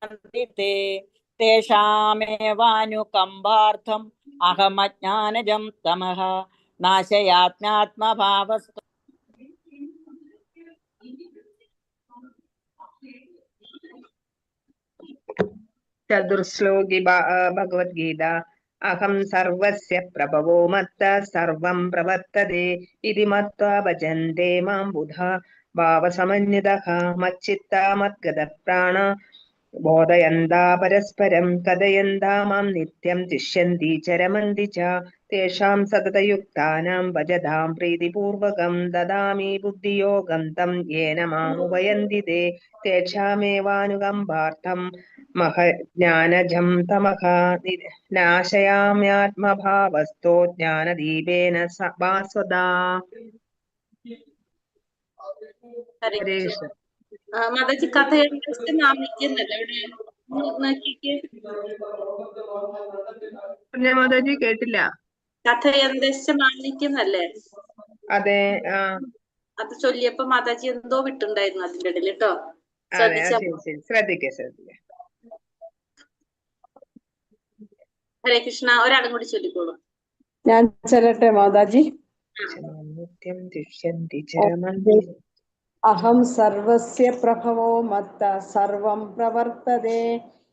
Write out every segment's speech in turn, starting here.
ते तेषामेवानुकम्पार्थम् अहमज्ञानजं तमः नाशयात्म्यात्मभावस्तु। चतुर्श्लोकी भगवद्गीता। अहं सर्वस्य प्रभवो मत्तः सर्वं प्रवर्तते इति मत्वा भजन्ते मां बुधा भावसमन्वितः मच्चित्ता मद्गतप्राण बोधयन्ता परस्परं कथयन्ता मां नित्यं तिष्ठन्ति चरमन्ति च तेषां सततयुक्तानां भजतां प्रीतिपूर्वकं ददामि बुद्धियोगं तं येन मामुपयन्ति ते तेषामेवानुकम्पार्थं महज्ञानजं तमः नाशयाम्यात्मभावस्तो ज्ञानदीपेन भास्वता। മാതാജി കഥ നാം നിൽക്കുന്നല്ലോ ഇവിടെ നോക്കിക്കേ. മാതാജി കേട്ടില്ല. കഥ എന്തേശ മാനിക്കുന്നല്ലേ? അതെ. അത് ചൊല്ലിയപ്പോ മാതാജി എന്തോ വിട്ടുണ്ടായിരുന്നു അതിന്റെ ഇടയിൽ കേട്ടോ. ശ്രദ്ധിക്കേ. ഹരേ കൃഷ്ണ. ഒരാളും കൂടി ചൊല്ലിക്കോളൂ. ഞാൻ ചൊല്ലട്ടെ മാതാജി. അഹം സർവസ്യ പ്രഭവോ മത്ത സർവം പ്രവർത്തതേ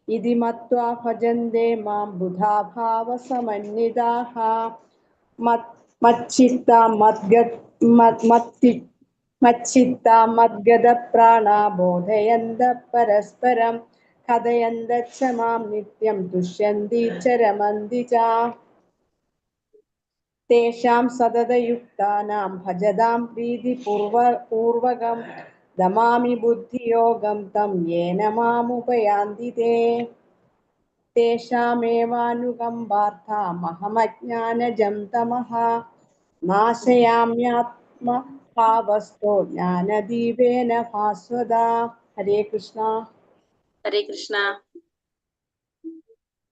ഇതി മത്വാ ഭജന്തെ മാം ബുധാ ഭാവസമന്വിതാഃ മച്ചിത്ത മദ്ഗത പ്രാണാ ബോധയന്തഃ പരസ്പരം കഥയന്തഃ ച മാം നിത്യം തുഷ്യന്തി ച രമന്തി ച तेषां सततयुक्तानां भजतां प्रीतिपूर्वकं दमामि बुद्धियोगं तं येन मामुपयान्ति ते तेषामेवानुकम्पार्थमहमज्ञानजं तमः नाशयाम्यात्मभावस्तो ज्ञानदीपेन भास्वता. हरे कृष्ण. ഹരേ കൃഷ്ണ.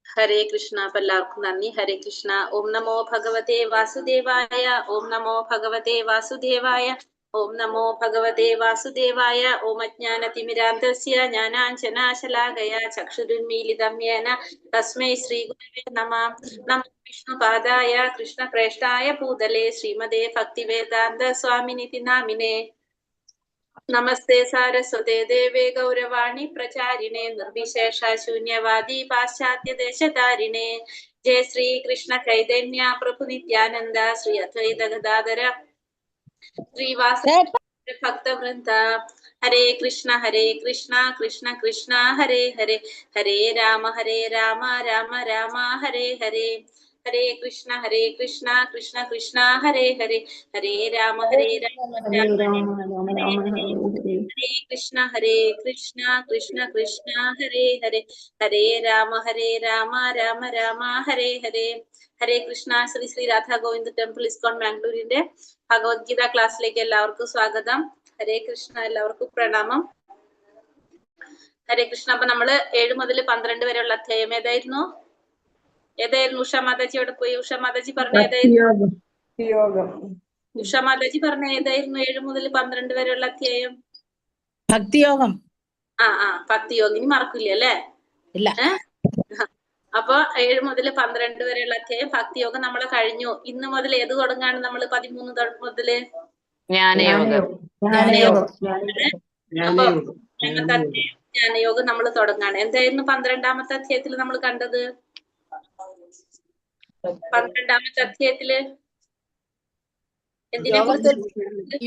ഹരേ കൃഷ്ണ. അപ്പൊ എല്ലാവർക്കും നന്ദി. ഹരേ കൃഷ്ണ. ഓം നമോ ഭഗവതേ വാസുദേവായ. ഓം നമോ ഭഗവതേ വാസുദേവായ. ഓം നമോ ഭഗവതേ വാസുദേവായ. ഓം അജ്ഞാനതിമിരാന്തസ്യ ജ്ഞാനാഞ്ജനാശലാകയ ചക്ഷുരുന്മീലിതം യേന തസ്മൈ ശ്രീ ഗുരവേ നമഃ. നമോ വിഷ്ണുപാദായ കൃഷ്ണപ്രേഷ്ഠായ ഭൂതലേ ശ്രീമതേ ഭക്തിവേദാന്ത സ്വാമിനിതി നാമിനേ. നമസ്തേ സാരസ്വതേ ദേവേ ഗൗരവാണി പ്രചാരിണേ നിർവിശേഷ ശൂന്യവാദി പാശ്ചാത്യ ദേശധാരിണേ. ജയ ശ്രീ കൃഷ്ണ ചൈതന്യ പ്രഭു നിത്യാനന്ദ ശ്രീ അദ്വൈത ഗദാധര ശ്രീവാസവ ഭക്തവൃന്ദ. ഹരേ കൃഷ്ണ കൃഷ്ണ കൃഷ്ണ ഹരേ ഹരേ ഹരേ രാമ രാമ രാമ ഹരേ ഹരേ. ഹരേ കൃഷ്ണ കൃഷ്ണ കൃഷ്ണ ഹരേ ഹരേ ഹരേ രാമ രാമ ഹരേ കൃഷ്ണ കൃഷ്ണ കൃഷ്ണ ഹരേ ഹരേ ഹരേ രാമ രാമ രാമ ഹരേ ഹരേ. ഹരേ കൃഷ്ണ. ശ്രീ ശ്രീ രാധാ ഗോവിന്ദ് ടെമ്പിൾ ഇസ്കോൺ ബാംഗ്ലൂരിന്റെ ഭഗവത്ഗീത ക്ലാസ്സിലേക്ക് എല്ലാവർക്കും സ്വാഗതം. ഹരേ കൃഷ്ണ. എല്ലാവർക്കും പ്രണാമം. ഹരേ കൃഷ്ണ. അപ്പൊ നമ്മള് 7 മുതൽ 12 വരെയുള്ള അധ്യായം ഏതായിരുന്നു? ഉഷ മാതാജി അവിടെ പോയി. ഉഷ മാതാജി പറഞ്ഞ ഏതായിരുന്നു? ഉഷ മാതാജി പറഞ്ഞ ഏതായിരുന്നു 7 മുതൽ 12 വരെയുള്ള അധ്യായം? ഭക്തിയോഗം. ഭക്തിയോഗം. ഇനി മറക്കില്ല അല്ലേ? ഇല്ല. അപ്പൊ 7 മുതൽ 12 വരെയുള്ള അധ്യായം ഭക്തിയോഗം നമ്മളെ കഴിഞ്ഞു. ഇന്ന് മുതൽ ഏത് തുടങ്ങാണ് നമ്മള്? 13 മുതല് ജ്ഞാനയോഗം നമ്മൾ തുടങ്ങാണ്. എന്തായിരുന്നു 12ാമത്തെ അധ്യായത്തിൽ നമ്മൾ കണ്ടത്? 12ാമത്തെ അധ്യായത്തില്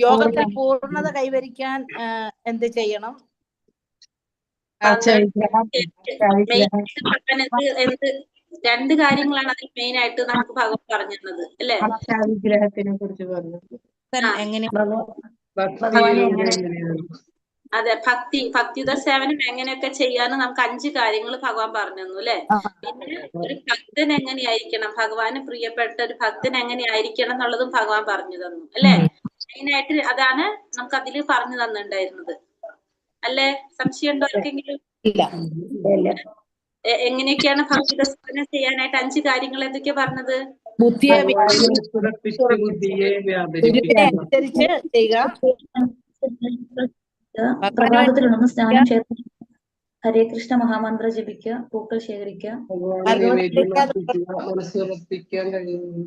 യോഗത്തിൽ പൂർണ്ണത കൈവരിക്കാൻ എന്ത് ചെയ്യണം? രണ്ട് കാര്യങ്ങളാണ് അതിൽ മെയിൻ ആയിട്ട് നമുക്ക് ഭഗവാൻ പറഞ്ഞു തന്നത് അല്ലേ? വിഗ്രഹത്തിനെ കുറിച്ച് പറഞ്ഞു. അതെ, ഭക്തിയുത സേവനം എങ്ങനെയൊക്കെ ചെയ്യാന്ന് നമുക്ക് 5 കാര്യങ്ങൾ ഭഗവാൻ പറഞ്ഞു തന്നു അല്ലെ? പിന്നെ ഒരു ഭക്തൻ എങ്ങനെയായിരിക്കണം, ഭഗവാന് പ്രിയപ്പെട്ട ഒരു ഭക്തൻ എങ്ങനെയായിരിക്കണം എന്നുള്ളതും ഭഗവാൻ പറഞ്ഞു തന്നു അല്ലെ? മെയിനായിട്ട് അതാണ് നമുക്ക് അതില് പറഞ്ഞു തന്നിട്ടുണ്ടായിരുന്നത് അല്ലെ? സംശയം ഉണ്ടോ ആർക്കെങ്കിലും? എങ്ങനെയൊക്കെയാണ് ഭക്തിയുത സേവനം ചെയ്യാനായിട്ട് 5 കാര്യങ്ങൾ എന്തൊക്കെയാ പറഞ്ഞത്? ബുദ്ധിയെ പ്രഭാതത്തിലുണർന്ന് സ്നാനം, ക്ഷേത്രം ഹരേ കൃഷ്ണ മഹാമന്ത്ര ജപിക്കുക, പൂക്കൾ ശേഖരിക്കുക, മനസ്സുറപ്പിക്കാൻ കഴിയുന്നു.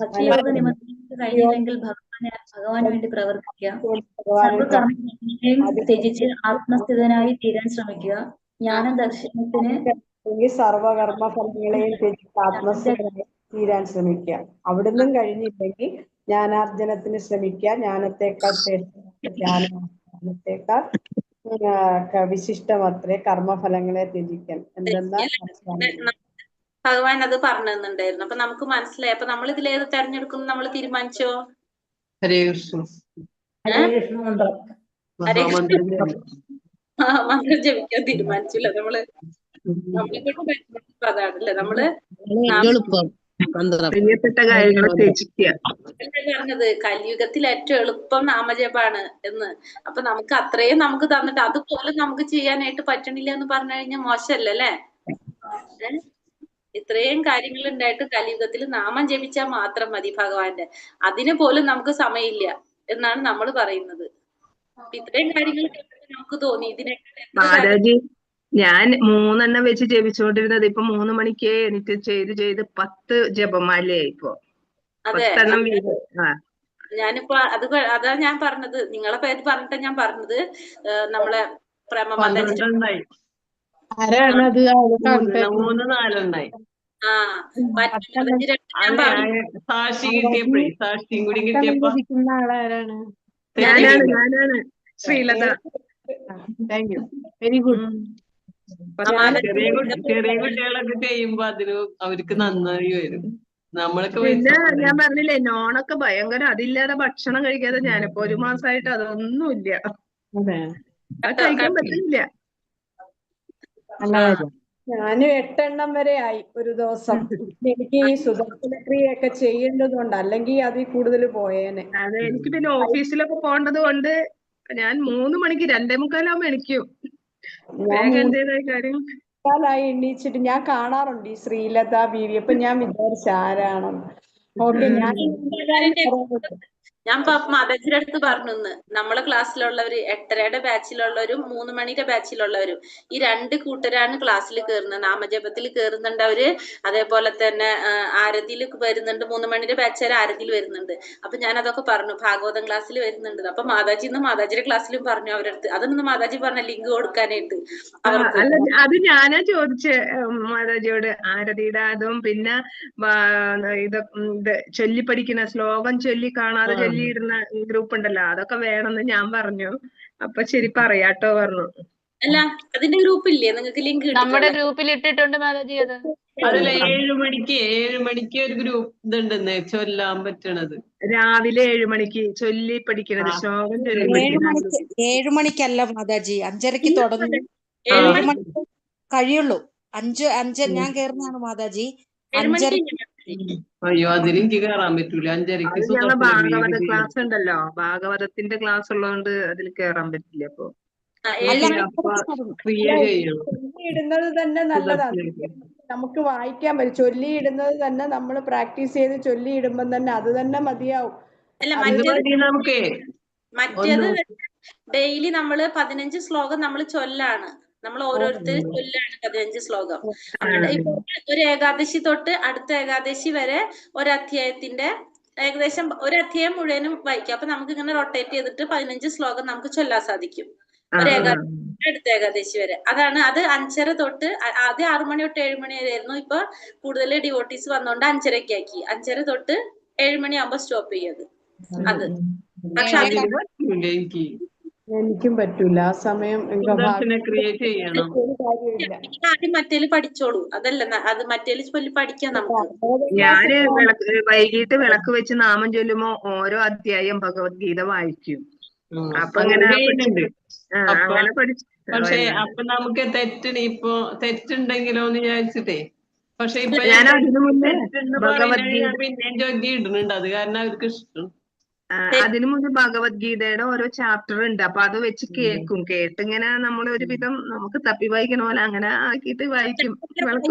ഭക്തിയോഗ നിമിത്തങ്ങൾക്ക് കഴിഞ്ഞില്ലെങ്കിൽ ഭഗവാന് വേണ്ടി പ്രവർത്തിക്കുക, സർവകർമ്മങ്ങളെയും ത്യജിച്ച് ആത്മസ്ഥിതനായി തീരാൻ ശ്രമിക്കുക, ജ്ഞാന ദർശനത്തിന് സർവകർമ്മ ഫലങ്ങളെയും ത്യജിച്ച് ആത്മസ്ഥിതനായി തീരാൻ ശ്രമിക്കുക. അവിടുന്ന് കഴിഞ്ഞില്ലെങ്കിൽ ജ്ഞാനാർജനത്തിന് ശ്രമിക്കുക. ജ്ഞാനത്തെക്കാൾ ജ്ഞാനത്തെക്കാൾ വിശിഷ്ടമത്രേ കർമ്മഫലങ്ങളെ ത്യജിക്കാൻ. എന്തെന്നാൽ ഭഗവാൻ അത് പറഞ്ഞു തന്നിട്ടുണ്ടായിരുന്നു. അപ്പൊ നമുക്ക് മനസ്സിലായി. അപ്പൊ നമ്മൾ ഇതിൽ ഏത് തെരഞ്ഞെടുക്കുന്നു നമ്മൾ തീരുമാനിച്ചോ? ഹരേ കൃഷ്ണ. മന്ത്രം ജപിക്കാൻ തീരുമാനിച്ചില്ല നമ്മള്. അതാണല്ലേ നമ്മള് പ്രിയപ്പെട്ട കാര്യങ്ങൾ ത്യജിക്കുക. പറഞ്ഞത് കലിയുഗത്തിൽ ഏറ്റവും എളുപ്പം നാമജപാണ് എന്ന്. അപ്പൊ നമുക്ക് അത്രയും നമുക്ക് തന്നിട്ട് അതുപോലെ നമുക്ക് ചെയ്യാനായിട്ട് പറ്റണില്ല എന്ന് പറഞ്ഞു കഴിഞ്ഞാൽ മോശമല്ലേ? ഇത്രയും കാര്യങ്ങൾ ഉണ്ടായിട്ട് കലിയുഗത്തിൽ നാമം ജപിച്ചാൽ മാത്രം മതി ഭഗവാന്റെ. അതിന് പോലും നമുക്ക് സമയമില്ല എന്നാണ് നമ്മൾ പറയുന്നത്. ഇത്രയും കാര്യങ്ങൾ നമുക്ക് തോന്നി മഹാരാജി, ഞാൻ 3 വെച്ച് ജപിച്ചുകൊണ്ടിരുന്നത് ഇപ്പൊ 3 മണിക്ക് എനിക്ക് ചെയ്ത് 10 ജപമാലയായി ഇപ്പൊ. അതെ, 10 വീതം. ഞാനിപ്പോ അതാ ഞാൻ പറഞ്ഞത്. നിങ്ങളെ പേര് പറഞ്ഞിട്ടാ ഞാൻ പറഞ്ഞത്. നമ്മളെ പ്രേമമാതാജി 3-4 സാക്ഷി കിട്ടിയപ്പോഴേ, സാക്ഷിയും കൂടി കിട്ടിയപ്പോ ഞാനാണ് ശ്രീലത. Very good. ചെറിയ കുട്ടികളൊക്കെ ചെയ്യുമ്പോ അവർക്ക് നന്നായി വരും. നമ്മളൊക്കെ പിന്നെ ഞാൻ പറഞ്ഞില്ലേ, നോണൊക്കെ ഭയങ്കര അതില്ലാതെ ഭക്ഷണം കഴിക്കാതെ ഞാനിപ്പോ 1 മാസമായിട്ട് അതൊന്നുമില്ല. അത് കഴിക്കാൻ പറ്റുന്നില്ല. ഞാനും 8 വരെ ആയി ഒരു ദിവസം. എനിക്ക് ഈ സുദർശന ക്രിയയൊക്കെ ചെയ്യേണ്ടതുകൊണ്ട്, അല്ലെങ്കിൽ അതിൽ കൂടുതൽ പോയേനെ. അതെ, എനിക്ക് പിന്നെ ഓഫീസിലൊക്കെ പോകേണ്ടത് കൊണ്ട് ഞാൻ 3 മണിക്ക് 2:45 എണിക്കും. വേഗം എന്തേതായ കാര്യം എണ്ണീച്ചിട്ട് ഞാൻ കാണാറുണ്ട് ഈ ശ്രീലത ബീവി. അപ്പൊ ഞാൻ വിചാരിച്ച ആരാണെന്ന്. ഓക്കെ, ഞാൻ മാതാജിയുടെ അടുത്ത് പറഞ്ഞു, നമ്മളെ ക്ലാസ്സിലുള്ളവര് 8:30 ബാച്ചിലുള്ളവരും 3 മണിയുടെ ബാച്ചിലുള്ളവരും ഈ 2 കൂട്ടരാണ് ക്ലാസ്സിൽ കയറുന്നത്. നാമജപത്തിൽ കയറുന്നുണ്ട് അവര്. അതേപോലെ തന്നെ ആരതിയിൽ വരുന്നുണ്ട്. 3 മണിയുടെ ബാച്ചുകാർ ആരതിയിൽ വരുന്നുണ്ട്. അപ്പൊ ഞാൻ അതൊക്കെ പറഞ്ഞു. ഭാഗവതം ക്ലാസ്സിൽ വരുന്നുണ്ട്. അപ്പൊ മാതാജിയുടെ ക്ലാസ്സിലും പറഞ്ഞു അവരടുത്ത്. അതൊന്ന് മാതാജി പറഞ്ഞ ലിങ്ക് കൊടുക്കാനായിട്ട് അവർക്ക്. അല്ല, അത് ഞാനാ ചോദിച്ചേ മാതാജിയോട്. ആരതിയുടെ അതും പിന്നെ ഇത് ചൊല്ലി പഠിക്കുന്ന ശ്ലോകം ചൊല്ലി കാണാതെ ചൊല്ലിയിടുന്ന ഗ്രൂപ്പ് ഉണ്ടല്ലോ, അതൊക്കെ വേണമെന്ന് ഞാൻ പറഞ്ഞു. അപ്പൊ ശരി പറയാട്ടോ പറഞ്ഞു. അല്ല, അതിന്റെ ഗ്രൂപ്പ് ഇല്ലേ നിങ്ങൾക്ക്? ലിങ്ക് നമ്മുടെ ഗ്രൂപ്പിൽ ഇട്ടിട്ടുണ്ട് മാതാജി. അതിൽ 7 മണിക്ക് ഒരു ഗ്രൂപ്പ് ഇതുണ്ടെന്ന് ചൊല്ലാൻ പറ്റണത്. രാവിലെ 7 മണിക്ക് ചൊല്ലി പഠിക്കുന്നത്, ശ്ലോകം ചൊല്ലി പഠിക്കുന്നത്. 7 മണിക്കല്ല മാതാജി, 5:30 തുടങ്ങി 7 മണിക്ക് കഴിയുള്ളൂ. 5 ഞാൻ കേറുന്നതാണ് മാതാജി. 5:30. അയ്യോ, അതിലെനിക്ക് കേറാൻ പറ്റൂല. 5:30 ഞങ്ങൾ ഭാഗവത ക്ലാസ് ഉണ്ടല്ലോ, ഭാഗവതത്തിന്റെ ക്ലാസ് ഉള്ളതുകൊണ്ട് അതിൽ കേറാൻ പറ്റില്ല. അപ്പൊ ക്രിയ ചെയ്യണം. ചൊല്ലിയിടുന്നത് തന്നെ നല്ലതാണ്. നമുക്ക് വായിക്കാൻ പറ്റും. ചൊല്ലിയിടുന്നത് തന്നെ നമ്മൾ പ്രാക്ടീസ് ചെയ്ത് ചൊല്ലിയിടുമ്പം തന്നെ അത് തന്നെ മതിയാവും. അല്ല, മറ്റേത് ഡെയിലി നമ്മള് 15 ശ്ലോകം നമ്മൾ ചൊല്ലാണ്. നമ്മൾ ഓരോരുത്തരും ചൊല്ലാണ് 15 ശ്ലോകം. ഇപ്പൊ ഒരു ഏകാദശി തൊട്ട് അടുത്ത ഏകാദശി വരെ ഒരധ്യായത്തിന്റെ ഏകദേശം ഒരു അധ്യായം മുഴുവനും വായിക്കാം. അപ്പൊ നമുക്ക് ഇങ്ങനെ റൊട്ടേറ്റ് ചെയ്തിട്ട് 15 ശ്ലോകം നമുക്ക് ചൊല്ലാൻ സാധിക്കും. ഒരു ഏകാദശി അടുത്ത ഏകാദശി വരെ. അതാണ് അത് 5:30 തൊട്ട്. ആദ്യം 6 മണി തൊട്ട് 7 മണി വരെയായിരുന്നു. ഇപ്പൊ കൂടുതൽ ഡിവോട്ടീസ് വന്നോണ്ട് 5:30 ആക്കി. 5:30 തൊട്ട് 7 മണിയാകുമ്പോ സ്റ്റോപ്പ് ചെയ്യത്. അത് പക്ഷെ എനിക്കും പറ്റൂല ആ സമയം. ആദ്യം മറ്റേല് പഠിച്ചോളൂ. അതല്ല, അത് മറ്റേല് ചൊല്ലി പഠിക്കാം നമുക്ക്. ഞാന് വൈകിട്ട് വിളക്ക് വെച്ച് നാമം ചൊല്ലുമ്പോ ഓരോ അധ്യായം ഭഗവത്ഗീത വായിക്കും. അപ്പൊ അങ്ങനെ പഠിച്ചു. പക്ഷെ അപ്പൊ നമുക്ക് തെറ്റുണ്ടെങ്കിലോ എന്ന് വിചാരിച്ചിട്ടേ. പക്ഷെ ഇപ്പൊ ഞാൻ അതിനു മുന്നേ ഭഗവത്ഗീത പിന്നെയും ചൊല്ലി ഇടുന്നുണ്ട്. അത് കാരണം അവർക്ക് ഇഷ്ടം. അതിനു മുന്നേ ഭഗവത്ഗീതയുടെ ഓരോ ചാപ്റ്റർ ഉണ്ട്. അപ്പൊ അത് വെച്ച് കേട്ടിങ്ങനെ നമ്മൾ ഒരു വിധം നമുക്ക് തപ്പി വായിക്കണ പോലെ അങ്ങനെ ആക്കിയിട്ട് വായിക്കും.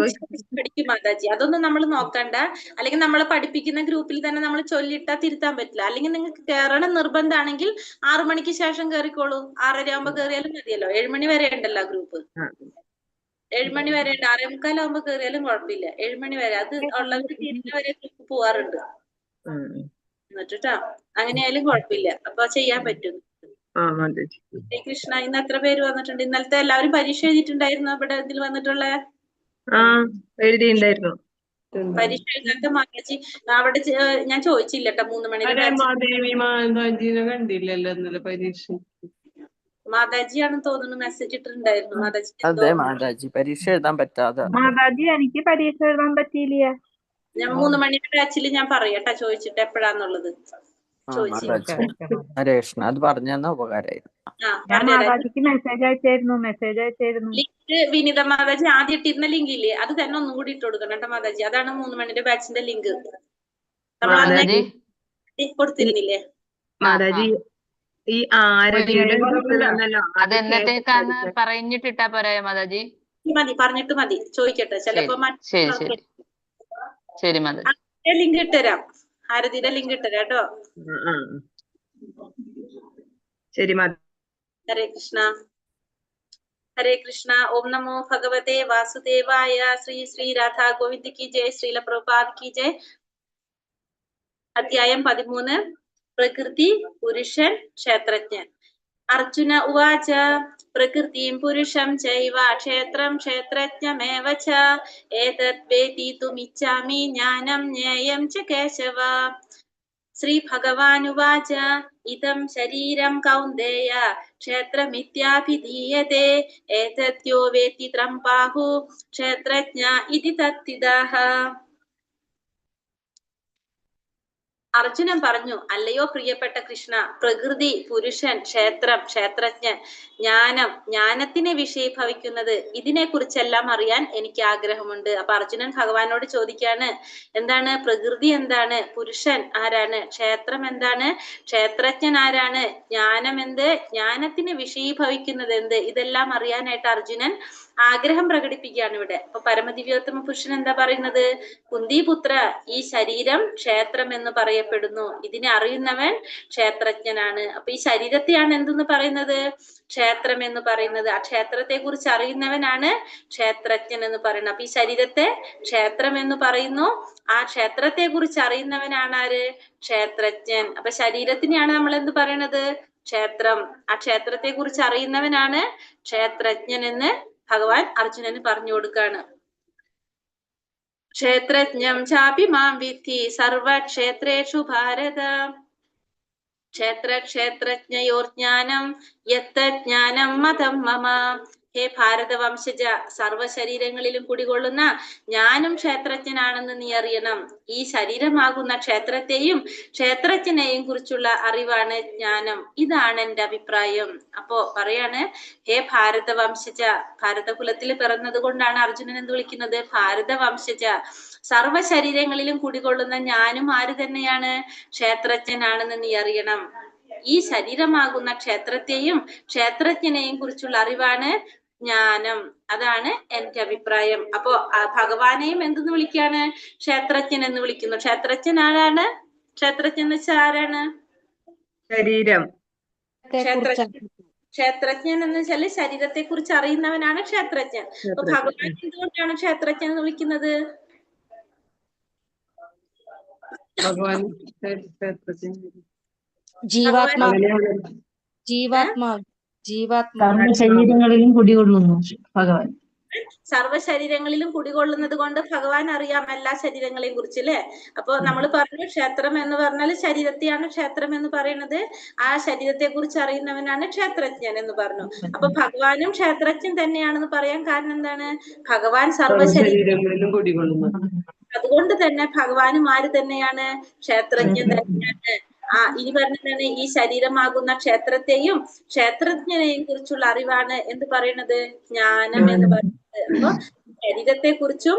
പഠിക്കും മാതാജി. അതൊന്നും നമ്മൾ നോക്കണ്ട. അല്ലെങ്കിൽ നമ്മളെ പഠിപ്പിക്കുന്ന ഗ്രൂപ്പിൽ തന്നെ നമ്മൾ ചൊല്ലിട്ടാ തിരുത്താൻ പറ്റില്ല. അല്ലെങ്കിൽ നിങ്ങൾക്ക് കയറണം നിർബന്ധമാണെങ്കിൽ 6 മണിക്ക് ശേഷം കയറിക്കോളൂ. 6:30 ആകുമ്പോ കയറിയാലും മതിയല്ലോ. 7 മണി വരെ ഉണ്ടല്ലോ ഗ്രൂപ്പ്. 7 മണി വരെ ഉണ്ട്. 6:45 കയറിയാലും കുഴപ്പമില്ല. 7 മണി വരെ അത് ഉള്ളവർ തീരുന്നവരെ പോവാറുണ്ട്. എന്നിട്ടാ അങ്ങനെയായാലും കുഴപ്പമില്ല. അപ്പൊ ചെയ്യാൻ പറ്റും. കൃഷ്ണ, ഇന്ന് എത്ര പേര് വന്നിട്ടുണ്ട്? ഇന്നലത്തെ എല്ലാവരും പരീക്ഷ എഴുതിയിട്ടുണ്ടായിരുന്നു ഇവിടെ ഇതിൽ വന്നിട്ടുള്ള? എഴുതിണ്ടായിരുന്നു. പരീക്ഷ എഴുതാത്ത മാതാജി അവിടെ ഞാൻ ചോദിച്ചില്ല കേട്ടോ. 3 മണിയുടെ കണ്ടില്ലല്ലോ ഇന്നലെ പരീക്ഷ. മാതാജിയാണെന്ന് തോന്നുന്നു മെസ്സേജ് ഇട്ടിട്ടുണ്ടായിരുന്നു. മാതാജി അതെ മാതാജി പരീക്ഷ എഴുതാൻ പറ്റാതെ. മാതാജി എനിക്ക് പരീക്ഷ എഴുതാൻ പറ്റിയില്ല. ഞാൻ 3 മണിയുടെ ബാച്ചിൽ ഞാൻ പറയട്ടെ ചോദിച്ചിട്ട് എപ്പോഴാന്നുള്ളത്. ഹരേ കൃഷ്ണ, അത് പറഞ്ഞു ഉപകാരമായിരുന്നു. മാതാജിക്ക് മെസ്സേജ് അയച്ചായിരുന്നു. ലിങ്ക് വിനിത മാതാജി ആദ്യം ഇട്ടിരുന്ന ലിങ്ക് ഇല്ലേ, അത് തന്നെ ഒന്നും കൂടി ഇട്ട് കൊടുക്കണം കേട്ടോ മാതാജി. അതാണ് 3 മണിയുടെ ബാച്ചിന്റെ ലിങ്ക്. കൊടുത്തിരുന്നില്ലേ മാതാജി? ഈ ആരതിയുടെ അതെന്നത്തേക്കാന്ന് പറഞ്ഞിട്ടിട്ടാ പോരായോ മാതാജി? മതി, പറഞ്ഞിട്ട് മതി. ചോദിക്കട്ടെ, ചിലപ്പോ ശരി മാതാജി. ലിങ്ക് ഇട്ടുതരാം. ആരതിയുടെ ലിങ്ക് ഇട്ടുതരാം കേട്ടോ. ശരി മാതാജി. ഹരേ കൃഷ്ണ. ഹരേ കൃഷ്ണ. ഓം നമോ ഭഗവതേ വാസുദേവായ. ശ്രീ ശ്രീ രാധാ ഗോവിന്ദ് കി ജയ്. ശ്രീല പ്രഭുപാദ് കി ജയ്. അധ്യായം 13. പ്രകൃതി, പുരുഷൻ, ക്ഷേത്രജ്ഞൻ. അർജുന ഉവാച പ്രകൃതിം പുരുഷം ചൈവ ക്ഷേത്രം ക്ഷേത്രജ്ഞമേവ ച ഏതത് വേദിതുമിച്ഛാമി ജ്ഞാനം ജ്ഞേയം ച കേശവ. ശ്രീ ഭഗവാനുവാച ഇദം ശരീരം കൗന്ദേയ ക്ഷേത്രമിത്യാഭിധീയതേ ഏതദ്യോ വേത്തി ത്രം ബാഹു ക്ഷേത്രജ്ഞ ഇതി തത്തിദഃ. അർജുനൻ പറഞ്ഞു, അല്ലയോ പ്രിയപ്പെട്ട കൃഷ്ണ, പ്രകൃതി, പുരുഷൻ, ക്ഷേത്രം, ക്ഷേത്രജ്ഞൻ, ജ്ഞാനം, ജ്ഞാനത്തിനെ വിഷയീഭവിക്കുന്നത്, ഇതിനെ കുറിച്ചെല്ലാം അറിയാൻ എനിക്ക് ആഗ്രഹമുണ്ട്. അപ്പൊ അർജുനൻ ഭഗവാനോട് ചോദിക്കാണ്, എന്താണ് പ്രകൃതി, എന്താണ് പുരുഷൻ, ആരാണ് ക്ഷേത്രം, എന്താണ് ക്ഷേത്രജ്ഞൻ, ആരാണ് ജ്ഞാനം, എന്ത് ജ്ഞാനത്തിന് വിഷയീഭവിക്കുന്നത് എന്ത്, ഇതെല്ലാം അറിയാനായിട്ട് അർജുനൻ ആഗ്രഹം പ്രകടിപ്പിക്കുകയാണ് ഇവിടെ. അപ്പൊ പരമദിവ്യോത്തമ പുരുഷൻ എന്താ പറയുന്നത്? കുന്തിപുത്ര, ഈ ശരീരം ക്ഷേത്രം എന്ന് പറയപ്പെടുന്നു. ഇതിനെ അറിയുന്നവൻ ക്ഷേത്രജ്ഞനാണ്. അപ്പൊ ഈ ശരീരത്തെയാണ് എന്തെന്ന് പറയുന്നത്? ക്ഷേത്രം എന്ന് പറയുന്നത്. ആ ക്ഷേത്രത്തെ കുറിച്ച് അറിയുന്നവനാണ് ക്ഷേത്രജ്ഞൻ എന്ന് പറയുന്നത്. അപ്പൊ ഈ ശരീരത്തെ ക്ഷേത്രം എന്ന് പറയുന്നു. ആ ക്ഷേത്രത്തെ കുറിച്ച് അറിയുന്നവനാണ് ആര്? ക്ഷേത്രജ്ഞൻ. അപ്പൊ ശരീരത്തിനെയാണ് നമ്മൾ എന്ത് പറയണത്? ക്ഷേത്രം. ആ ക്ഷേത്രത്തെ കുറിച്ച് അറിയുന്നവനാണ് ക്ഷേത്രജ്ഞൻ എന്ന് ഭഗവാൻ അർജുനന് പറഞ്ഞു കൊടുക്കാണ്. ക്ഷേത്രജ്ഞം ചാപി മാം വിദ്ധി സർവക്ഷേത്രേഷു ഭാരത ക്ഷേത്രജ്ഞയോർജ്ഞാനം യത്തജ്ഞാനം മതം മമ. ഹേ ഭാരതവംശജ, സർവശരീരങ്ങളിലും കുടികൊള്ളുന്ന ഞാനും ക്ഷേത്രജ്ഞനാണെന്ന് നീ അറിയണം. ഈ ശരീരമാകുന്ന ക്ഷേത്രത്തെയും ക്ഷേത്രജ്ഞനെയും കുറിച്ചുള്ള അറിവാണ് ജ്ഞാനം. ഇതാണ് എന്റെ അഭിപ്രായം. അപ്പോ പറയാണ്, ഹേ ഭാരതവംശജ, ഭാരതകുലത്തിൽ പിറന്നത് കൊണ്ടാണ് അർജുനൻ എന്ത് വിളിക്കുന്നത്? ഭാരതവംശജ. സർവശരീരങ്ങളിലും കുടികൊള്ളുന്ന ഞാനും ആര് തന്നെയാണ്? ക്ഷേത്രജ്ഞനാണെന്ന് നീ അറിയണം. ഈ ശരീരമാകുന്ന ക്ഷേത്രത്തെയും ക്ഷേത്രജ്ഞനെയും കുറിച്ചുള്ള അറിവാണ് ജ്ഞാനം. അതാണ് എന്റെ അഭിപ്രായം. അപ്പോ ഭഗവാനെയും എന്തെന്ന് വിളിക്കാണ്? ക്ഷേത്രജ്ഞൻ എന്ന് വിളിക്കുന്നു. ക്ഷേത്രജ്ഞൻ ആരാണ്? ക്ഷേത്രജ്ഞൻ എന്ന് വെച്ചാൽ ആരാണ്? ശരീരം. ക്ഷേത്രജ്ഞൻ എന്ന് വെച്ചാല് ശരീരത്തെ കുറിച്ച് അറിയുന്നവനാണ് ക്ഷേത്രജ്ഞൻ. അപ്പൊ ഭഗവാൻ എന്തുകൊണ്ടാണ് ക്ഷേത്രജ്ഞൻ എന്ന് വിളിക്കുന്നത്? ഭഗവാൻ ശരീരങ്ങളിലും കുടികൊള്ളുന്നു ഭഗവാൻ. സർവ്വശരീരങ്ങളിലും കുടികൊള്ളുന്നത് കൊണ്ട് ഭഗവാൻ അറിയാം എല്ലാ ശരീരങ്ങളെയും കുറിച്ച്, അല്ലെ? അപ്പൊ നമ്മൾ പറഞ്ഞു ക്ഷേത്രം എന്ന് പറഞ്ഞാൽ ശരീരത്തെയാണ് ക്ഷേത്രം എന്ന് പറയുന്നത്. ആ ശരീരത്തെ കുറിച്ച് അറിയുന്നവനാണ് ക്ഷേത്രജ്ഞൻ എന്ന് പറഞ്ഞു. അപ്പൊ ഭഗവാനും ക്ഷേത്രജ്ഞൻ തന്നെയാണെന്ന് പറയാൻ കാരണം എന്താണ്? ഭഗവാൻ സർവ്വശരീരങ്ങളിലും കുടികൊള്ളുന്നു. അതുകൊണ്ട് തന്നെ ഭഗവാനും ആര് തന്നെയാണ്? ക്ഷേത്രജ്ഞൻ തന്നെയാണ്. ഇനി പറഞ്ഞതാണ്, ഈ ശരീരമാകുന്ന ക്ഷേത്രത്തെയും ക്ഷേത്രജ്ഞനെയും കുറിച്ചുള്ള അറിവാണ് എന്ത് പറയുന്നത്? ജ്ഞാനം എന്ന് പറയുന്നത്. അപ്പൊ ശരീരത്തെ കുറിച്ചും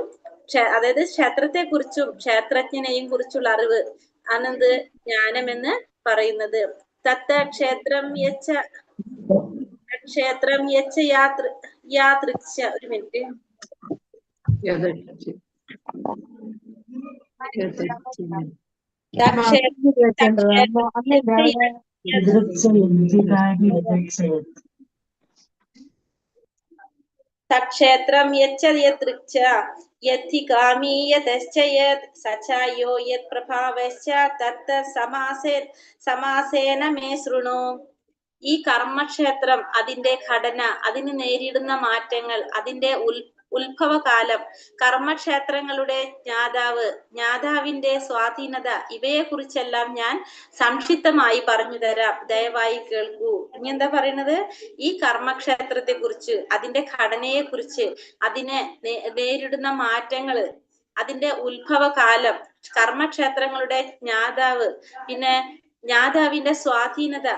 അതായത് ക്ഷേത്രത്തെ കുറിച്ചും ക്ഷേത്രജ്ഞനെയും കുറിച്ചുള്ള അറിവ് ആണെന്ത്? ജ്ഞാനം എന്ന് പറയുന്നത്. തത്ത ക്ഷേത്രം യച്ച യാദൃച്ഛ. ഒരു മിനിറ്റ്. തക്ഷേത്രം യച്ഛ യദ്ധി കാമീ യതശ്ചയത് സചായോ യത് പ്രഭാവശ്ച തത്ത സമാസേന മേ ശൃണു. ഈ കർമ്മക്ഷേത്രം, അതിന്റെ ഘടന, അതിന് നേരിടുന്ന മാറ്റങ്ങൾ, അതിന്റെ ഉത്ഭവകാലം, കർമ്മക്ഷേത്രങ്ങളുടെ ജ്ഞാതാവിന്റെ സ്വാധീനത, ഇവയെ കുറിച്ചെല്ലാം ഞാൻ സംക്ഷിപ്തമായി പറഞ്ഞു തരാം, ദയവായി കേൾക്കൂ. ഇനി എന്താ പറയുന്നത്? ഈ കർമ്മക്ഷേത്രത്തെ കുറിച്ച്, അതിന്റെ ഘടനയെ കുറിച്ച്, അതിനെ നേരിടുന്ന മാറ്റങ്ങള്, അതിന്റെ ഉത്ഭവകാലം, കർമ്മക്ഷേത്രങ്ങളുടെ ജ്ഞാതാവ്, പിന്നെ ജ്ഞാതാവിന്റെ സ്വാധീനത,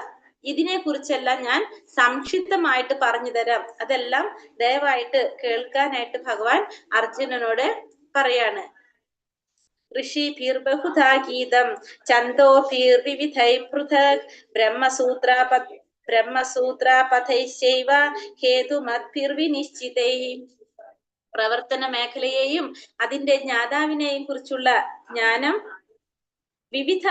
ഇതിനെ കുറിച്ചെല്ലാം ഞാൻ സംക്ഷിപ്തമായിട്ട് പറഞ്ഞു തരാം. അതെല്ലാം ദയവായിട്ട് കേൾക്കാനായിട്ട് ഭഗവാൻ അർജുനനോട് പറയാണ്. ഋഷിഭിർ ബഹുധാ ഗീതം ഛന്ദോഭിർ വിവിധൈ പൃഥക് ബ്രഹ്മസൂത്രാപഥൈശ്ചൈവ ഹേതുമദ്ഭിർവിനിശ്ചിതൈ. പ്രവർത്തന മേഖലയെയും അതിന്റെ ജ്ഞാതാവിനെയും കുറിച്ചുള്ള ജ്ഞാനം വിവിധ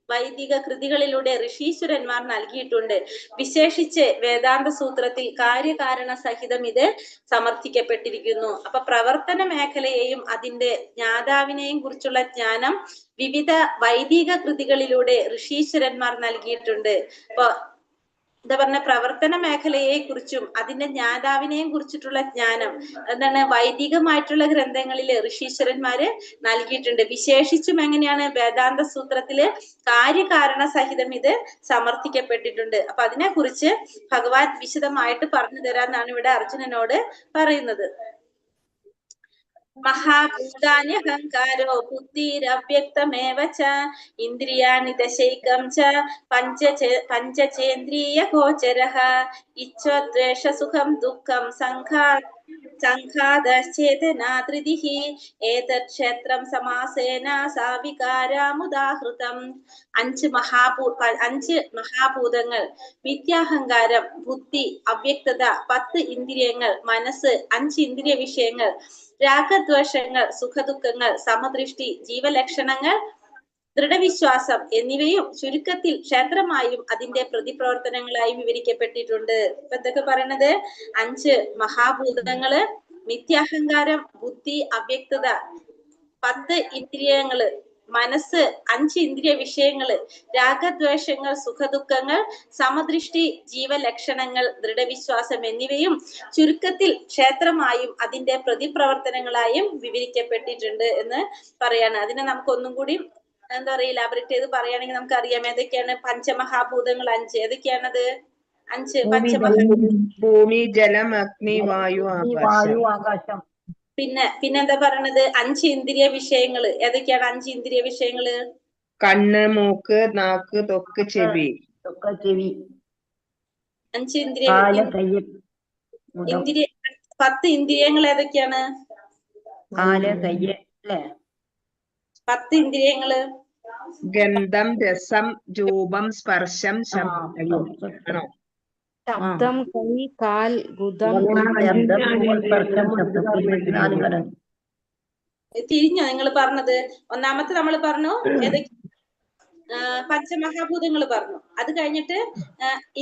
വൈദിക കൃതികളിലൂടെ ഋഷീശ്വരന്മാർ നൽകിയിട്ടുണ്ട്. വിശേഷിച്ച് വേദാന്ത സൂത്രത്തിൽ കാര്യകാരണ സഹിതം ഇത് സമർത്ഥിക്കപ്പെട്ടിരിക്കുന്നു. അപ്പൊ പ്രവർത്തന മേഖലയെയും അതിന്റെ ജ്ഞാതാവിനെയും കുറിച്ചുള്ള ജ്ഞാനം വിവിധ വൈദിക കൃതികളിലൂടെ ഋഷീശ്വരന്മാർ നൽകിയിട്ടുണ്ട്. അപ്പൊ എന്താ പറഞ്ഞ, പ്രവർത്തന മേഖലയെ കുറിച്ചും അതിന്റെ ജ്ഞാതാവിനെയും കുറിച്ചിട്ടുള്ള ജ്ഞാനം എന്താണ് വൈദികമായിട്ടുള്ള ഗ്രന്ഥങ്ങളില് ഋഷീശ്വരന്മാര് നൽകിയിട്ടുണ്ട്. വിശേഷിച്ചും എങ്ങനെയാണ്? വേദാന്ത സൂത്രത്തില് കാര്യകാരണ സഹിതം ഇത് സമർത്ഥിക്കപ്പെട്ടിട്ടുണ്ട്. അപ്പൊ അതിനെ കുറിച്ച് ഭഗവാൻ വിശദമായിട്ട് പറഞ്ഞു തരാന്നാണ് ഇവിടെ അർജുനനോട് പറയുന്നത്. മഹാഭൂതാന്യഹങ്കാരോ ബുദ്ധിരവ്യക്തമേവ ച ഇന്ദ്രിയാണി ദശൈകം ച പഞ്ചചേന്ദ്രിയ ഗോചരഃ ഇച്ഛദ്വേഷ സുഖം ദുഃഖം സംഘാതശ്ചേതനാധൃതിഃ ഏതത് ക്ഷേത്രം സമാസേന സാവികാരാമുദാഹൃതം. അഞ്ച് മഹാഭൂതങ്ങൾ, വിദ്യാഹങ്കാരം, ബുദ്ധി, അവ്യക്തത, 10 ഇന്ദ്രിയങ്ങൾ, മനസ്സ്, 5 ഇന്ദ്രിയ വിഷയങ്ങൾ, രാഗദ്വേഷങ്ങൾ, സുഖദുഃഖങ്ങൾ, സമദൃഷ്ടി, ജീവലക്ഷണങ്ങൾ, ദൃഢവിശ്വാസം എന്നിവയും ചുരുക്കത്തിൽ ക്ഷേത്രമായും അതിന്റെ പ്രതിപ്രവർത്തനങ്ങളായും വിവരിക്കപ്പെട്ടിട്ടുണ്ട്. ഇപ്പൊ എന്തൊക്കെ പറയണത്? 5 മഹാഭൂതങ്ങള്, മിഥ്യാഹങ്കാരം, ബുദ്ധി, അവ്യക്തത, 10 ഇന്ദ്രിയങ്ങള്, മനസ്സ്, 5 ഇന്ദ്രിയ വിഷയങ്ങള്, രാഗദ്വേഷങ്ങൾ, സുഖദുഃഖങ്ങൾ, സമദൃഷ്ടി, ജീവലക്ഷണങ്ങൾ, ദൃഢവിശ്വാസം എന്നിവയും ചുരുക്കത്തിൽ ക്ഷേത്രമായും അതിന്റെ പ്രതിപ്രവർത്തനങ്ങളായും വിവരിക്കപ്പെട്ടിട്ടുണ്ട് എന്ന് പറയാണ്. അതിനെ നമുക്ക് ഒന്നും കൂടി എന്താ പറയാ ഇലാബറേറ്റ് ചെയ്ത് പറയുകയാണെങ്കിൽ നമുക്ക് അറിയാം ഏതൊക്കെയാണ് പഞ്ചമഹാഭൂതങ്ങൾ. 5 ഏതൊക്കെയാണത്? 5 ഭൂമി, ജലം, അഗ്നി, വായു, ആകാശം. പിന്നെന്താ പറയണത്? 5 ഇന്ദ്രിയ വിഷയങ്ങള് ഏതൊക്കെയാണ്? 5 ഇന്ദ്രിയ വിഷയങ്ങള്: കണ്ണ്, മൂക്ക്, നാക്ക്, ത്വക്ക്, ചെവി. 5 ഇന്ദ്രിയ 10 ഇന്ദ്രിയങ്ങൾ ഏതൊക്കെയാണ്? 10 ഇന്ദ്രിയങ്ങള്: ഗന്ധം, രസം, രൂപം, സ്പർശം, ശബ്ദം. ശബ്ദം, കൈ, കാൽ, ഗുദം. തിരിഞ്ഞോ നിങ്ങൾ പറഞ്ഞത്? ഒന്നാമത്തെ നമ്മൾ പറഞ്ഞു ഏതൊക്കെ? പഞ്ചമഹാഭൂതങ്ങൾ പറഞ്ഞു. അത് കഴിഞ്ഞിട്ട്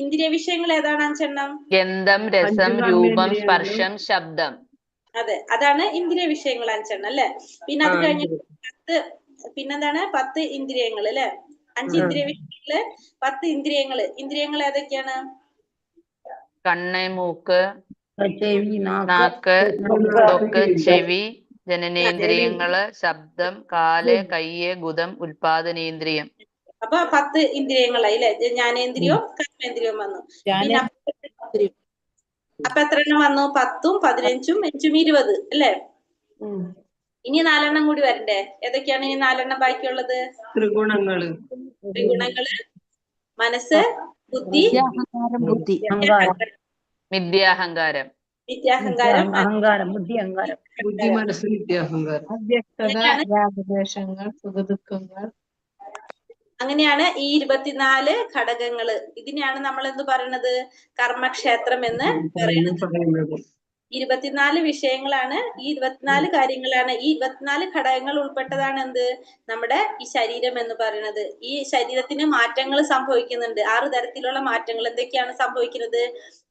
ഇന്ദ്രിയ വിഷയങ്ങൾ ഏതാണ്? 5 ഗന്ധം, രസം, രൂപം, സ്പർശം, ശബ്ദം. അതെ, അതാണ് ഇന്ദ്രിയ വിഷയങ്ങൾ 5 അല്ലെ. പിന്നെ അത് കഴിഞ്ഞിട്ട് പിന്നെന്താണ്? 10 ഇന്ദ്രിയങ്ങൾ അല്ലെ. 5 ഇന്ദ്രിയ വിഷയങ്ങള്, 10 ഇന്ദ്രിയങ്ങള്. ഇന്ദ്രിയങ്ങൾ ഏതൊക്കെയാണ്? കണ്ണ്, മൂക്ക്, നാക്ക്, ത്വക്ക്, ചെവി, ജനനേന്ദ്രിയങ്ങള്, ശബ്ദം, കാല്, കയ്യ്, ഗുദം, ഉൽപാദനേന്ദ്രിയം. അപ്പൊ 10 ഇന്ദ്രിയങ്ങളായി അല്ലെ. ജ്ഞാനേന്ദ്രിയവും കർമ്മേന്ദ്രിയവും വന്നു. പിന്നെ അപ്പൊ എത്ര എണ്ണം വന്നു? 10ഉം 15ഉം 5ഉം 20 അല്ലെ. ഇനി 4 കൂടി വരണ്ടേ? ഏതൊക്കെയാണ് ഇനി 4 ബാക്കിയുള്ളത്? ത്രിഗുണങ്ങള്, മനസ്സ്, ബുദ്ധി, മിഥ്യാഹങ്കാരം, ബുദ്ധി, മനസ്സ്, വിദ്യാഹങ്കാരം. രാഗദ്വേഷങ്ങൾ, സുഖദുഃഖങ്ങൾ. അങ്ങനെയാണ് ഈ 24 ഘടകങ്ങള്. ഇതിനെയാണ് നമ്മൾ എന്ത് പറയുന്നത്? കർമ്മക്ഷേത്രം എന്ന് പറയുന്നത്. 24 വിഷയങ്ങളാണ്, ഈ 24 കാര്യങ്ങളാണ്, ഈ 24 ഘടകങ്ങൾ ഉൾപ്പെട്ടതാണ് എന്ത്, നമ്മുടെ ഈ ശരീരം എന്ന് പറയുന്നത്. ഈ ശരീരത്തിന് മാറ്റങ്ങൾ സംഭവിക്കുന്നുണ്ട്. 6 തരത്തിലുള്ള മാറ്റങ്ങൾ. എന്തൊക്കെയാണ് സംഭവിക്കുന്നത്?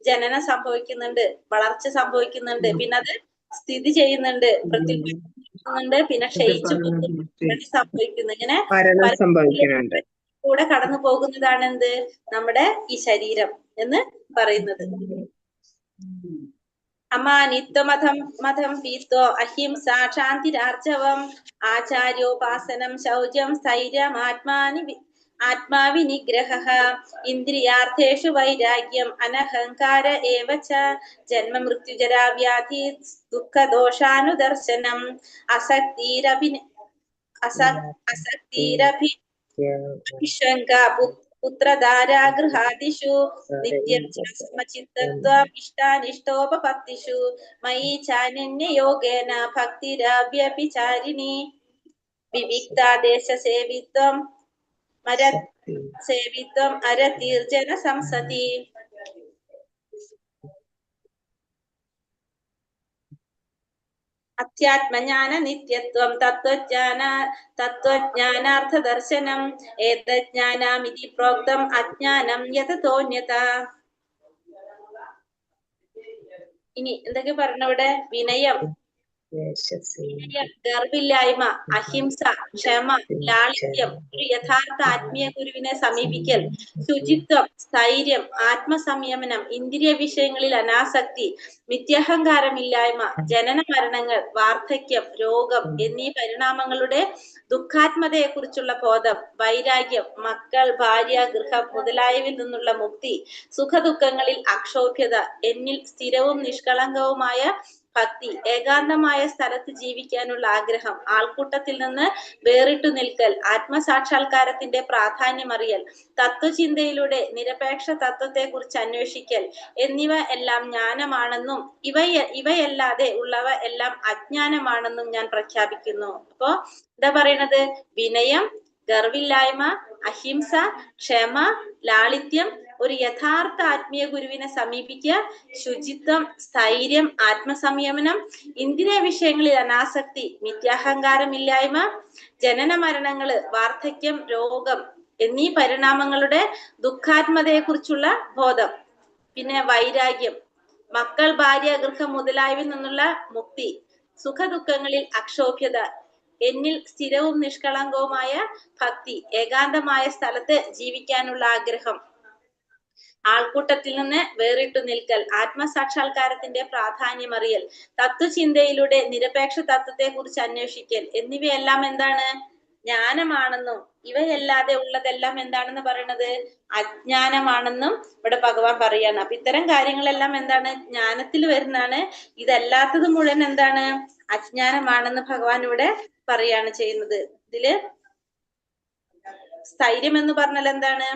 ജനനം സംഭവിക്കുന്നുണ്ട്, വളർച്ച സംഭവിക്കുന്നുണ്ട്, പിന്നെ അത് സ്ഥിതി ചെയ്യുന്നുണ്ട്, പ്രത്യുൽപാദിപ്പിക്കുന്നുണ്ട്, പിന്നെ ക്ഷയിച്ചു സംഭവിക്കുന്നു. ഇങ്ങനെ കൂടെ കടന്നു പോകുന്നതാണ് എന്ത്, നമ്മുടെ ഈ ശരീരം എന്ന് പറയുന്നത്. അമാനിത്വമധം പീത്തോ അഹിംസ ശാന്തിരാർജവം ആചാര്യോപാസനം ശൗചം സ്ഥൈര്യം ആത്മാവിനിഗ്രഹഃ ഇന്ദ്രിയാർത്ഥേഷു വൈരാഗ്യം അനഹങ്കാര ഏവ ച ജന്മ മൃത്യുജരാ വ്യാധി ദുഃഖദോഷാനുദർശനം അസക്തിരഭിശങ്ക പുത്രധാരാഗൃഹാദിഷു നിത്യം സമചിത്തത്വം ഇഷ്ടാനിഷ്ടോപപത്തിഷു മയി ചാനന്യയോഗേന ഭക്തിരവ്യഭിചാരിണി വിവിക്താദേശസേവിത്വം അരതീർജന സംസതി. അധ്യാത്മജ്ഞാന നിത്യത്വം തത്വജ്ഞാനാർത്ഥ ദർശനം ഏതജ്ഞാനാമിതി പ്രോക്തം അജ്ഞാനം യതതോന്യത. ഇനി എന്തൊക്കെ പറഞ്ഞവിടെ? വിനയം, ഗർവില്ലായ്മ, അഹിംസ, ക്ഷമ, ലാളിത്യം, ഒരു യഥാർത്ഥ ആത്മീയ ഗുരുവിനെ സമീപിക്കൽ, ശുചിത്വം, സ്ഥൈര്യം, ആത്മസംയമനം, ഇന്ദ്രിയ വിഷയങ്ങളിൽ അനാസക്തി, മിഥ്യാഹങ്കാരമില്ലായ്മ, ജനന മരണങ്ങൾ, വാർദ്ധക്യം, രോഗം എന്നീ പരിണാമങ്ങളുടെ ദുഃഖാത്മതയെ കുറിച്ചുള്ള ബോധം, വൈരാഗ്യം, മക്കൾ, ഭാര്യ, ഗൃഹം മുതലായവയിൽ നിന്നുള്ള മുക്തി, സുഖദുഃഖങ്ങളിൽ അക്ഷോഭ്യത, എന്നിൽ സ്ഥിരവും നിഷ്കളങ്കവുമായ ഭക്തി, ഏകാന്തമായ സ്ഥലത്ത് ജീവിക്കാനുള്ള ആഗ്രഹം, ആൾക്കൂട്ടത്തിൽ നിന്ന് വേറിട്ടു നിൽക്കൽ, ആത്മസാക്ഷാത്കാരത്തിന്റെ പ്രാധാന്യം അറിയൽ, തത്വചിന്തയിലൂടെ നിരപേക്ഷ തത്വത്തെ കുറിച്ച് അന്വേഷിക്കൽ എന്നിവ എല്ലാം ജ്ഞാനമാണെന്നും ഇവയല്ലാതെ ഉള്ളവ എല്ലാം അജ്ഞാനമാണെന്നും ഞാൻ പ്രഖ്യാപിക്കുന്നു. അപ്പോ എന്താ പറയണത്? വിനയം, ഗർവില്ലായ്മ, അഹിംസ, ക്ഷമ, ലാളിത്യം, ഒരു യഥാർത്ഥ ആത്മീയ ഗുരുവിനെ സമീപിക്കുക, ശുചിത്വം, സ്ഥൈര്യം, ആത്മസംയമനം, ഇന്ദ്രിയ വിഷയങ്ങളിൽ അനാസക്തി, മിഥ്യാഹങ്കാരമില്ലായ്മ, ജനന മരണങ്ങള്, വാർദ്ധക്യം, രോഗം എന്നീ പരിണാമങ്ങളുടെ ദുഃഖാത്മതയെ കുറിച്ചുള്ള ബോധം, പിന്നെ വൈരാഗ്യം, മക്കൾ, ഭാര്യ, ഗൃഹം മുതലായവയിൽ നിന്നുള്ള മുക്തി, സുഖദുഃഖങ്ങളിൽ അക്ഷോഭ്യത, എന്നിൽ സ്ഥിരവും നിഷ്കളങ്കവുമായ ഭക്തി, ഏകാന്തമായ സ്ഥലത്ത് ജീവിക്കാനുള്ള ആഗ്രഹം, ആൾക്കൂട്ടത്തിൽ നിന്ന് വേറിട്ടു നിൽക്കൽ, ആത്മസാക്ഷാത്കാരത്തിന്റെ പ്രാധാന്യം അറിയൽ, തത്വചിന്തയിലൂടെ നിരപേക്ഷ തത്വത്തെ കുറിച്ച് അന്വേഷിക്കൽ എന്നിവയെല്ലാം എന്താണ്? ജ്ഞാനമാണെന്നും ഇവയല്ലാതെ ഉള്ളതെല്ലാം എന്താണെന്ന് പറയുന്നത്? അജ്ഞാനമാണെന്നും ഇവിടെ ഭഗവാൻ പറയാണ്. അപ്പൊ ഇത്തരം കാര്യങ്ങളെല്ലാം എന്താണ്? ജ്ഞാനത്തിൽ വരുന്നതാണ്. ഇതല്ലാത്തത് മുഴുവൻ എന്താണ്? അജ്ഞാനമാണെന്ന് ഭഗവാൻ ഇവിടെ പറയാണ് ചെയ്യുന്നത്. ഇതില് സ്ഥൈര്യം എന്ന് പറഞ്ഞാൽ എന്താണ്?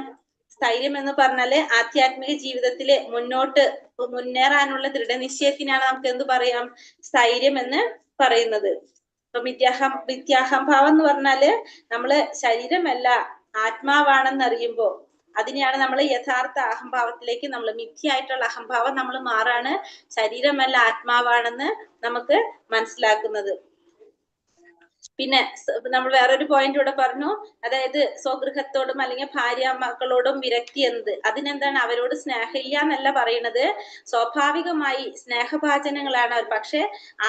സ്ഥൈര്യം എന്ന് പറഞ്ഞാല് ആധ്യാത്മിക ജീവിതത്തില് മുന്നേറാനുള്ള ദൃഢനിശ്ചയത്തിനാണ് നമുക്ക് എന്ത് പറയാം? സ്ഥൈര്യം എന്ന് പറയുന്നത്. ഇപ്പൊ മിഥ്യാഹംഭാവം എന്ന് പറഞ്ഞാല് നമ്മള് ശരീരമല്ല ആത്മാവാണെന്ന് അറിയുമ്പോ അതിനെയാണ് നമ്മൾ യഥാർത്ഥ അഹംഭാവത്തിലേക്ക് നമ്മൾ മിഥ്യയായിട്ടുള്ള അഹംഭാവം നമ്മൾ മാറാണ് ശരീരമല്ല ആത്മാവാണെന്ന് നമുക്ക് മനസ്സിലാക്കുന്നത്. പിന്നെ നമ്മൾ വേറൊരു പോയിന്റ് ഇവിടെ പറഞ്ഞു, അതായത് സ്വഗൃഹത്തോടും അല്ലെങ്കിൽ ഭാര്യ മക്കളോടും വിരക്തി എന്നത്. അതിനെന്താണ്? അവരോട് സ്നേഹമില്ല എന്നല്ല പറയുന്നത്, സ്വാഭാവികമായി സ്നേഹഭാചനങ്ങളാണ് അവർ. പക്ഷെ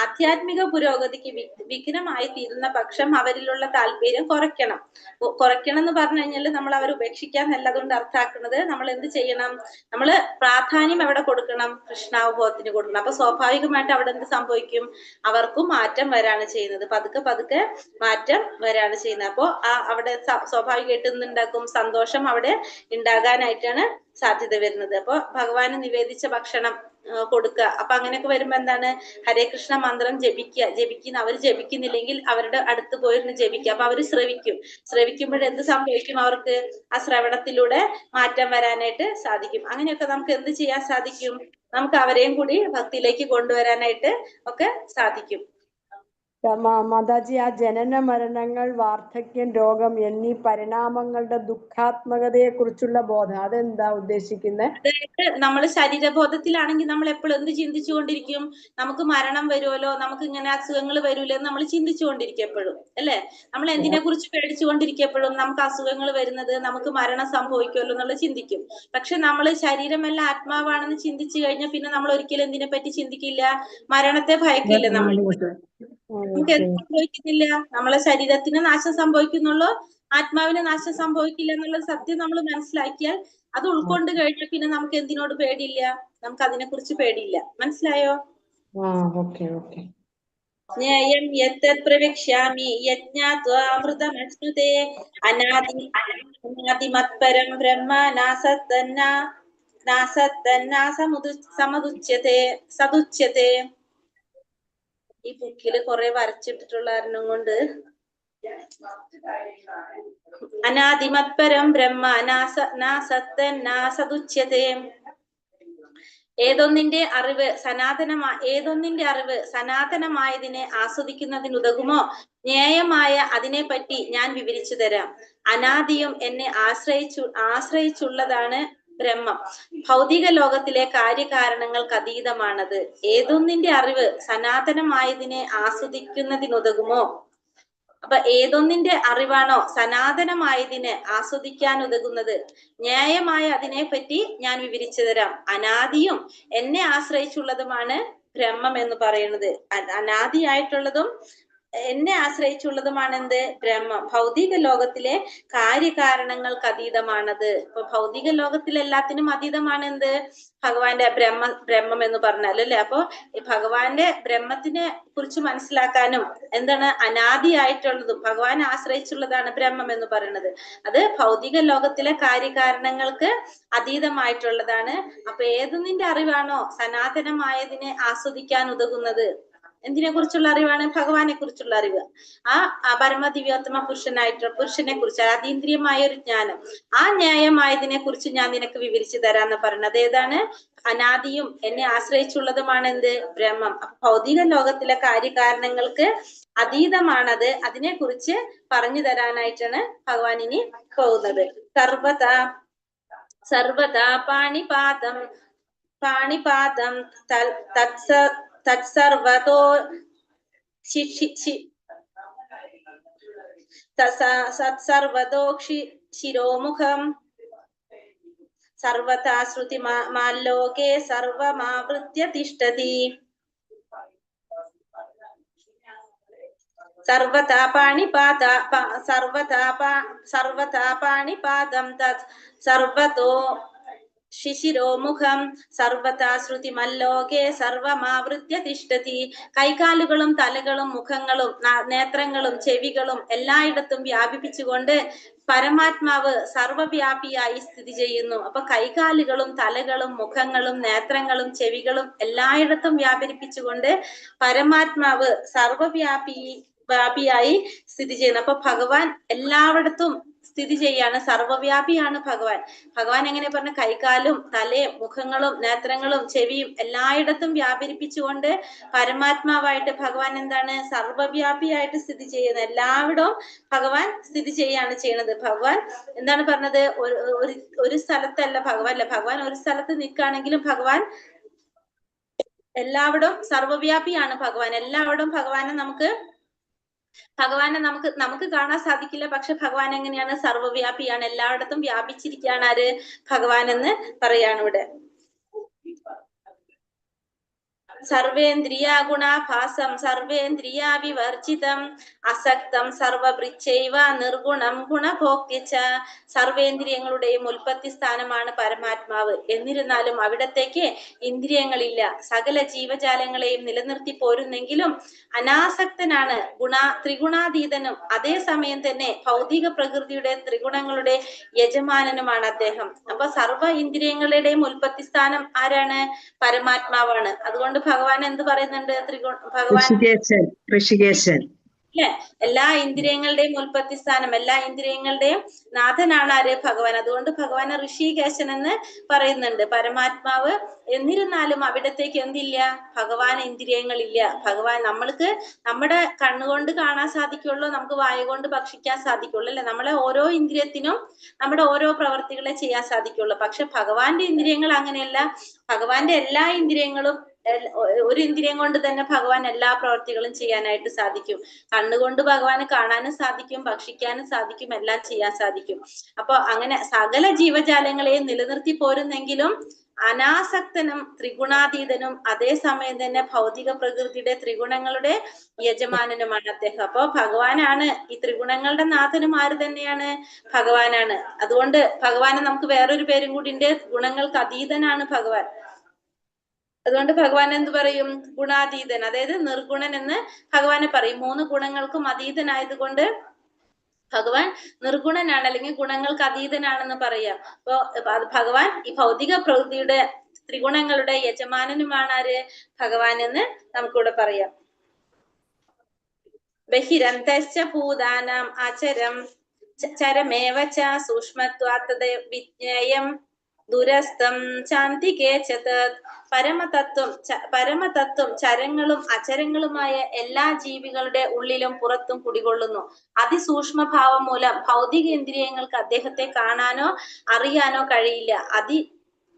ആധ്യാത്മിക പുരോഗതിക്ക് വിഘ്നമായി തീരുന്ന പക്ഷം അവരിലുള്ള താല്പര്യം കുറയ്ക്കണം എന്ന് പറഞ്ഞു കഴിഞ്ഞാൽ നമ്മൾ അവർ ഉപേക്ഷിക്കാന്നല്ല അതുകൊണ്ട് അർത്ഥാക്കുന്നത്. നമ്മൾ എന്ത് ചെയ്യണം? നമ്മൾ പ്രാധാന്യം എവിടെ കൊടുക്കണം? കൃഷ്ണാവബോധത്തിന് കൊടുക്കണം. അപ്പൊ സ്വാഭാവികമായിട്ട് അവിടെ എന്ത് സംഭവിക്കും? അവർക്കും മാറ്റം വരാണ് ചെയ്യുന്നത്. പതുക്കെ മാറ്റം വരാണ് ചെയ്യുന്നത്. അപ്പോ അവിടെ സ്വാഭാവികമായിട്ട് എന്തുണ്ടാക്കും? സന്തോഷം അവിടെ ഉണ്ടാകാനായിട്ടാണ് സാധ്യത വരുന്നത്. അപ്പൊ ഭഗവാന് നിവേദിച്ച ഭക്ഷണം കൊടുക്കുക. അപ്പൊ അങ്ങനെയൊക്കെ വരുമ്പോ എന്താണ്? ഹരേ കൃഷ്ണ മന്ത്രം ജപിക്കുന്ന അവർ ജപിക്കുന്നില്ലെങ്കിൽ അവരുടെ അടുത്ത് പോയിരുന്ന് ജപിക്കുക. അപ്പൊ അവര് ശ്രവിക്കുമ്പോഴെന്ത് സംഭവിക്കും? അവർക്ക് ആ ശ്രവണത്തിലൂടെ മാറ്റം വരാനായിട്ട് സാധിക്കും. അങ്ങനെയൊക്കെ നമുക്ക് എന്ത് ചെയ്യാൻ സാധിക്കും? നമുക്ക് അവരെയും കൂടി ഭക്തിയിലേക്ക് കൊണ്ടുവരാനായിട്ട് ഒക്കെ സാധിക്കും. മാതാജി, ആ ജനന മരണങ്ങൾ, വാർദ്ധക്യം, രോഗം എന്നീ പരിണാമങ്ങളുടെ ദുഃഖാത്മകതയെ കുറിച്ചുള്ള ബോധം, അതെന്താ ഉദ്ദേശിക്കുന്നത്? അതായത് നമ്മൾ ശരീരബോധത്തിലാണെങ്കിൽ നമ്മൾ എപ്പോഴും എന്ത് ചിന്തിച്ചുകൊണ്ടിരിക്കും? നമുക്ക് മരണം വരുമല്ലോ, നമുക്ക് ഇങ്ങനെ അസുഖങ്ങൾ വരൂലോ എന്ന് നമ്മൾ ചിന്തിച്ചുകൊണ്ടിരിക്കും എപ്പോഴും, അല്ലെ? നമ്മൾ എന്തിനെ കുറിച്ച് പേടിച്ചുകൊണ്ടിരിക്കും എപ്പോഴും? നമുക്ക് അസുഖങ്ങൾ വരുന്നത്, നമുക്ക് മരണം സംഭവിക്കുമല്ലോ എന്നുള്ള ചിന്തിക്കും. പക്ഷെ നമ്മൾ ശരീരമല്ല ആത്മാവാണെന്ന് ചിന്തിച്ചു കഴിഞ്ഞാൽ പിന്നെ നമ്മൾ ഒരിക്കലും എന്തിനെ പറ്റി ചിന്തിക്കില്ല? മരണത്തെ ഭയക്കില്ല. നമുക്ക് എന്ത് സംഭവിക്കുന്നില്ല? നമ്മളെ ശരീരത്തിന് നാശം സംഭവിക്കുന്നുള്ളൂ, ആത്മാവിന് നാശം സംഭവിക്കില്ല എന്നുള്ള സത്യം നമ്മൾ മനസ്സിലാക്കിയാൽ അത് ഉൾക്കൊണ്ട് കഴിഞ്ഞാൽ പിന്നെ നമുക്ക് എന്തിനോട് പേടിയില്ല? നമുക്ക് അതിനെ കുറിച്ച് പേടിയില്ല. മനസ്സിലായോ? ജ്ഞേയം യത്തത് പ്രവക്ഷ്യാമി യജ്ഞാത്വാ അമൃതമശ്നുതേ അനാദിമത്പരം ബ്രഹ്മ സമുച്യത്തെ. ഈ ബുക്കില് കുറെ വരച്ചിട്ടിട്ടുള്ള കാരണം കൊണ്ട് അനാദിമത്പരം ബ്രഹ്മ സതുച്യത്തെ. ഏതൊന്നിന്റെ അറിവ് സനാതനമായതിനെ ആസ്വദിക്കുന്നതിനുതകുമോ? ന്യായമായ അതിനെപ്പറ്റി ഞാൻ വിവരിച്ചു തരാം. അനാദിയും എന്നെ ആശ്രയിച്ചുള്ളതാണ് ബ്രഹ്മം. ഭൗതിക ലോകത്തിലെ കാര്യകാരണങ്ങൾക്ക് അതീതമാണത്. ഏതൊന്നിന്റെ അറിവ് സനാതനമായതിനെ ആസ്വദിക്കുന്നതിനുതകുമോ? അപ്പൊ ഏതൊന്നിന്റെ അറിവാണോ സനാതനമായതിനെ ആസ്വദിക്കാൻ ഉതകുന്നത്? ന്യായമായ അതിനെപ്പറ്റി ഞാൻ വിവരിച്ചു തരാം. അനാദിയും എന്നെ ആശ്രയിച്ചുള്ളതുമാണ് ബ്രഹ്മം എന്ന് പറയുന്നത്. അനാദിയായിട്ടുള്ളതും എന്നെ ആശ്രയിച്ചുള്ളതുമാണ് എന്ത്? ബ്രഹ്മം. ഭൗതിക ലോകത്തിലെ കാര്യകാരണങ്ങൾക്ക് അതീതമാണത്. ഇപ്പൊ ഭൗതിക ലോകത്തിലെ എല്ലാത്തിനും അതീതമാണ് എന്ത്? ഭഗവാന്റെ ബ്രഹ്മം എന്ന് പറഞ്ഞാൽ, അല്ലെ? അപ്പൊ ഭഗവാന്റെ ബ്രഹ്മത്തിനെ കുറിച്ച് മനസ്സിലാക്കാനും എന്താണ് അനാദിയായിട്ടുള്ളതും ഭഗവാനെ ആശ്രയിച്ചുള്ളതാണ് ബ്രഹ്മം എന്ന് പറയുന്നത്. അത് ഭൗതിക ലോകത്തിലെ കാര്യകാരണങ്ങൾക്ക് അതീതമായിട്ടുള്ളതാണ്. അപ്പൊ ഏതൊന്നിന്റെ അറിവാണോ സനാതനമായതിനെ ആസ്വദിക്കാൻ ഉതകുന്നത്? എന്തിനെ കുറിച്ചുള്ള അറിവാണ്? ഭഗവാനെ കുറിച്ചുള്ള അറിവ്. ആ പരമദിവ്യോത്തമ പുരുഷനെ കുറിച്ച്, അതീന്ദ്രിയമായ ഒരു ജ്ഞാനം. ആ ന്യായമായതിനെ കുറിച്ച് ഞാൻ നിനക്ക് വിവരിച്ചു തരാന്ന് പറയുന്നത് ഏതാണ്? അനാദിയും എന്നെ ആശ്രയിച്ചുള്ളതുമാണ് എന്ത്? ബ്രഹ്മം. അപ്പൊ ഭൗതിക ലോകത്തിലെ കാര്യകാരണങ്ങൾക്ക് അതീതമാണത്. അതിനെ കുറിച്ച് പറഞ്ഞു തരാനായിട്ടാണ് ഭഗവാൻ ഇനി പോകുന്നത്. സർവതാ പാണിപാദം തത്സർവതോ ശിരോമുഖം സർവഥാ ശ്രുതി മാല്ലോകേ സർവമാവൃത്യ തിഷ്ഠതി. സർവഥാ പാണിപാദം തത് സർവതോ ശിശിരോമുഖം സർവഥാ ശ്രുതി മല്ലോകേ സർവമാവൃത്യ തിഷ്ഠതി. കൈകാലുകളും തലകളും മുഖങ്ങളും നേത്രങ്ങളും ചെവികളും എല്ലായിടത്തും വ്യാപിപ്പിച്ചുകൊണ്ട് പരമാത്മാവ് സർവവ്യാപിയായി സ്ഥിതി ചെയ്യുന്നു. അപ്പൊ കൈകാലുകളും തലകളും മുഖങ്ങളും നേത്രങ്ങളും ചെവികളും എല്ലായിടത്തും വ്യാപരിപ്പിച്ചുകൊണ്ട് പരമാത്മാവ് സർവവ്യാപിയായി സ്ഥിതി ചെയ്യുന്നു. അപ്പൊ ഭഗവാൻ എല്ലായിടത്തും സ്ഥിതി ചെയ്യാണ്, സർവവ്യാപിയാണ് ഭഗവാൻ. ഭഗവാൻ എങ്ങനെ പറഞ്ഞ? കൈകാലും തലയും മുഖങ്ങളും നേത്രങ്ങളും ചെവിയും എല്ലായിടത്തും വ്യാപരിപ്പിച്ചുകൊണ്ട് പരമാത്മാവായിട്ട് ഭഗവാൻ എന്താണ്? സർവവ്യാപിയായിട്ട് സ്ഥിതി ചെയ്യുന്നത്. എല്ലായിടവും ഭഗവാൻ സ്ഥിതി ചെയ്യാണ് ചെയ്യുന്നത്. ഭഗവാൻ എന്താണ് പറഞ്ഞത്? ഒരു സ്ഥലത്തല്ല ഭഗവാൻ, അല്ല ഭഗവാൻ ഒരു സ്ഥലത്ത് നിൽക്കുകയാണെങ്കിലും ഭഗവാൻ എല്ലായിടവും സർവവ്യാപിയാണ് ഭഗവാൻ. എല്ലായിടവും ഭഗവാനെ നമുക്ക് കാണാൻ സാധിക്കില്ല. പക്ഷെ ഭഗവാൻ എങ്ങനെയാണ്? സർവവ്യാപിയാണ്, എല്ലായിടത്തും വ്യാപിച്ചിരിക്കുകയാണ് ആര്? ഭഗവാൻ എന്ന് പറയാണ് ഇവിടെ. സർവേന്ദ്രിയ ഗുണാഭാസം സർവേന്ദ്രിയ വിവർജിതം അസക്തം സർവവൃച്ചൈവ നിർഗുണം ഗുണഭോക്തിച്ച. സർവേന്ദ്രിയങ്ങളുടെയും ഉൽപ്പത്തി സ്ഥാനമാണ് പരമാത്മാവ്. എന്നിരുന്നാലും അവിടത്തേക്ക് ഇന്ദ്രിയങ്ങളില്ല. സകല ജീവജാലങ്ങളെയും നിലനിർത്തി പോരുന്നെങ്കിലും അനാസക്തനാണ്, ത്രിഗുണാതീതനും അതേസമയം തന്നെ ഭൗതിക പ്രകൃതിയുടെ ത്രിഗുണങ്ങളുടെ യജമാനനുമാണ് അദ്ദേഹം. അപ്പൊ സർവ ഇന്ദ്രിയങ്ങളുടെയും ഉൽപ്പത്തി സ്ഥാനം ആരാണ്? പരമാത്മാവാണ്. അതുകൊണ്ട് ഭഗവാൻ എന്ത് പറയുന്നുണ്ട്? ഋഷികേശൻ അല്ലെ? എല്ലാ ഇന്ദ്രിയങ്ങളുടെയും ഉൽപ്പത്തി സ്ഥാനം, എല്ലാ ഇന്ദ്രിയങ്ങളുടെയും നാഥനാണ് ആര്? ഭഗവാൻ. അതുകൊണ്ട് ഭഗവാനെ ഋഷികേശൻ എന്ന് പറയുന്നുണ്ട്. പരമാത്മാവ്. എന്നിരുന്നാലും അവിടത്തേക്ക് എന്തില്ല? ഭഗവാൻ ഇന്ദ്രിയങ്ങളില്ല. ഭഗവാൻ നമ്മൾക്ക് നമ്മുടെ കണ്ണുകൊണ്ട് കാണാൻ സാധിക്കുള്ളൂ, നമുക്ക് വായ കൊണ്ട് ഭക്ഷിക്കാൻ സാധിക്കുള്ളൂ, അല്ലെ? നമ്മളെ ഓരോ ഇന്ദ്രിയത്തിനും നമ്മുടെ ഓരോ പ്രവർത്തികളെ ചെയ്യാൻ സാധിക്കുള്ളൂ. പക്ഷെ ഭഗവാന്റെ ഇന്ദ്രിയങ്ങൾ അങ്ങനെയല്ല. ഭഗവാന്റെ എല്ലാ ഇന്ദ്രിയങ്ങളും ഒരു ഇന്ദ്രിയം കൊണ്ട് തന്നെ ഭഗവാൻ എല്ലാ പ്രവർത്തികളും ചെയ്യാനായിട്ട് സാധിക്കും. കണ്ണുകൊണ്ട് ഭഗവാന് കാണാനും സാധിക്കും, ഭക്ഷിക്കാനും സാധിക്കും, എല്ലാം ചെയ്യാൻ സാധിക്കും. അപ്പൊ അങ്ങനെ സകല ജീവജാലങ്ങളെയും നിലനിർത്തി പോരുന്നെങ്കിലും അനാസക്തനും ത്രിഗുണാതീതനും അതേസമയം തന്നെ ഭൗതിക പ്രകൃതിയുടെ ത്രിഗുണങ്ങളുടെ യജമാനനുമാണ് അദ്ദേഹം. അപ്പൊ ഭഗവാനാണ് ഈ ത്രിഗുണങ്ങളുടെ നാഥനും. ആര് തന്നെയാണ്? ഭഗവാനാണ്. അതുകൊണ്ട് ഭഗവാന് നമുക്ക് വേറൊരു പേരും കൂടി ഉണ്ട്, ഗുണങ്ങൾക്ക് അതീതനാണ് ഭഗവാൻ. അതുകൊണ്ട് ഭഗവാൻ എന്ത് പറയും? ഗുണാതീതൻ, അതായത് നിർഗുണൻ എന്ന് ഭഗവാനെ പറയും. 3 ഗുണങ്ങൾക്കും അതീതനായത് കൊണ്ട് ഭഗവാൻ നിർഗുണനാണ്, അല്ലെങ്കിൽ ഗുണങ്ങൾക്ക് അതീതനാണെന്ന് പറയാം. അപ്പൊ ഭഗവാൻ ഈ ഭൗതിക പ്രകൃതിയുടെ ത്രിഗുണങ്ങളുടെ യജമാനനുമാണ് ആര്? ഭഗവാൻ എന്ന് നമുക്കിവിടെ പറയാം. ബഹിരന്തശ്ച ഭൂതാനാം അചരം ചരമേവ ച സൂക്ഷ്മത്വാത് വിജ്ഞേയം ദുരസ്ഥം ശാന്തികേ ചതത്. പരമതത്വം ചരങ്ങളും അചരങ്ങളുമായ എല്ലാ ജീവികളുടെ ഉള്ളിലും പുറത്തും കുടികൊള്ളുന്നു. അതിസൂക്ഷ്മഭാവം മൂലം ഭൗതിക ഇന്ദ്രിയങ്ങൾക്ക് അദ്ദേഹത്തെ കാണാനോ അറിയാനോ കഴിയില്ല.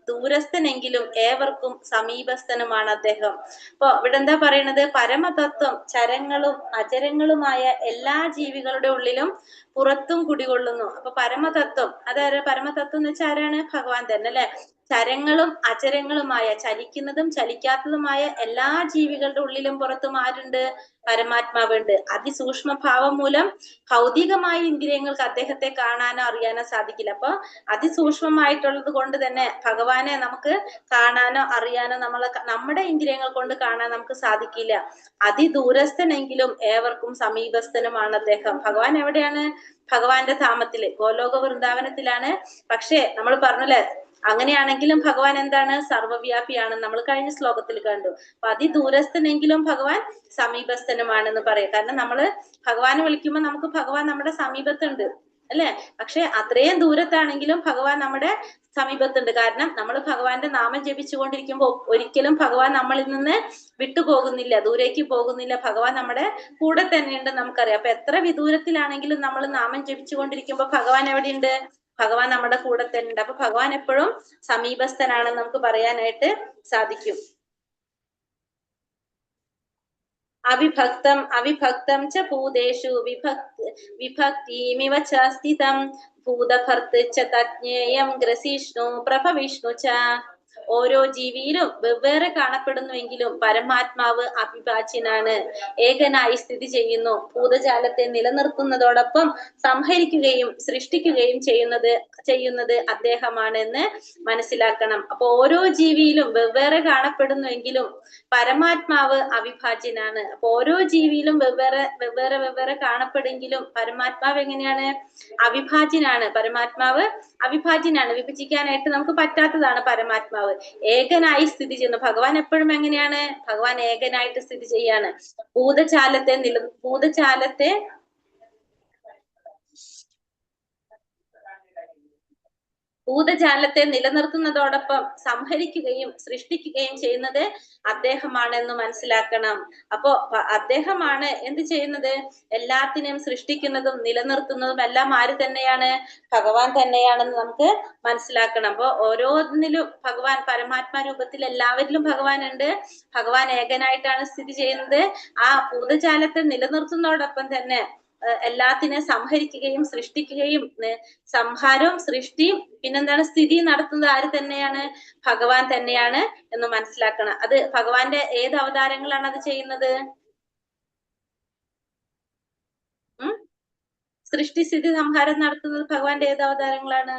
ദൂരസ്ഥനെങ്കിലും ഏവർക്കും സമീപസ്ഥനുമാണ് അദ്ദേഹം. അപ്പൊ ഇവിടെ എന്താ പറയണത്? പരമതത്വം ചരങ്ങളും അചരങ്ങളുമായ എല്ലാ ജീവികളുടെ ഉള്ളിലും പുറത്തും കുടികൊള്ളുന്നു. അപ്പൊ പരമതത്വം, അതായത് പരമതത്വം എന്ന് വെച്ചാൽ ആരാണ്? ഭഗവാൻ തന്നെ, അല്ലെ? ചരങ്ങളും അചരങ്ങളുമായ, ചലിക്കുന്നതും ചലിക്കാത്തതുമായ എല്ലാ ജീവികളുടെ ഉള്ളിലും പുറത്തും ആരുണ്ട്? പരമാത്മാവുണ്ട്. അതിസൂക്ഷ്മ ഭാവം മൂലം ഭൗതികമായ ഇന്ദ്രിയങ്ങൾക്ക് അദ്ദേഹത്തെ കാണാനോ അറിയാനോ സാധിക്കില്ല. അപ്പൊ അതിസൂക്ഷ്മമായിട്ടുള്ളത് കൊണ്ട് തന്നെ ഭഗവാനെ നമുക്ക് കാണാനോ അറിയാനോ നമ്മുടെ ഇന്ദ്രിയങ്ങൾ കൊണ്ട് കാണാൻ നമുക്ക് സാധിക്കില്ല. അതിദൂരസ്ഥനെങ്കിലും ഏവർക്കും സമീപസ്ഥനുമാണ് അദ്ദേഹം. ഭഗവാൻ എവിടെയാണ്? ഭഗവാന്റെ ധാമത്തില്, ഗോലോക വൃന്ദാവനത്തിലാണ്. പക്ഷെ നമ്മൾ പറഞ്ഞല്ലേ, അങ്ങനെയാണെങ്കിലും ഭഗവാൻ എന്താണ്? സർവ്വവ്യാപിയാണ്. നമ്മൾ കഴിഞ്ഞ ശ്ലോകത്തിൽ കണ്ടു. അപ്പൊ അതിദൂരസ്ഥനെങ്കിലും ഭഗവാൻ സമീപസ്ഥനുമാണെന്ന് പറയാം. കാരണം നമ്മള് ഭഗവാനെ വിളിക്കുമ്പോൾ നമുക്ക് ഭഗവാൻ നമ്മുടെ സമീപത്തുണ്ട്, അല്ലെ? പക്ഷെ അത്രയും ദൂരത്താണെങ്കിലും ഭഗവാൻ നമ്മുടെ സമീപത്തുണ്ട്. കാരണം നമ്മൾ ഭഗവാന്റെ നാമം ജപിച്ചുകൊണ്ടിരിക്കുമ്പോൾ ഒരിക്കലും ഭഗവാൻ നമ്മളിൽ നിന്ന് വിട്ടുപോകുന്നില്ല, ദൂരേക്ക് പോകുന്നില്ല. ഭഗവാൻ നമ്മുടെ കൂടെ തന്നെയുണ്ട്, നമുക്കറിയാം. അപ്പൊ എത്ര വിദൂരത്തിലാണെങ്കിലും നമ്മൾ നാമം ജപിച്ചുകൊണ്ടിരിക്കുമ്പോൾ ഭഗവാൻ എവിടെയുണ്ട്? ഭഗവാൻ നമ്മുടെ കൂടെ തന്നെ ഉണ്ട്. അപ്പൊ ഭഗവാൻ എപ്പോഴും സമീപസ്ഥനാണെന്ന് നമുക്ക് പറയാനായിട്ട് സാധിക്കും. അവിഭക്തം ച ഭൂതേഷു വിഭക്തിമിവ ച സ്ഥിതം ഭൂതഭർത്ത് ച തജ്ഞേയം ഗ്രസിഷ്ണു പ്രഭവിഷ്ണു ച. ഓരോ ജീവിയിലും വെവ്വേറെ കാണപ്പെടുന്നുവെങ്കിലും പരമാത്മാവ് അവിഭാജ്യനാണ്, ഏകനായി സ്ഥിതി ചെയ്യുന്നു. ഭൂതജാലത്തെ നിലനിർത്തുന്നതോടൊപ്പം സംഹരിക്കുകയും സൃഷ്ടിക്കുകയും ചെയ്യുന്നത് അദ്ദേഹമാണെന്ന് മനസ്സിലാക്കണം. അപ്പൊ ഓരോ ജീവിയിലും വെവ്വേറെ കാണപ്പെടുന്നുവെങ്കിലും പരമാത്മാവ് അവിഭാജ്യനാണ്. അപ്പൊ ഓരോ ജീവിയിലും വെവ്വേറെ കാണപ്പെടുമെങ്കിലും പരമാത്മാവ് എങ്ങനെയാണ്? അവിഭാജ്യനാണ്. പരമാത്മാവ് അവിഭാജ്യനാണ്, വിഭജിക്കാനായിട്ട് നമുക്ക് പറ്റാത്തതാണ് പരമാത്മാവ്. ഏകനായി സ്ഥിതി ചെയ്യുന്നു. ഭഗവാൻ എപ്പോഴും എങ്ങനെയാണ്? ഭഗവാൻ ഏകനായിട്ട് സ്ഥിതി ചെയ്യാണ്. ഭൂതജാലത്തെ നിലനിർത്തുന്നതോടൊപ്പം സംഹരിക്കുകയും സൃഷ്ടിക്കുകയും ചെയ്യുന്നത് അദ്ദേഹമാണെന്ന് മനസ്സിലാക്കണം. അപ്പോ അദ്ദേഹമാണ് എന്ത് ചെയ്യുന്നത്? എല്ലാത്തിനെയും സൃഷ്ടിക്കുന്നതും നിലനിർത്തുന്നതും എല്ലാം ആര് തന്നെയാണ്? ഭഗവാൻ തന്നെയാണെന്ന് നമുക്ക് മനസ്സിലാക്കണം. അപ്പൊ ഓരോന്നിലും ഭഗവാൻ പരമാത്മാ രൂപത്തിൽ എല്ലാവരിലും ഭഗവാൻ ഉണ്ട്. ഭഗവാൻ ഏകനായിട്ടാണ് സ്ഥിതി ചെയ്യുന്നത്. ആ ഭൂതജാലത്തെ നിലനിർത്തുന്നതോടൊപ്പം തന്നെ എല്ലാത്തിനെ സംഹരിക്കുകയും സൃഷ്ടിക്കുകയും, സംഹാരവും സൃഷ്ടിയും പിന്നെന്താണ് സ്ഥിതി നടത്തുന്നത് ആര് തന്നെയാണ്? ഭഗവാൻ തന്നെയാണ് എന്ന് മനസ്സിലാക്കണം. അത് ഭഗവാന്റെ ഏത് അവതാരങ്ങളാണ് അത് ചെയ്യുന്നത്? സൃഷ്ടി സ്ഥിതി സംഹാരം നടത്തുന്നത് ഭഗവാന്റെ ഏത് അവതാരങ്ങളാണ്?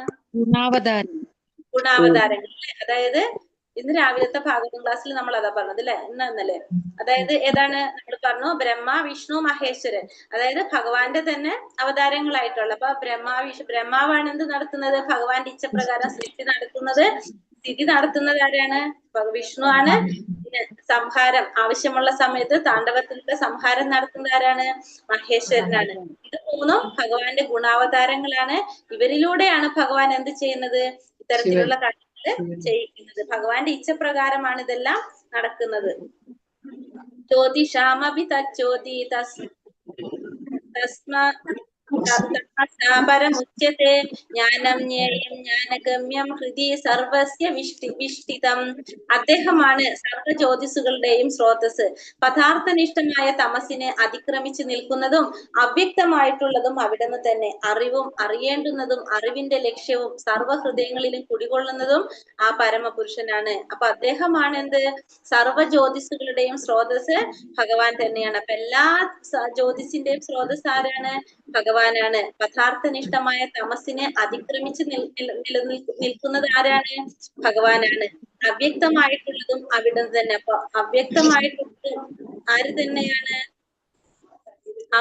ഗുണാവതാരങ്ങൾ. അതായത് ഇന്ന് രാവിലത്തെ ഭാഗവതം ക്ലാസ്സിൽ നമ്മൾ അതാ പറഞ്ഞത്, അല്ലെ? ഇന്നല്ലേ? അതായത് ഏതാണ് നമ്മൾ പറഞ്ഞു? ബ്രഹ്മ വിഷ്ണു മഹേശ്വരൻ, അതായത് ഭഗവാന്റെ തന്നെ അവതാരങ്ങളായിട്ടുള്ള. അപ്പൊ ബ്രഹ്മാവാണ് എന്ത് നടത്തുന്നത്? ഭഗവാന്റെ ഇച്ഛപ്രകാരം സൃഷ്ടി നടത്തുന്നത്. സ്ഥിതി നടത്തുന്നത് ആരാണ്? വിഷ്ണു ആണ്. പിന്നെ സംഹാരം ആവശ്യമുള്ള സമയത്ത് താണ്ഡവത്തിലൂടെ സംഹാരം നടത്തുന്നത് ആരാണ്? മഹേശ്വരനാണ്. ഇത് മൂന്നും ഭഗവാന്റെ ഗുണാവതാരങ്ങളാണ്. ഇവരിലൂടെയാണ് ഭഗവാൻ എന്ത് ചെയ്യുന്നത്? ഇത്തരത്തിലുള്ള കാര്യങ്ങള് ചെയ്യിക്കുന്നത്. ഭഗവാന്റെ ഇച്ഛപ്രകാരമാണ് ഇതെല്ലാം നടക്കുന്നത്. ജ്യോതിഷാമഭി തജ്ജ്യോതി പരമുച്യത്തെ ജ്ഞാനം ജ്ഞേയം ജ്ഞാനഗമ്യം ഹൃദി സർവസ്യ വിഷ്ടിതം. അദ്ദേഹമാണ് സർവ ജ്യോതിസുകളുടെയും സ്രോതസ്. പദാർത്ഥനിഷ്ഠമായ തമസിനെ അതിക്രമിച്ചു നിൽക്കുന്നതും അവ്യക്തമായിട്ടുള്ളതും അവിടുന്ന് തന്നെ. അറിവും അറിയേണ്ടുന്നതും അറിവിന്റെ ലക്ഷ്യവും സർവ്വഹൃദയങ്ങളിലും കുടികൊള്ളുന്നതും ആ പരമപുരുഷനാണ്. അപ്പൊ അദ്ദേഹമാണ് എന്ത്? സർവ ജ്യോതിസുകളുടെയും സ്രോതസ് ഭഗവാൻ തന്നെയാണ്. അപ്പൊ എല്ലാ ജ്യോതിസിന്റെയും സ്രോതസ് ആരാണ്? ഭഗവാനാണ്. പദാർത്ഥനിഷ്ഠമായ തമസിനെ അതിക്രമിച്ച് നിൽക്കുന്നത് ആരാണ്? ഭഗവാനാണ്. അവ്യക്തമായിട്ടുള്ളതും അവിടുന്ന് തന്നെ. അപ്പൊ അവ്യക്തമായിട്ടുള്ളതും ആര് തന്നെയാണ്?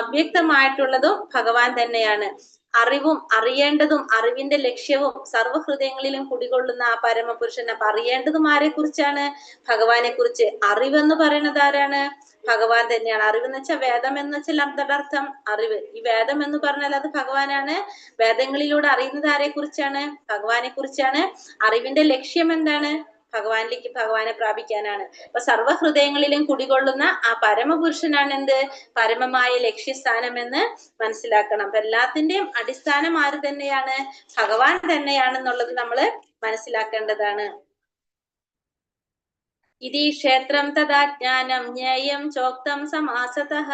അവ്യക്തമായിട്ടുള്ളതും ഭഗവാൻ തന്നെയാണ്. അറിവും അറിയേണ്ടതും അറിവിന്റെ ലക്ഷ്യവും സർവ്വഹൃദയങ്ങളിലും കുടികൊള്ളുന്ന ആ പരമപുരുഷൻ. അപ്പൊ അറിയേണ്ടതും ആരെ കുറിച്ചാണ്? ഭഗവാനെ കുറിച്ച്. അറിവെന്ന് പറയുന്നത് ആരാണ്? ഭഗവാൻ തന്നെയാണ്. അറിവ് എന്ന് വെച്ചാൽ വേദം എന്ന് വെച്ചാൽ അർത്ഥം അറിവ്. ഈ വേദം എന്ന് പറഞ്ഞാൽ അത് ഭഗവാനാണ്. വേദങ്ങളിലൂടെ അറിയുന്നത് ആരെ കുറിച്ചാണ്? ഭഗവാനെ കുറിച്ചാണ്. അറിവിന്റെ ലക്ഷ്യം എന്താണ്? ഭഗവാനെ പ്രാപിക്കാനാണ്. അപ്പൊ സർവ്വഹൃദയങ്ങളിലും കുടികൊള്ളുന്ന ആ പരമപുരുഷനാണ് എന്ത്? പരമമായ ലക്ഷ്യസ്ഥാനം എന്ന് മനസ്സിലാക്കണം. അപ്പൊ എല്ലാത്തിന്റെയും അടിസ്ഥാനം ആര് തന്നെയാണ്? ഭഗവാൻ തന്നെയാണെന്നുള്ളത് നമ്മൾ മനസ്സിലാക്കേണ്ടതാണ്. ഇതി ക്ഷേത്രം തഥാ ജ്ഞാനം ജ്ഞേയം ചോക്തം സമാസതഃ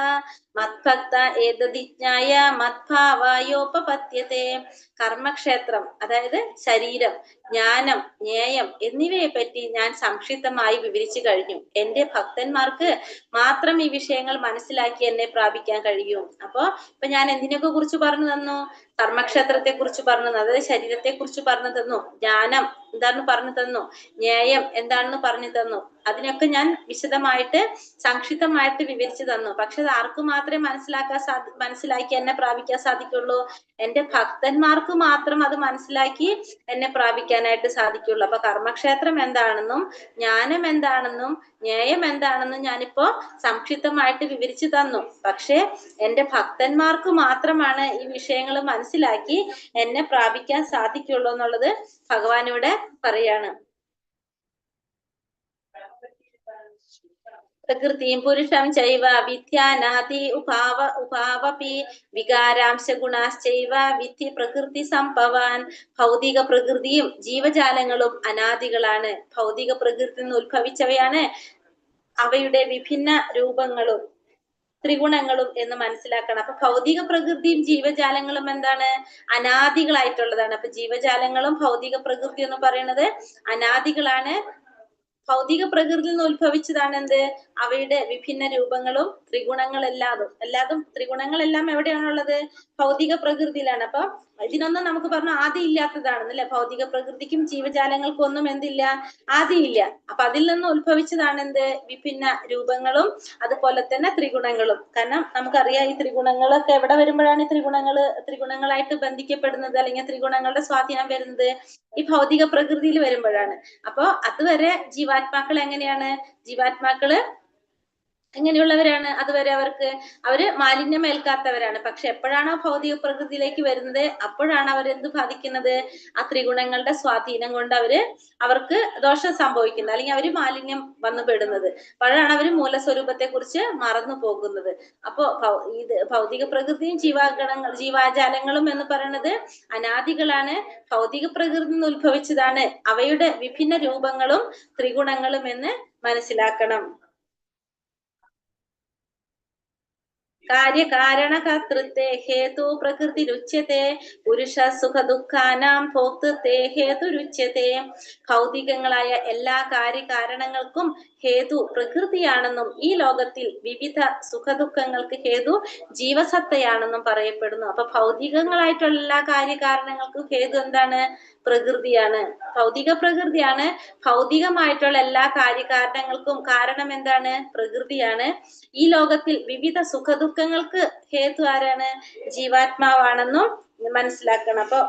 മത്ഭക്ത ഏതദിജ്ഞായ മത്ഭാവായോപപത്യത്തെ. കർമ്മക്ഷേത്രം അതായത് ശരീരം, ജ്ഞാനം, ജ്ഞേയം എന്നിവയെ പറ്റി ഞാൻ സംക്ഷിപ്തമായി വിവരിച്ചു കഴിഞ്ഞു. എന്റെ ഭക്തന്മാർക്ക് മാത്രം ഈ വിഷയങ്ങൾ മനസ്സിലാക്കി എന്നെ പ്രാപിക്കാൻ കഴിയും. ഇപ്പൊ ഞാൻ എന്തിനൊക്കെ കുറിച്ച് പറഞ്ഞു തന്നു? കർമ്മക്ഷേത്രത്തെ കുറിച്ച് പറഞ്ഞു തന്നു, അതായത് ശരീരത്തെ കുറിച്ച് പറഞ്ഞു തന്നു. ജ്ഞാനം എന്താണെന്ന് പറഞ്ഞു തന്നു. ജ്ഞേയം എന്താണെന്ന് പറഞ്ഞു തന്നു. അതിനൊക്കെ ഞാൻ വിശദമായിട്ട് സംക്ഷിപ്തമായിട്ട് വിവരിച്ചു തന്നു. പക്ഷെ അത് ആർക്ക് മാത്രമേ മനസ്സിലാക്കി എന്നെ പ്രാപിക്കാൻ സാധിക്കുള്ളൂ? എന്റെ ഭക്തന്മാർക്ക് മാത്രം അത് മനസ്സിലാക്കി എന്നെ പ്രാപിക്കാനായിട്ട് സാധിക്കുള്ളൂ. അപ്പൊ കർമ്മക്ഷേത്രം എന്താണെന്നും ജ്ഞാനം എന്താണെന്നും ജ്ഞേയം എന്താണെന്നും ഞാനിപ്പോ സംക്ഷിപ്തമായിട്ട് വിവരിച്ചു തന്നു. പക്ഷെ എന്റെ ഭക്തന്മാർക്ക് മാത്രമാണ് ഈ വിഷയങ്ങൾ മനസ്സിലാക്കി എന്നെ പ്രാപിക്കാൻ സാധിക്കുള്ളൂ എന്നുള്ളത് ഭഗവാൻ ഇവിടെ പറയാണ്. പ്രകൃതിം പുരുഷം ചൈവ വിദ്യാനാദി ഉപാവപി വികാരാംശ ഗുണാശ്ചൈവ വിധി പ്രകൃതി സംഭവാൻ. ഭൗതിക പ്രകൃതിയും ജീവജാലങ്ങളും അനാദികളാണ്. ഭൗതിക പ്രകൃതി നിന്ന് ഉത്ഭവിച്ചവയാണ് അവയുടെ വിഭിന്ന രൂപങ്ങളും ത്രിഗുണങ്ങളും എന്ന് മനസ്സിലാക്കണം. അപ്പൊ ഭൗതിക പ്രകൃതിയും ജീവജാലങ്ങളും എന്താണ്? അനാദികളായിട്ടുള്ളതാണ്. അപ്പൊ ജീവജാലങ്ങളും ഭൗതിക പ്രകൃതി എന്ന് പറയുന്നത് അനാദികളാണ്. ഭൗതിക പ്രകൃതിയിൽ നിന്ന് ഉത്ഭവിച്ചതാണ് എന്ത്? അവയുടെ വിഭിന്ന രൂപങ്ങളും ത്രിഗുണങ്ങളെല്ലാതും ത്രിഗുണങ്ങളെല്ലാം എവിടെയാണുള്ളത്? ഭൗതിക പ്രകൃതിയിലാണ്. അപ്പൊ ഇതിനൊന്നും നമുക്ക് പറഞ്ഞ ആദി ഇല്ലാത്തതാണെന്നല്ലേ? ഭൗതിക പ്രകൃതിക്കും ജീവജാലങ്ങൾക്കും ഒന്നും എന്തില്ല? ആദിയില്ല. അപ്പൊ അതിൽ നിന്ന് ഉത്ഭവിച്ചതാണ് എന്ത്? വിഭിന്ന രൂപങ്ങളും അതുപോലെ തന്നെ ത്രിഗുണങ്ങളും. കാരണം നമുക്കറിയാം ഈ ത്രിഗുണങ്ങളൊക്കെ എവിടെ വരുമ്പോഴാണ് ഈ ത്രിഗുണങ്ങളായിട്ട് ബന്ധിക്കപ്പെടുന്നത്, അല്ലെങ്കിൽ ത്രിഗുണങ്ങളുടെ സ്വാധീനം വരുന്നത്? ഈ ഭൗതിക പ്രകൃതിയിൽ വരുമ്പോഴാണ്. അപ്പൊ അതുവരെ ജീവാത്മാക്കൾ എങ്ങനെയാണ്? ജീവാത്മാക്കള് എങ്ങനെയുള്ളവരാണ്? അതുവരെ അവര് മാലിന്യം ഏൽക്കാത്തവരാണ്. പക്ഷെ എപ്പോഴാണോ ഭൗതിക പ്രകൃതിയിലേക്ക് വരുന്നത് അപ്പോഴാണ് അവരെന്ത് ബാധിക്കുന്നത്? ആ ത്രിഗുണങ്ങളുടെ സ്വാധീനം കൊണ്ട് അവർക്ക് ദോഷം സംഭവിക്കുന്നത്, അല്ലെങ്കിൽ അവര് മാലിന്യം വന്നു പെടുന്നത്. അപ്പോഴാണ് അവര് മൂലസ്വരൂപത്തെ കുറിച്ച് മറന്നു പോകുന്നത്. അപ്പോ ഇത് ഭൗതിക പ്രകൃതിയും ജീവജാലങ്ങളും എന്ന് പറയുന്നത് അനാദികളാണ്. ഭൗതിക പ്രകൃതി നിന്ന് ഉത്ഭവിച്ചതാണ് അവയുടെ വിഭിന്ന രൂപങ്ങളും ത്രിഗുണങ്ങളും എന്ന് മനസ്സിലാക്കണം. കാര്യകാരണകർത്തൃത്വേ ഹേതു പ്രകൃതിരുച്യത്തെ പുരുഷ സുഖ ദുഃഖാനാം ഭോക്തൃത്വേ ഹേതുരുച്യത്തെ. ഭൗതികങ്ങളായ എല്ലാ കാര്യകാരണങ്ങൾക്കും ഹേതു പ്രകൃതിയാണെന്നും ഈ ലോകത്തിൽ വിവിധ സുഖദുഃഖങ്ങൾക്ക് ഹേതു ജീവസത്തയാണെന്നും പറയപ്പെടുന്നു. അപ്പൊ ഭൗതികങ്ങളായിട്ടുള്ള എല്ലാ കാര്യകാരണങ്ങൾക്കും ഹേതു എന്താണ്? പ്രകൃതിയാണ്. ഭൗതിക പ്രകൃതിയാണ്. ഭൗതികമായിട്ടുള്ള എല്ലാ കാര്യകാരണങ്ങൾക്കും കാരണം എന്താണ്? പ്രകൃതിയാണ്. ഈ ലോകത്തിൽ വിവിധ സുഖദുഃഖങ്ങൾക്ക് ഹേതു ആരാണ്? ജീവാത്മാവാണെന്നും മനസ്സിലാക്കണം. അപ്പൊ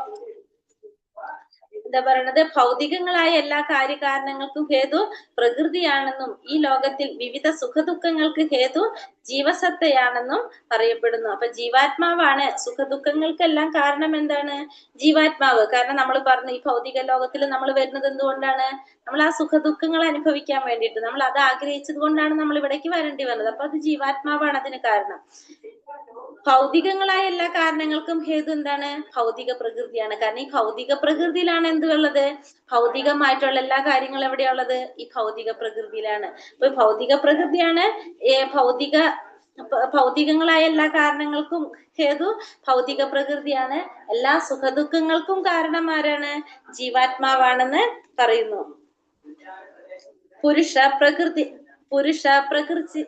എന്താ പറയണത്, ഭൗതികങ്ങളായ എല്ലാ കാര്യകാരണങ്ങൾക്കും ഹേതു പ്രകൃതിയാണെന്നും ഈ ലോകത്തിൽ വിവിധ സുഖദുഃഖങ്ങൾക്ക് ഹേതു ജീവസത്തയാണെന്നും പറയപ്പെടുന്നു. അപ്പൊ ജീവാത്മാവാണ് സുഖദുഃഖങ്ങൾക്കെല്ലാം കാരണം. എന്താണ്? ജീവാത്മാവ്. കാരണം നമ്മൾ പറഞ്ഞു ഈ ഭൗതിക ലോകത്തിൽ നമ്മൾ വരുന്നത് എന്തുകൊണ്ടാണ്? നമ്മൾ ആ സുഖദുഃഖങ്ങൾ അനുഭവിക്കാൻ വേണ്ടിയിട്ട്, നമ്മൾ അത് ആഗ്രഹിച്ചത് കൊണ്ടാണ് നമ്മൾ ഇവിടേക്ക് വരേണ്ടി വന്നത്. അപ്പൊ അത് ജീവാത്മാവാണ് അതിന് കാരണം. ഭൗതികങ്ങളായ എല്ലാ കാരണങ്ങൾക്കും ഹേതു എന്താണ്? ഭൗതിക പ്രകൃതിയാണ്. കാരണം ഈ ഭൗതിക പ്രകൃതിയിലാണ് എന്തുള്ളത്? ഭൗതികമായിട്ടുള്ള എല്ലാ കാര്യങ്ങളും എവിടെയുള്ളത്? ഈ ഭൗതിക പ്രകൃതിയിലാണ്. അപ്പൊ ഭൗതിക പ്രകൃതിയാണ് ഭൗതികങ്ങളായ എല്ലാ കാരണങ്ങൾക്കും ഹേതു ഭൗതിക പ്രകൃതിയാണ്. എല്ലാ സുഖദുഃഖങ്ങൾക്കും കാരണം ആരാണ്? ജീവാത്മാവാണെന്ന് പറയുന്നു. പുരുഷ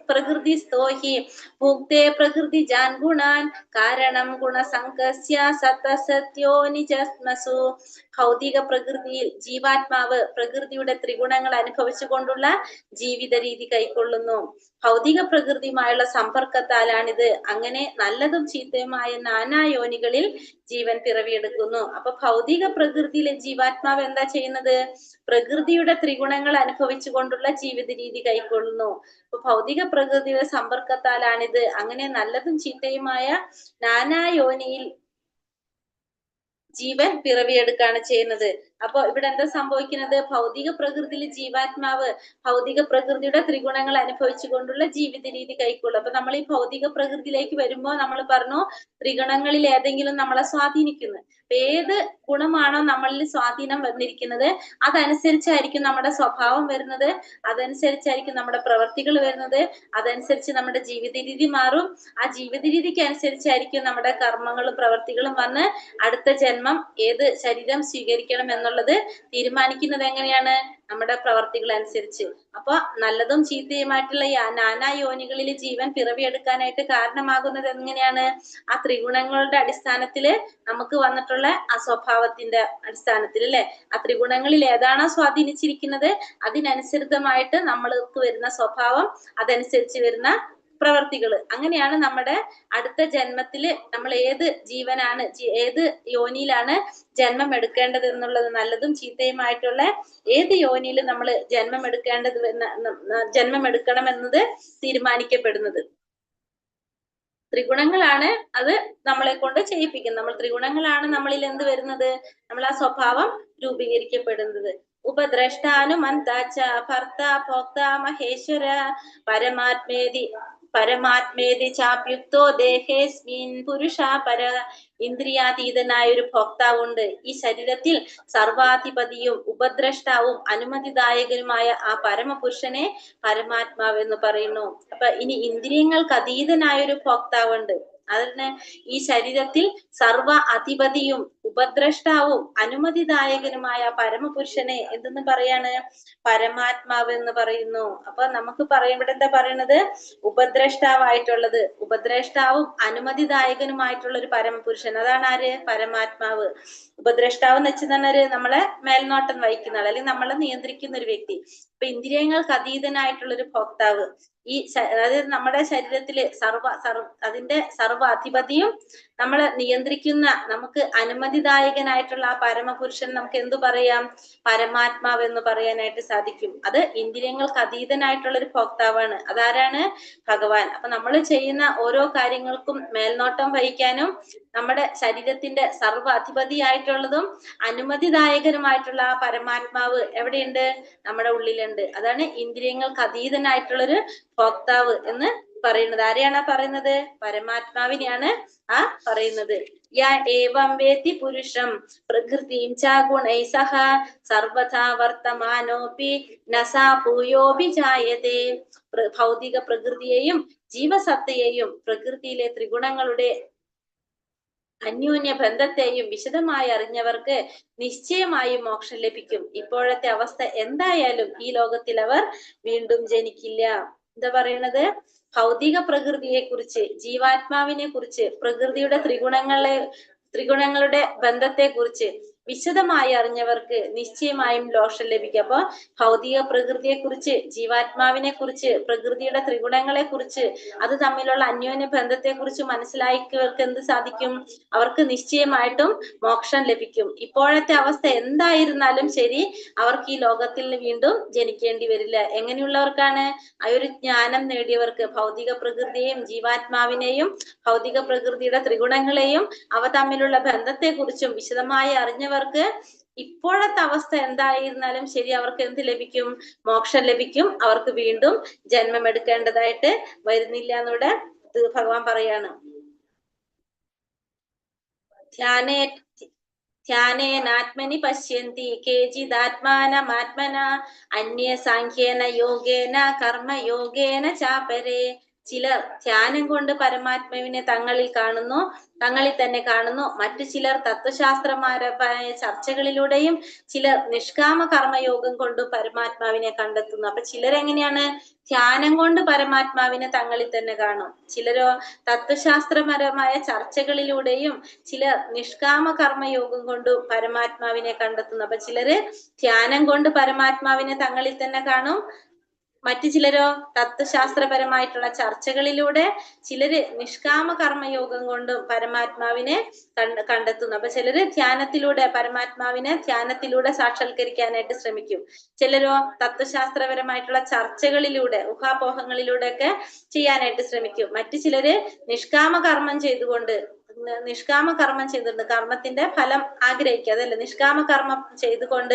പ്രകൃതിസ്ഥോ ഹി ഭുക്തേ പ്രകൃതി ജാൻ ഗുണാൻ കാരണം ഗുണസംഗസ്യ സതസത്യോ നിജസ്മസു. ഭൗതിക പ്രകൃതിയിൽ ജീവാത്മാവ് പ്രകൃതിയുടെ ത്രിഗുണങ്ങൾ അനുഭവിച്ചുകൊണ്ടുള്ള ജീവിത രീതി കൈക്കൊള്ളുന്നു. ഭൗതിക പ്രകൃതിയുമായുള്ള സമ്പർക്കത്താലാണിത്. അങ്ങനെ നല്ലതും ചീത്തയുമായ നാനായോനികളിൽ ജീവൻ പിറവിയെടുക്കുന്നു. അപ്പൊ ഭൗതിക പ്രകൃതിയിലെ ജീവാത്മാവ് എന്താ ചെയ്യുന്നത്? പ്രകൃതിയുടെ ത്രിഗുണങ്ങൾ അനുഭവിച്ചുകൊണ്ടുള്ള ജീവിത രീതി കൈക്കൊള്ളുന്നു. അപ്പൊ ഭൗതിക പ്രകൃതിയുടെ സമ്പർക്കത്താലാണിത്. അങ്ങനെ നല്ലതും ചീത്തയുമായ നാനായോനിയിൽ ജീവൻ പിറവിയെടുക്കുകയാണ് ചെയ്യുന്നത്. അപ്പൊ ഇവിടെ എന്താ സംഭവിക്കുന്നത്? ഭൗതിക പ്രകൃതിയിൽ ജീവാത്മാവ് ഭൗതിക പ്രകൃതിയുടെ ത്രിഗുണങ്ങൾ അനുഭവിച്ചുകൊണ്ടുള്ള ജീവിത രീതി കൈക്കൊള്ളും. അപ്പൊ നമ്മൾ ഈ ഭൗതിക പ്രകൃതിയിലേക്ക് വരുമ്പോ നമ്മൾ പറഞ്ഞു ത്രിഗുണങ്ങളിൽ ഏതെങ്കിലും നമ്മളെ സ്വാധീനിക്കുന്നു. ഏത് ഗുണമാണോ നമ്മളിൽ സ്വാധീനം വന്നിരിക്കുന്നത് അതനുസരിച്ചായിരിക്കും നമ്മുടെ സ്വഭാവം വരുന്നത്, അതനുസരിച്ചായിരിക്കും നമ്മുടെ പ്രവർത്തികൾ വരുന്നത്, അതനുസരിച്ച് നമ്മുടെ ജീവിത രീതി മാറും. ആ ജീവിത രീതിക്ക് അനുസരിച്ചായിരിക്കും നമ്മുടെ കർമ്മങ്ങളും പ്രവർത്തികളും വന്ന് അടുത്ത ജന്മം ഏത് ശരീരം സ്വീകരിക്കണം എന്നുള്ളത് തീരുമാനിക്കുന്നത് എങ്ങനെയാണ്? നമ്മുടെ പ്രവർത്തികൾ അനുസരിച്ച്. അപ്പൊ നല്ലതും ചീത്തയുമായിട്ടുള്ള നാനാ യോനികളിൽ ജീവൻ പിറവിയെടുക്കാനായിട്ട് കാരണമാകുന്നത് എങ്ങനെയാണ്? ആ ത്രിഗുണങ്ങളുടെ അടിസ്ഥാനത്തില് നമുക്ക് വന്നിട്ടുള്ള ആ സ്വഭാവത്തിന്റെ അടിസ്ഥാനത്തിൽ അല്ലെ, ആ ത്രിഗുണങ്ങളിൽ ഏതാണോ സ്വാധീനിച്ചിരിക്കുന്നത് അതിനനുസൃതമായിട്ട് നമ്മൾക്ക് വരുന്ന സ്വഭാവം, അതനുസരിച്ച് വരുന്ന പ്രവർത്തികൾ. അങ്ങനെയാണ് നമ്മുടെ അടുത്ത ജന്മത്തില് നമ്മൾ ഏത് ജീവനാണ് ഏത് യോനിയിലാണ് ജന്മം എടുക്കേണ്ടത് എന്നുള്ളത്, നല്ലതും ചീത്തയുമായിട്ടുള്ള ഏത് യോനിയിൽ നമ്മൾ ജന്മം എടുക്കണം എന്നത് തീരുമാനിക്കപ്പെടുന്നത്. ത്രിഗുണങ്ങളാണ് അത് നമ്മളെ കൊണ്ട് ചെയ്യിപ്പിക്കുന്നത്. നമ്മൾ ത്രിഗുണങ്ങളാണ് നമ്മളിൽ എന്ത് വരുന്നത്? നമ്മൾ ആ സ്വഭാവം രൂപീകരിക്കപ്പെടുന്നത്. ഉപദ്രഷ്ടാനുമന്താച്ച ഭർത്ത ഭോക്ത മഹേശ്വര പരമാത്മേതി ചാപ്യുക്തോ ദേഹേസ്മിൻ പുരുഷ പര. ഇന്ദ്രിയാതീതനായ ഒരു ഭോക്താവുണ്ട്. ഈ ശരീരത്തിൽ സർവാധിപതിയും ഉപദ്രഷ്ടാവും അനുമതിദായകനുമായ ആ പരമപുരുഷനെ പരമാത്മാവ് എന്ന് പറയുന്നു. അപ്പൊ ഇനി ഇന്ദ്രിയങ്ങൾക്ക് അതീതനായ ഒരു ഭോക്താവുണ്ട്. അതിന് ഈ ശരീരത്തിൽ സർവ അധിപതിയും ഉപദ്രഷ്ടാവും അനുമതിദായകനുമായ പരമപുരുഷനെ എന്തെന്ന് പറയാണ്? പരമാത്മാവ് എന്ന് പറയുന്നു. അപ്പൊ നമുക്ക് ഇവിടെ എന്താ പറയണത്? ഉപദ്രഷ്ടാവായിട്ടുള്ളത്, ഉപദ്രഷ്ടാവും അനുമതിദായകനുമായിട്ടുള്ള ഒരു പരമപുരുഷൻ, അതാണ് ആര്? പരമാത്മാവ്. ഉപദ്രഷ്ടാവ് എന്ന് വെച്ചാൽ നമ്മളെ മേൽനോട്ടം വഹിക്കുന്ന ആൾ, അല്ലെങ്കിൽ നമ്മളെ നിയന്ത്രിക്കുന്ന ഒരു വ്യക്തി. അപ്പൊ ഇന്ദ്രിയങ്ങൾക്ക് അതീതനായിട്ടുള്ള ഒരു ഭോക്താവ്. അതായത് നമ്മുടെ ശരീരത്തില് അതിന്റെ സർവ അധിപതിയും നമ്മളെ നിയന്ത്രിക്കുന്ന, നമുക്ക് അനുമതിദായകനായിട്ടുള്ള ആ പരമപുരുഷൻ നമുക്ക് എന്തു പറയാം? പരമാത്മാവ് എന്ന് പറയാനായിട്ട് സാധിക്കും. അത് ഇന്ദ്രിയങ്ങൾക്ക് അതീതനായിട്ടുള്ള ഒരു ഭോക്താവാണ്. അതാരാണ്? ഭഗവാൻ. അപ്പൊ നമ്മൾ ചെയ്യുന്ന ഓരോ കാര്യങ്ങൾക്കും മേൽനോട്ടം വഹിക്കാനും നമ്മുടെ ശരീരത്തിന്റെ സർവ അധിപതിയായിട്ടുള്ളതും അനുമതിദായകനുമായിട്ടുള്ള ആ പരമാത്മാവ് എവിടെയുണ്ട്? നമ്മുടെ ഉള്ളിലുണ്ട്. അതാണ് ഇന്ദ്രിയങ്ങൾക്ക് അതീതനായിട്ടുള്ളൊരു ഭോക്താവ് എന്ന് പറയുന്നത്. ആരെയാണ് പറയുന്നത്? പരമാത്മാവിനെയാണ് ആ പറയുന്നത്. യാ ഏവം വേത്തി പുരുഷം പ്രകൃതിം ച ഗുണൈ സഹ സർവഥാ വർത്തമാനോപി നസാ ഭൂയോപി ജായതേ. ഭൗതിക പ്രകൃതിയെയും ജീവസത്തയെയും പ്രകൃതിയിലെ ത്രിഗുണങ്ങളുടെ അന്യോന്യ ബന്ധത്തെയും വിശദമായി അറിഞ്ഞവർക്ക് നിശ്ചയമായും മോക്ഷം ലഭിക്കും. ഇപ്പോഴത്തെ അവസ്ഥ എന്തായാലും ഈ ലോകത്തിൽ അവർ വീണ്ടും ജനിക്കില്ല. എന്താ പറയണത്? ഭൗതിക പ്രകൃതിയെ കുറിച്ച്, ജീവാത്മാവിനെ കുറിച്ച്, പ്രകൃതിയുടെ ത്രിഗുണങ്ങളുടെ ബന്ധത്തെ കുറിച്ച് വിശദമായി അറിഞ്ഞവർക്ക് നിശ്ചയമായും മോക്ഷം ലഭിക്കും. അപ്പൊ ഭൗതിക പ്രകൃതിയെ കുറിച്ച്, ജീവാത്മാവിനെ കുറിച്ച്, പ്രകൃതിയുടെ ത്രിഗുണങ്ങളെ കുറിച്ച്, അത് തമ്മിലുള്ള അന്യോന്യ ബന്ധത്തെ കുറിച്ച് മനസ്സിലാക്കിയവർക്ക് എന്ത് സാധിക്കും? അവർക്ക് നിശ്ചയമായിട്ടും മോക്ഷം ലഭിക്കും. ഇപ്പോഴത്തെ അവസ്ഥ എന്തായിരുന്നാലും ശരി, അവർക്ക് ഈ ലോകത്തിൽ വീണ്ടും ജനിക്കേണ്ടി വരില്ല. എങ്ങനെയുള്ളവർക്കാണ്? ആ ഒരു ജ്ഞാനം നേടിയവർക്ക്, ഭൗതിക പ്രകൃതിയെയും ജീവാത്മാവിനെയും ഭൗതിക പ്രകൃതിയുടെ ത്രിഗുണങ്ങളെയും അവ തമ്മിലുള്ള ബന്ധത്തെ കുറിച്ചും വിശദമായി അറിഞ്ഞവർക്ക് ഇപ്പോഴത്തെ അവസ്ഥ എന്തായിരുന്നാലും ശരി, അവർക്ക് എന്ത് ലഭിക്കും? മോക്ഷം ലഭിക്കും. അവർക്ക് വീണ്ടും ജന്മമെടുക്കേണ്ടതായിട്ട് വരുന്നില്ല എന്നിവിടെ ഭഗവാൻ പറയാണ്. ധ്യാനേനാത്മനി പശ്യന്തി കേചിദാത്മാനമാത്മന അന്യേ സാഖ്യേന യോഗേന കർമ്മയോഗേന ചാപരേ. ചിലർ ധ്യാനം കൊണ്ട് പരമാത്മാവിനെ തങ്ങളിൽ തന്നെ കാണുന്നു. മറ്റു ചിലർ തത്വശാസ്ത്രപരമായ ചർച്ചകളിലൂടെയും ചിലർ നിഷ്കാമ കർമ്മയോഗം കൊണ്ടും പരമാത്മാവിനെ കണ്ടെത്തുന്നു. അപ്പൊ ചിലരെങ്ങനെയാണ്? ധ്യാനം കൊണ്ട് പരമാത്മാവിനെ തങ്ങളിൽ തന്നെ കാണും. ചിലരോ തത്വശാസ്ത്രപരമായ ചർച്ചകളിലൂടെയും ചിലർ നിഷ്കാമ കർമ്മയോഗം കൊണ്ടും പരമാത്മാവിനെ കണ്ടെത്തുന്നു. അപ്പൊ ചിലര് ധ്യാനം കൊണ്ട് പരമാത്മാവിനെ തങ്ങളിൽ തന്നെ കാണും. മറ്റു ചിലരോ തത്വശാസ്ത്രപരമായിട്ടുള്ള ചർച്ചകളിലൂടെ, ചിലര് നിഷ്കാമ കർമ്മയോഗം കൊണ്ടും പരമാത്മാവിനെ കണ്ടെത്തുന്നു. അപ്പൊ ചിലര് ധ്യാനത്തിലൂടെ പരമാത്മാവിനെ ധ്യാനത്തിലൂടെ സാക്ഷാത്കരിക്കാനായിട്ട് ശ്രമിക്കും. ചിലരോ തത്വശാസ്ത്രപരമായിട്ടുള്ള ചർച്ചകളിലൂടെ, ഊഹാപോഹങ്ങളിലൂടെ ഒക്കെ ചെയ്യാനായിട്ട് ശ്രമിക്കും. മറ്റു ചിലര് നിഷ്കാമ കർമ്മം ചെയ്തുകൊണ്ട് കർമ്മത്തിന്റെ ഫലം ആഗ്രഹിക്കാതെ, അല്ലെ, നിഷ്കാമ കർമ്മം ചെയ്തുകൊണ്ട്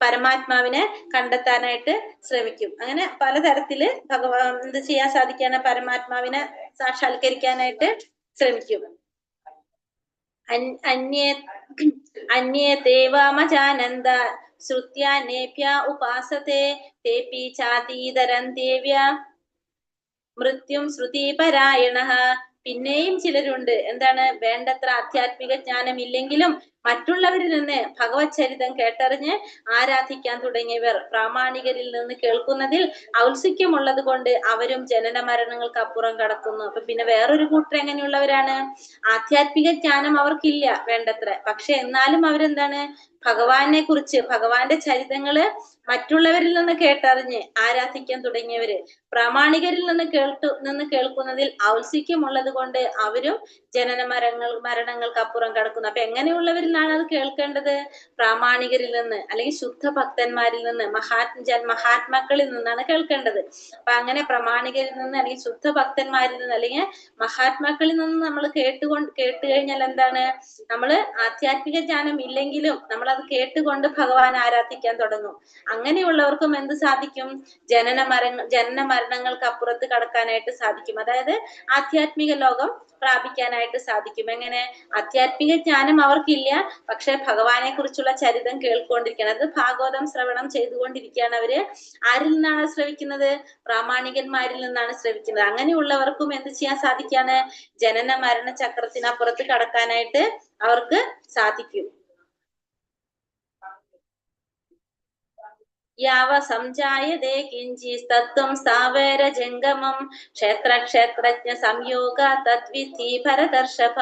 പരമാത്മാവിനെ കണ്ടെത്താനായിട്ട് ശ്രമിക്കും. അങ്ങനെ പലതരത്തില് ഭഗവാൻ എന്ത് ചെയ്യാൻ സാധിക്കാണ്? പരമാത്മാവിനെ സാക്ഷാത്കരിക്കാനായിട്ട് ശ്രമിക്കും. അന്യേ തേവാമജാനന്ദ ശ്രുത്യാനേഭ്യ ഉപാസത്തെ തേപി ചാതീതരം ദേവ്യ മൃത്യും ശ്രുതിപരായണഃ. പിന്നെയും ചിലരുണ്ട്, എന്താണ്? വേണ്ടത്ര ആധ്യാത്മിക ജ്ഞാനം ഇല്ലെങ്കിലും മറ്റുള്ളവരിൽ നിന്ന് ഭഗവത് ചരിതം കേട്ടറിഞ്ഞ് ആരാധിക്കാൻ തുടങ്ങിയവർ പ്രാമാണികരിൽ നിന്ന് കേൾക്കുന്നതിൽ ഔത്സുക്യമുള്ളത് കൊണ്ട് അവരും ജനന മരണങ്ങൾക്ക് അപ്പുറം കടക്കുന്നു. അപ്പൊ പിന്നെ വേറൊരു കൂട്ടർ എങ്ങനെയുള്ളവരാണ്? ആധ്യാത്മിക ജ്ഞാനം അവർക്കില്ല വേണ്ടത്ര, പക്ഷെ എന്നാലും അവരെന്താണ്? ഭഗവാനെ കുറിച്ച്, ഭഗവാന്റെ ചരിതങ്ങള് മറ്റുള്ളവരിൽ നിന്ന് കേട്ടറിഞ്ഞ് ആരാധിക്കാൻ തുടങ്ങിയവര് പ്രാമാണികരിൽ നിന്ന് കേൾക്കുന്നതിൽ ഔത്സുക്യമുള്ളത് കൊണ്ട് അവരും ജനന മരണങ്ങൾക്ക് അപ്പുറം കടക്കുന്നു. അപ്പൊ എങ്ങനെയുള്ളവരിലാണ് അത് കേൾക്കേണ്ടത്? പ്രാമാണികരിൽ നിന്ന്, അല്ലെങ്കിൽ ശുദ്ധ ഭക്തന്മാരിൽ നിന്ന്, മഹാത്മാക്കളിൽ നിന്നാണ് കേൾക്കേണ്ടത്. അപ്പൊ അങ്ങനെ പ്രാമാണികരിൽ നിന്ന്, അല്ലെങ്കിൽ ശുദ്ധ ഭക്തന്മാരിൽ നിന്ന്, അല്ലെങ്കിൽ മഹാത്മാക്കളിൽ നിന്ന് നമ്മൾ കേട്ട് കഴിഞ്ഞാൽ എന്താണ്? നമ്മള് ആധ്യാത്മിക ജ്ഞാനം ഇല്ലെങ്കിലും നമ്മളത് കേട്ടുകൊണ്ട് ഭഗവാൻ ആരാധിക്കാൻ തുടങ്ങും. അങ്ങനെയുള്ളവർക്കും എന്ത് സാധിക്കും? ജനന മരണങ്ങൾക്ക് അപ്പുറത്ത് കടക്കാനായിട്ട് സാധിക്കും. അതായത് ആധ്യാത്മിക ലോകം പ്രാപിക്കാനായിട്ട് സാധിക്കും. എങ്ങനെ? ആധ്യാത്മിക ജ്ഞാനം അവർക്കില്ല, പക്ഷെ ഭഗവാനെ കുറിച്ചുള്ള ചരിതം കേൾക്കൊണ്ടിരിക്കുകയാണ്. അത് ഭാഗവതം ശ്രവണം ചെയ്തുകൊണ്ടിരിക്കുകയാണ് അവര്. ആരിൽ നിന്നാണ് ശ്രവിക്കുന്നത്? പ്രാമാണികന്മാരിൽ നിന്നാണ് ശ്രവിക്കുന്നത്. അങ്ങനെയുള്ളവർക്കും എന്ത് ചെയ്യാൻ സാധിക്കാണ്? ജനന മരണ ചക്രത്തിനപ്പുറത്ത് കടക്കാനായിട്ട് അവർക്ക് സാധിക്കും. യാവ സംജായതേ കിഞ്ചിസ്തത്വം സ്ഥാവര ജംഗമം ക്ഷേത്രജ്ഞ സംയോഗ തദ്വിധി ഭരതർഷഭ.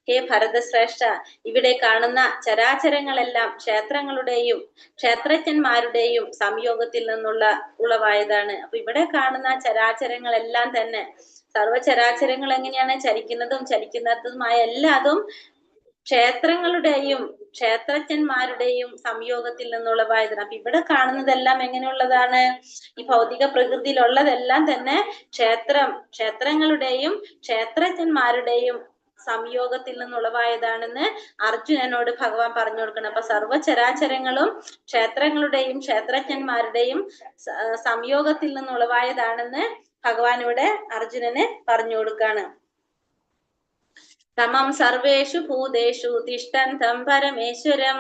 ഹേ ഭരതശ്രേഷ്ഠ, ഇവിടെ കാണുന്ന ചരാചരങ്ങളെല്ലാം ക്ഷേത്രങ്ങളുടെയും ക്ഷേത്രജ്ഞന്മാരുടെയും സംയോഗത്തിൽ നിന്നുള്ള ഉളവായതാണ്. അപ്പൊ ഇവിടെ കാണുന്ന ചരാചരങ്ങളെല്ലാം തന്നെ, സർവ്വചരാചരങ്ങൾ എങ്ങനെയാണ്? ചലിക്കുന്നതും ചലിക്കുന്നതുമായ എല്ലാതും ക്ഷേത്രങ്ങളുടെയും ക്ഷേത്രജ്ഞന്മാരുടെയും സംയോഗത്തിൽ നിന്നുള്ളതായതാണ്. അപ്പൊ ഇവിടെ കാണുന്നതെല്ലാം എങ്ങനെയുള്ളതാണ്? ഈ ഭൗതിക പ്രകൃതിയിലുള്ളതെല്ലാം തന്നെ ക്ഷേത്രങ്ങളുടെയും ക്ഷേത്രജ്ഞന്മാരുടെയും സംയോഗത്തിൽ നിന്നുള്ളതായതാണെന്ന് അർജുനനോട് ഭഗവാൻ പറഞ്ഞു കൊടുക്കണം. അപ്പൊ സർവ്വചരാചരങ്ങളും ക്ഷേത്രങ്ങളുടെയും ക്ഷേത്രജ്ഞന്മാരുടെയും സംയോഗത്തിൽ നിന്നുള്ളതായതാണെന്ന് ഭഗവാൻ ഇവിടെ അർജുനന് പറഞ്ഞു കൊടുക്കാണ്. സമം സർവേഷു ഭൂതേഷു തിഷ്ഠന്തം പരമേശ്വരം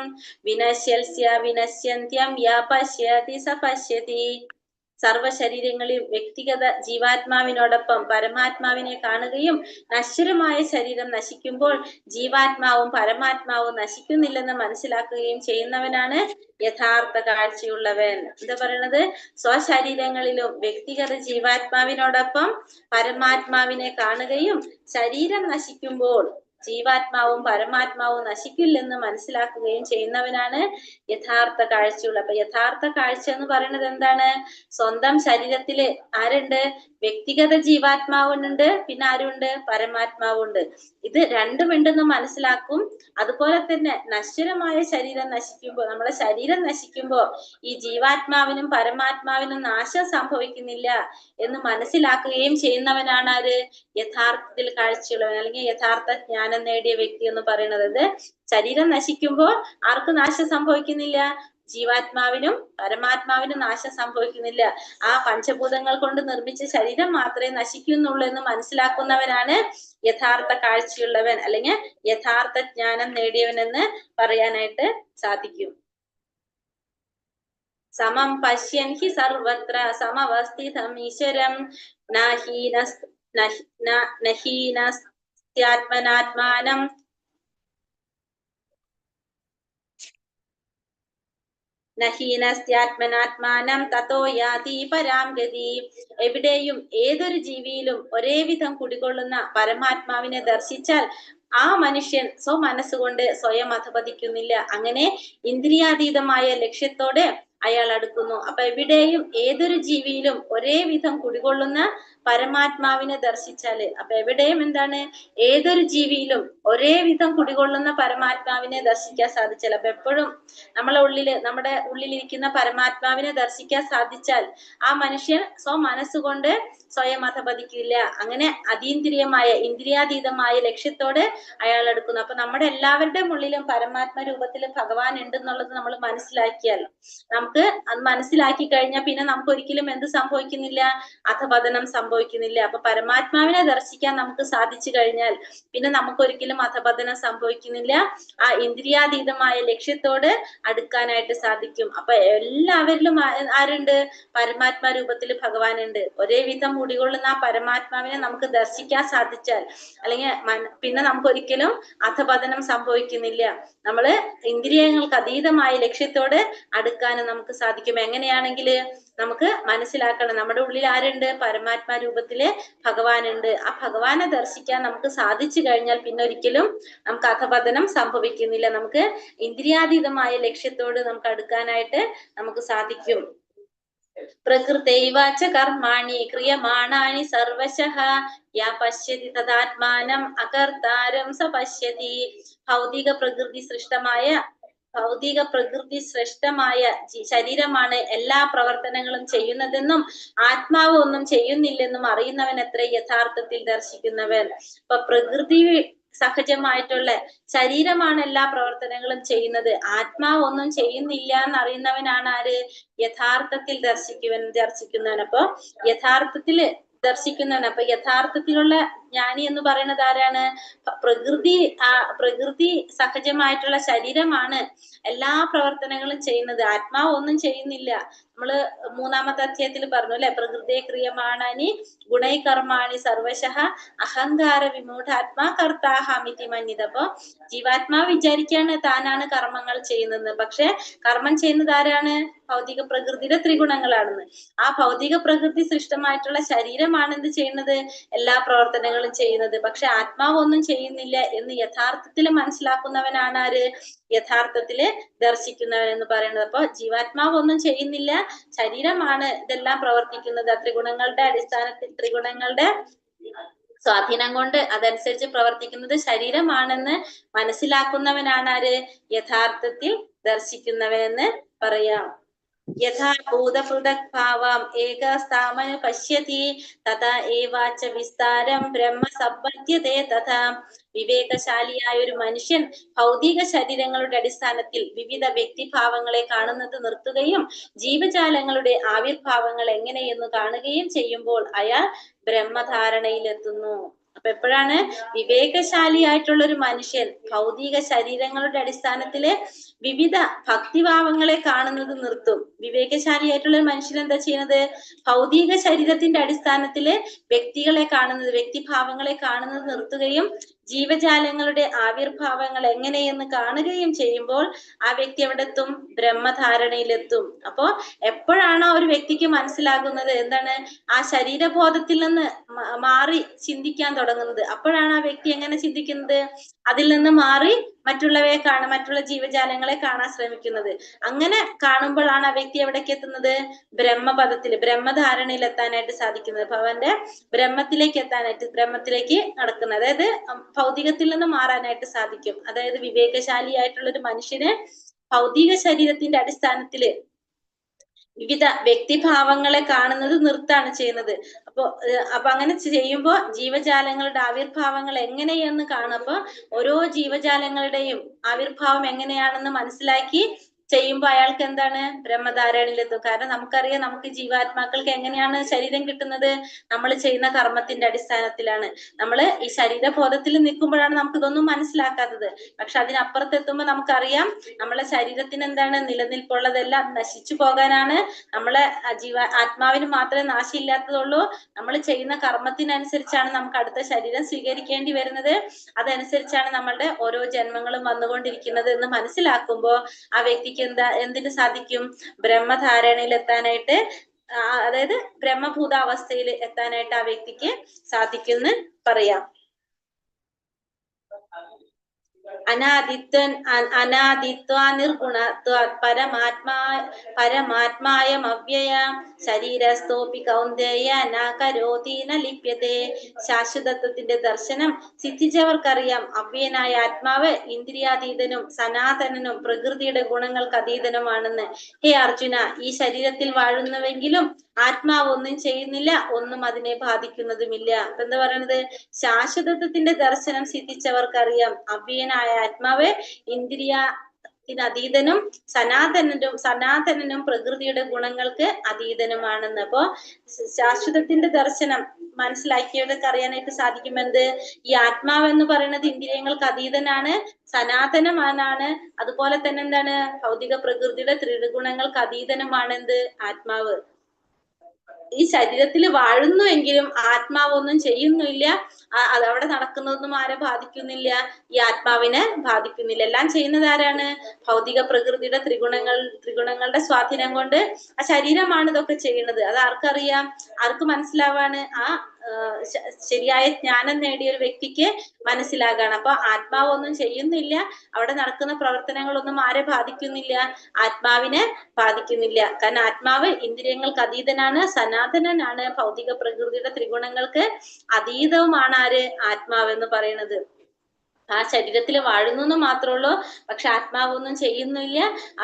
വിനശ്യസ്യ വിനശ്യന്ത്യം യാ പശ്യതി സ പശ്യതി. സർവശരീരങ്ങളിൽ വ്യക്തിഗത ജീവാത്മാവിനോടൊപ്പം പരമാത്മാവിനെ കാണുകയും നശ്വരമായ ശരീരം നശിക്കുമ്പോൾ ജീവാത്മാവും പരമാത്മാവും നശിക്കുന്നില്ലെന്ന് മനസ്സിലാക്കുകയും ചെയ്യുന്നവനാണ് യഥാർത്ഥ കാഴ്ചയുള്ളവൻ. എന്താ പറയണത്? സ്വശരീരങ്ങളിലും വ്യക്തിഗത ജീവാത്മാവിനോടൊപ്പം പരമാത്മാവിനെ കാണുകയും ശരീരം നശിക്കുമ്പോൾ ജീവാത്മാവും പരമാത്മാവും നശിക്കില്ലെന്ന് മനസ്സിലാക്കുകയും ചെയ്യുന്നവനാണ് യഥാർത്ഥ കാഴ്ചയുള്ള. അപ്പൊ യഥാർത്ഥ കാഴ്ച എന്ന് പറയുന്നത് എന്താണ്? സ്വന്തം ശരീരത്തില് ആരുണ്ട്? വ്യക്തിഗത ജീവാത്മാവുണ്ട്, പിന്നെ ആരുണ്ട്? പരമാത്മാവുണ്ട്. ഇത് രണ്ടുമുണ്ടെന്ന് മനസ്സിലാക്കും. അതുപോലെ തന്നെ നശ്വരമായ ശരീരം നശിക്കുമ്പോൾ, നമ്മുടെ ശരീരം നശിക്കുമ്പോൾ ഈ ജീവാത്മാവിനും പരമാത്മാവിനും നാശം സംഭവിക്കുന്നില്ല എന്ന് മനസ്സിലാക്കുകയും ചെയ്യുന്നവനാണ് ആര്? യഥാർത്ഥത്തിൽ കാഴ്ചയുള്ളവൻ, അല്ലെങ്കിൽ യഥാർത്ഥ ജ്ഞാനം നേടിയ വ്യക്തി എന്ന് പറയുന്നത്. അത് ശരീരം നശിക്കുമ്പോൾ ആർക്കും നാശം സംഭവിക്കുന്നില്ല? ജീവാത്മാവിനും പരമാത്മാവിനും നാശം സംഭവിക്കുന്നില്ല. ആ പഞ്ചഭൂതങ്ങൾ കൊണ്ട് നിർമ്മിച്ച ശരീരം മാത്രമേ നശിക്കുന്നുള്ളൂ എന്ന് മനസ്സിലാക്കുന്നവനാണ് യഥാർത്ഥ കാഴ്ചയുള്ളവൻ, അല്ലെങ്കിൽ യഥാർത്ഥ ജ്ഞാനം നേടിയവൻ എന്ന് പറയാനായിട്ട് സാധിക്കും. സമം പശ്യൻ ഹി സർവത്ര സമവസ്ഥിതം ഈശ്വരം നഹീനസ്ത്യാത്മനാത്മാനം നഹീനസ്ത്യാത്മനാത്മാനം തതോ യാതി പരാം ഗതി. എവിടെയും ഏതൊരു ജീവിയിലും ഒരേ വിധം കുടികൊള്ളുന്ന പരമാത്മാവിനെ ദർശിച്ചാൽ ആ മനുഷ്യൻ മനസ്സുകൊണ്ട് സ്വയം അധപതിക്കുന്നില്ല. അങ്ങനെ ഇന്ദ്രിയാതീതമായ ലക്ഷ്യത്തോടെ അയാൾ അടുക്കുന്നു. അപ്പൊ എവിടെയും ഏതൊരു ജീവിയിലും ഒരേ വിധം കുടികൊള്ളുന്ന പരമാത്മാവിനെ ദർശിച്ചാല്, അപ്പൊ എവിടെയും എന്താണ്? ഏതൊരു ജീവിയിലും ഒരേ വിധം കുടികൊള്ളുന്ന പരമാത്മാവിനെ ദർശിക്കാൻ സാധിച്ചാൽ, അപ്പൊ എപ്പോഴും നമ്മുടെ ഉള്ളിലിരിക്കുന്ന പരമാത്മാവിനെ ദർശിക്കാൻ സാധിച്ചാൽ ആ മനുഷ്യൻ മനസ്സുകൊണ്ട് സ്വയം അധപതിക്കില്ല. അങ്ങനെ ഇന്ദ്രിയാതീതമായ ലക്ഷ്യത്തോടെ അയാൾ എടുക്കുന്നു. അപ്പൊ നമ്മുടെ എല്ലാവരുടെയും ഉള്ളിലും പരമാത്മ രൂപത്തിൽ ഭഗവാൻ ഉണ്ടെന്നുള്ളത് നമ്മൾ മനസ്സിലാക്കിയാൽ, നമുക്ക് അത് മനസ്സിലാക്കി കഴിഞ്ഞാൽ പിന്നെ നമുക്ക് ഒരിക്കലും എന്ത് സംഭവിക്കുന്നില്ല? അധപതനം സംഭവിക്കുന്നില്ല. അപ്പൊ പരമാത്മാവിനെ ദർശിക്കാൻ നമുക്ക് സാധിച്ചു കഴിഞ്ഞാൽ പിന്നെ നമുക്ക് ഒരിക്കലും അധപതനം സംഭവിക്കുന്നില്ല. ആ ഇന്ദ്രിയാതീതമായ ലക്ഷ്യത്തോട് അടുക്കാനായിട്ട് സാധിക്കും. അപ്പൊ എല്ലാവരിലും ആരുണ്ട്? പരമാത്മാ രൂപത്തിൽ ഭഗവാൻ ഉണ്ട്. ഒരേ വിധം കുടികൊള്ളുന്ന ആ പരമാത്മാവിനെ നമുക്ക് ദർശിക്കാൻ സാധിച്ചാൽ, അല്ലെങ്കിൽ പിന്നെ നമുക്ക് ഒരിക്കലും അധപതനം സംഭവിക്കുന്നില്ല. നമ്മള് ഇന്ദ്രിയങ്ങൾക്ക് അതീതമായ ലക്ഷ്യത്തോട് അടുക്കാനും നമുക്ക് സാധിക്കും. എങ്ങനെയാണെങ്കിൽ നമുക്ക് മനസ്സിലാക്കണം, നമ്മുടെ ഉള്ളിൽ ആരുണ്ട്? പരമാത്മാ രൂപത്തില് ഭഗവാൻ ഉണ്ട്. ആ ഭഗവാനെ ദർശിക്കാൻ നമുക്ക് സാധിച്ചു കഴിഞ്ഞാൽ പിന്നെ ഒരിക്കലും നമുക്ക് അധപതനം സംഭവിക്കുന്നില്ല. നമുക്ക് ഇന്ദ്രിയാതീതമായ ലക്ഷ്യത്തോട് നമുക്ക് അടുക്കാനായിട്ട് നമുക്ക് സാധിക്കും. പ്രകൃതൈവാച കർമാണി ക്രിയമാണാനി സർവശഃ യാ പശ്യതി തദാത്മാനം അകർത്താരം സ പശ്യതി. ഭൗതിക പ്രകൃതി സൃഷ്ടമായ ശരീരമാണ് എല്ലാ പ്രവർത്തനങ്ങളും ചെയ്യുന്നതെന്നും ആത്മാവ് ഒന്നും ചെയ്യുന്നില്ലെന്നും അറിയുന്നവൻ എത്ര യഥാർത്ഥത്തിൽ ദർശിക്കുന്നവൻ. അപ്പൊ പ്രകൃതി സഹജമായിട്ടുള്ള ശരീരമാണ് എല്ലാ പ്രവർത്തനങ്ങളും ചെയ്യുന്നത്, ആത്മാവ് ഒന്നും ചെയ്യുന്നില്ല എന്നറിയുന്നവനാണ് ആര്? യഥാർത്ഥത്തിൽ ദർശിക്കുന്നവൻ. അപ്പൊ യഥാർത്ഥത്തില് ദർശിക്കുന്നവൻ. അപ്പൊ യഥാർത്ഥത്തിലുള്ള ജ്ഞാനി എന്ന് പറയുന്നത് ആരാണ്? പ്രകൃതി സഹജമായിട്ടുള്ള ശരീരമാണ് എല്ലാ പ്രവർത്തനങ്ങളും ചെയ്യുന്നത്, ആത്മാവ് ഒന്നും ചെയ്യുന്നില്ല. നമ്മള് 3-ാമത്തെ അധ്യായത്തിൽ പറഞ്ഞു അല്ലെ, പ്രകൃതി ക്രിയമാണാനി ഗുണൈ കർമാണി സർവശഃ അഹങ്കാര വിമൂഢാത്മാ കർത്താഹമിതി മന്യത. അപ്പൊ ജീവാത്മാവ് വിചാരിക്കാണ് താനാണ് കർമ്മങ്ങൾ ചെയ്യുന്നത്, പക്ഷെ കർമ്മം ചെയ്യുന്നത് ആരാണ്? ഭൗതിക പ്രകൃതിയുടെ ത്രിഗുണങ്ങളാണെന്ന്. ആ ഭൗതിക പ്രകൃതി സൃഷ്ടമായിട്ടുള്ള ശരീരമാണ് എന്ത് ചെയ്യുന്നത്? എല്ലാ പ്രവർത്തനങ്ങളും ചെയ്യുന്നത്. പക്ഷെ ആത്മാവ് ഒന്നും ചെയ്യുന്നില്ല എന്ന് യഥാർത്ഥത്തിൽ മനസ്സിലാക്കുന്നവനാണ് ആര്? യഥാർത്ഥത്തില് ദർശിക്കുന്നവൻ എന്ന് പറയുന്നത്. അപ്പൊ ജീവാത്മാവ് ഒന്നും ചെയ്യുന്നില്ല, ശരീരമാണ് ഇതെല്ലാം പ്രവർത്തിക്കുന്നത്. ത്രിഗുണങ്ങളുടെ അടിസ്ഥാനത്തിൽ, ത്രിഗുണങ്ങളുടെ സ്വാധീനം കൊണ്ട് അതനുസരിച്ച് പ്രവർത്തിക്കുന്നത് ശരീരമാണെന്ന് മനസ്സിലാക്കുന്നവനാണ് ആര്? യഥാർത്ഥത്തിൽ ദർശിക്കുന്നവനെന്ന് പറയാം. യഥാ ഭൂതപൃഥക് ഭാവം ഏകസ്ഥാമനു പശ്യതി തഥാ ഏവാച വിസ്താരം ബ്രഹ്മ സമ്പദ്യതേ തഥാ. വിവേകശാലിയായ ഒരു മനുഷ്യൻ ഭൗതിക ശരീരങ്ങളുടെ അടിസ്ഥാനത്തിൽ വിവിധ വ്യക്തിഭാവങ്ങളെ കാണുന്നത് നിർത്തുകയും ജീവജാലങ്ങളുടെ ആവിർഭാവങ്ങൾ എങ്ങനെയെന്ന് കാണുകയും ചെയ്യുമ്പോൾ അയാൾ ബ്രഹ്മധാരണയിലെത്തുന്നു. അപ്പൊ എപ്പോഴാണ് വിവേകശാലിയായിട്ടുള്ള ഒരു മനുഷ്യൻ ഭൗതിക ശരീരങ്ങളുടെ അടിസ്ഥാനത്തില് വിവിധ ഭക്തിഭാവങ്ങളെ കാണുന്നത് നിർത്തും? വിവേകശാലിയായിട്ടുള്ള ഒരു മനുഷ്യൻ എന്താ ചെയ്യുന്നത്? ഭൗതിക ശരീരത്തിന്റെ അടിസ്ഥാനത്തില് വ്യക്തികളെ കാണുന്നത്, വ്യക്തിഭാവങ്ങളെ കാണുന്നത് നിർത്തുകയും ജീവജാലങ്ങളുടെ ആവിർഭാവങ്ങൾ എങ്ങനെയെന്ന് കാണുകയും ചെയ്യുമ്പോൾ ആ വ്യക്തി എവിടെ എത്തും? ബ്രഹ്മധാരണയിലെത്തും. അപ്പോ എപ്പോഴാണോ ഒരു വ്യക്തിക്ക് മനസ്സിലാകുന്നത് എന്താണ്, ആ ശരീരബോധത്തിൽ നിന്ന് മാറി ചിന്തിക്കാൻ തുടങ്ങുന്നത്, അപ്പോഴാണ് ആ വ്യക്തി എങ്ങനെ ചിന്തിക്കുന്നത്? അതിൽ നിന്ന് മാറി മറ്റുള്ളവയെ മറ്റുള്ള ജീവജാലങ്ങളെ കാണാൻ ശ്രമിക്കുന്നത്. അങ്ങനെ കാണുമ്പോഴാണ് ആ വ്യക്തി എവിടേക്ക് എത്തുന്നത്? ബ്രഹ്മപദത്തിൽ, ബ്രഹ്മധാരണയിൽ എത്താനായിട്ട് സാധിക്കുന്നത്. അപ്പൊ അവന്റെ ബ്രഹ്മത്തിലേക്ക് നടക്കുന്നത്, അതായത് ഭൗതികത്തിൽ നിന്ന് മാറാനായിട്ട് സാധിക്കും. അതായത് വിവേകശാലിയായിട്ടുള്ള ഒരു മനുഷ്യന് ഭൗതിക ശരീരത്തിന്റെ അടിസ്ഥാനത്തില് വിവിധ വ്യക്തിഭാവങ്ങളെ കാണുന്നത് നിർത്താണ് ചെയ്യുന്നത്. അപ്പൊ അങ്ങനെ ചെയ്യുമ്പോൾ ജീവജാലങ്ങളുടെ ആവിർഭാവങ്ങൾ എങ്ങനെയെന്ന് കാണുമ്പോ ഓരോ ജീവജാലങ്ങളുടെയും ആവിർഭാവം എങ്ങനെയാണെന്ന് മനസ്സിലാക്കി ചെയ്യുമ്പോൾ അയാൾക്ക് എന്താണ്? ബ്രഹ്മധാരണയിലെത്തും. കാരണം നമുക്കറിയാം, നമുക്ക് ജീവാത്മാക്കൾക്ക് എങ്ങനെയാണ് ശരീരം കിട്ടുന്നത്? നമ്മൾ ചെയ്യുന്ന കർമ്മത്തിന്റെ അടിസ്ഥാനത്തിലാണ്. നമ്മൾ ഈ ശരീരബോധത്തിൽ നിൽക്കുമ്പോഴാണ് നമുക്ക് ഇതൊന്നും മനസ്സിലാക്കാത്തത്. പക്ഷെ അതിനപ്പുറത്തെത്തുമ്പോൾ നമുക്കറിയാം, നമ്മളെ ശരീരത്തിന് എന്താണ്? നിലനിൽപ്പുള്ളതെല്ലാം നശിച്ചു പോകാനാണ്. നമ്മളെ ആത്മാവിന് മാത്രമേ നാശമില്ലാത്തതുള്ളൂ. നമ്മൾ ചെയ്യുന്ന കർമ്മത്തിനനുസരിച്ചാണ് നമുക്ക് അടുത്ത ശരീരം സ്വീകരിക്കേണ്ടി വരുന്നത്. അതനുസരിച്ചാണ് നമ്മളുടെ ഓരോ ജന്മങ്ങളും വന്നുകൊണ്ടിരിക്കുന്നത് എന്ന് മനസ്സിലാക്കുമ്പോൾ ആ വ്യക്തിക്ക് എന്തിനു സാധിക്കും? ബ്രഹ്മധാരണയിൽ എത്താനായിട്ട്, അതായത് ബ്രഹ്മഭൂത അവസ്ഥയിൽ എത്താനായിട്ട് ആ വ്യക്തിക്ക് സാധിക്കുമെന്ന് പറയാം. അനാദിത്വാ നിർഗുണത്വാ പരമാത്മായം അവ്യയ ശരീരസ്ഥോപി കൗന്ദേയ ന കരോതി ന ലിപ്യത്തെ. ശാശ്വതത്വത്തിന്റെ ദർശനം സിദ്ധിച്ചവർക്കറിയാം, അവ്യനായ ആത്മാവ് ഇന്ദ്രിയാതീതനും സനാതനനും പ്രകൃതിയുടെ ഗുണങ്ങൾക്ക് അതീതനുമാണെന്ന്. ഹേ അർജുന, ഈ ശരീരത്തിൽ വാഴുന്നുവെങ്കിലും ആത്മാവ് ഒന്നും ചെയ്യുന്നില്ല, ഒന്നും അതിനെ ബാധിക്കുന്നതുമില്ല. അപ്പൊ എന്താ പറയണത്? ശാശ്വതത്വത്തിന്റെ ദർശനം സിദ്ധിച്ചവർക്കറിയാം, അവ്യനായ ആത്മാവ് ഇന്ദ്രിയത്തിനതീതനും സനാതനനും പ്രകൃതിയുടെ ഗുണങ്ങൾക്ക് അതീതനുമാണെന്ന്. അപ്പോ ശാശ്വതത്തിന്റെ ദർശനം മനസ്സിലാക്കിയവർക്ക് അറിയാനായിട്ട് സാധിക്കുമെന്ത്? ഈ ആത്മാവ് എന്ന് പറയുന്നത് ഇന്ദ്രിയങ്ങൾക്ക് അതീതനാണ്, സനാതനമാനാണ്, അതുപോലെ തന്നെ എന്താണ്? ഭൗതിക പ്രകൃതിയുടെ ത്രിഗുണങ്ങൾക്ക് അതീതനുമാണെന്ത്? ആത്മാവ്. ഈ ശരീരത്തിൽ വാഴുന്നുവെങ്കിലും ആത്മാവൊന്നും ചെയ്യുന്നില്ല, അതവിടെ നടക്കുന്നതൊന്നും ആരെ ബാധിക്കുന്നില്ല? ഈ ആത്മാവിനെ ബാധിക്കുന്നില്ല. എല്ലാം ചെയ്യുന്നത് ആരാണ്? ഭൗതിക പ്രകൃതിയുടെ ത്രിഗുണങ്ങളുടെ സ്വാധീനം കൊണ്ട് ആ ശരീരമാണ് ഇതൊക്കെ ചെയ്യുന്നത്. അത് ആർക്കറിയാം? ആർക്ക് മനസ്സിലാവാണ്? ആ ശരിയായ ജ്ഞാനം നേടിയ ഒരു വ്യക്തിക്ക് മനസ്സിലാകാണ്. അപ്പൊ ആത്മാവൊന്നും ചെയ്യുന്നില്ല, അവിടെ നടക്കുന്ന പ്രവർത്തനങ്ങളൊന്നും ആരെ ബാധിക്കുന്നില്ല? ആത്മാവിനെ ബാധിക്കുന്നില്ല. കാരണം ആത്മാവ് ഇന്ദ്രിയങ്ങൾക്ക് അതീതനാണ്, സനാതനനാണ്, ഭൗതിക പ്രകൃതിയുടെ ത്രിഗുണങ്ങൾക്ക് അതീതവുമാണ് ആര്? ആത്മാവെന്ന് പറയുന്നത്. ആ ശരീരത്തിൽ വാഴുന്നു എന്ന് മാത്രമേ ഉള്ളൂ, പക്ഷെ ആത്മാവൊന്നും ചെയ്യുന്നില്ല,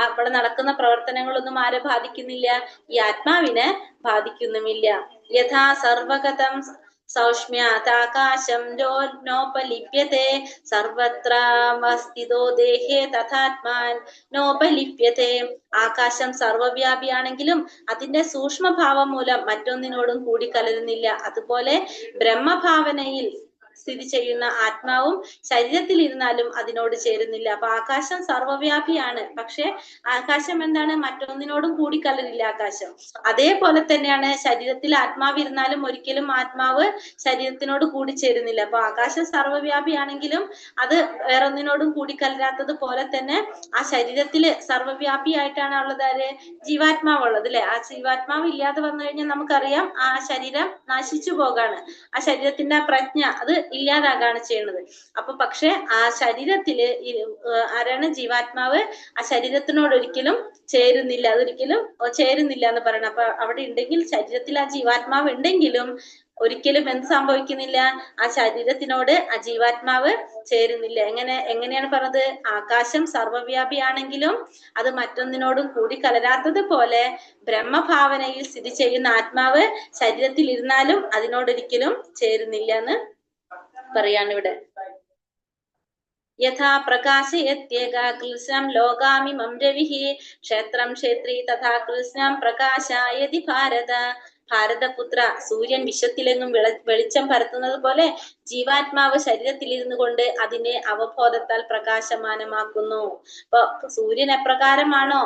അവിടെ നടക്കുന്ന പ്രവർത്തനങ്ങളൊന്നും ആരെ ബാധിക്കുന്നില്ല? ഈ ആത്മാവിനെ ബാധിക്കുന്നുമില്ല. യഥാ സർവഗതം സൗഷ്മ്യാതാകാശം നോപലിപ്യത്തെ സർവത്ര വസ്ഥിതോ ദേഹേ തഥാത്മാൻ നോപലിപ്യത്തെ. ആകാശം സർവവ്യാപിയാണെങ്കിലും അതിന്റെ സൂക്ഷ്മഭാവം മൂലം മറ്റൊന്നിനോടും കൂടിക്കലരുന്നില്ല. അതുപോലെ ബ്രഹ്മഭാവനയിൽ സ്ഥിതി ചെയ്യുന്ന ആത്മാവും ശരീരത്തിൽ ഇരുന്നാലും അതിനോട് ചേരുന്നില്ല. അപ്പൊ ആകാശം സർവവ്യാപിയാണ്, പക്ഷെ ആകാശം എന്താണ്? മറ്റൊന്നിനോടും കൂടിക്കലരില്ല ആകാശം. അതേപോലെ തന്നെയാണ് ശരീരത്തിൽ ആത്മാവ് ഇരുന്നാലും ഒരിക്കലും ആത്മാവ് ശരീരത്തിനോട് കൂടിച്ചേരുന്നില്ല. അപ്പൊ ആകാശം സർവവ്യാപിയാണെങ്കിലും അത് വേറൊന്നിനോടും കൂടിക്കലരാത്തത് പോലെ തന്നെ ആ ശരീരത്തില് സർവവ്യാപിയായിട്ടാണ് ഉള്ളത് ആര്? ജീവാത്മാവ് ഉള്ളത് അല്ലെ? ആ ജീവാത്മാവ് ഇല്ലാതെ വന്നു കഴിഞ്ഞാൽ നമുക്കറിയാം ആ ശരീരം നശിച്ചു പോകാണ്. ആ ശരീരത്തിന്റെ ആ പ്രജ്ഞ അത് ഇല്ലാതാകാണ് ചെയ്യുന്നത്. അപ്പൊ പക്ഷെ ആ ശരീരത്തില് ആരാണ്? ജീവാത്മാവ് ആ ശരീരത്തിനോട് ഒരിക്കലും ചേരുന്നില്ല, അതൊരിക്കലും ചേരുന്നില്ല എന്ന് പറയണം. അപ്പൊ അവിടെ ഉണ്ടെങ്കിൽ, ശരീരത്തിൽ ആ ജീവാത്മാവ് ഉണ്ടെങ്കിലും ഒരിക്കലും എന്ത് സംഭവിക്കുന്നില്ല? ആ ശരീരത്തിനോട് ആ ജീവാത്മാവ് ചേരുന്നില്ല. എങ്ങനെയാണ് പറഞ്ഞത്? ആകാശം സർവവ്യാപിയാണെങ്കിലും അത് മറ്റൊന്നിനോടും കൂടി കലരാത്തത് പോലെ ബ്രഹ്മഭാവനയിൽ സ്ഥിതി ചെയ്യുന്ന ആത്മാവ് ശരീരത്തിൽ ഇരുന്നാലും അതിനോടൊരിക്കലും ചേരുന്നില്ല എന്ന് പറയാണ് ഇവിടെ. യഥാ പ്രകാശയത്യേക കൃഷ്ണം ലോകാമിമം രവിഃ ക്ഷേത്രം ക്ഷേത്രി തഥാ കൃഷ്ണം പ്രകാശയതി ഭാരത. ഭാരതപുത്ര, സൂര്യൻ വിശ്വത്തിലെങ്ങും വെളിച്ചം പരത്തുന്നത് പോലെ ജീവാത്മാവ് ശരീരത്തിലിരുന്നു കൊണ്ട് അതിനെ അവബോധത്താൽ പ്രകാശമാനമാക്കുന്നു. അപ്പൊ സൂര്യൻ എപ്രകാരമാണോ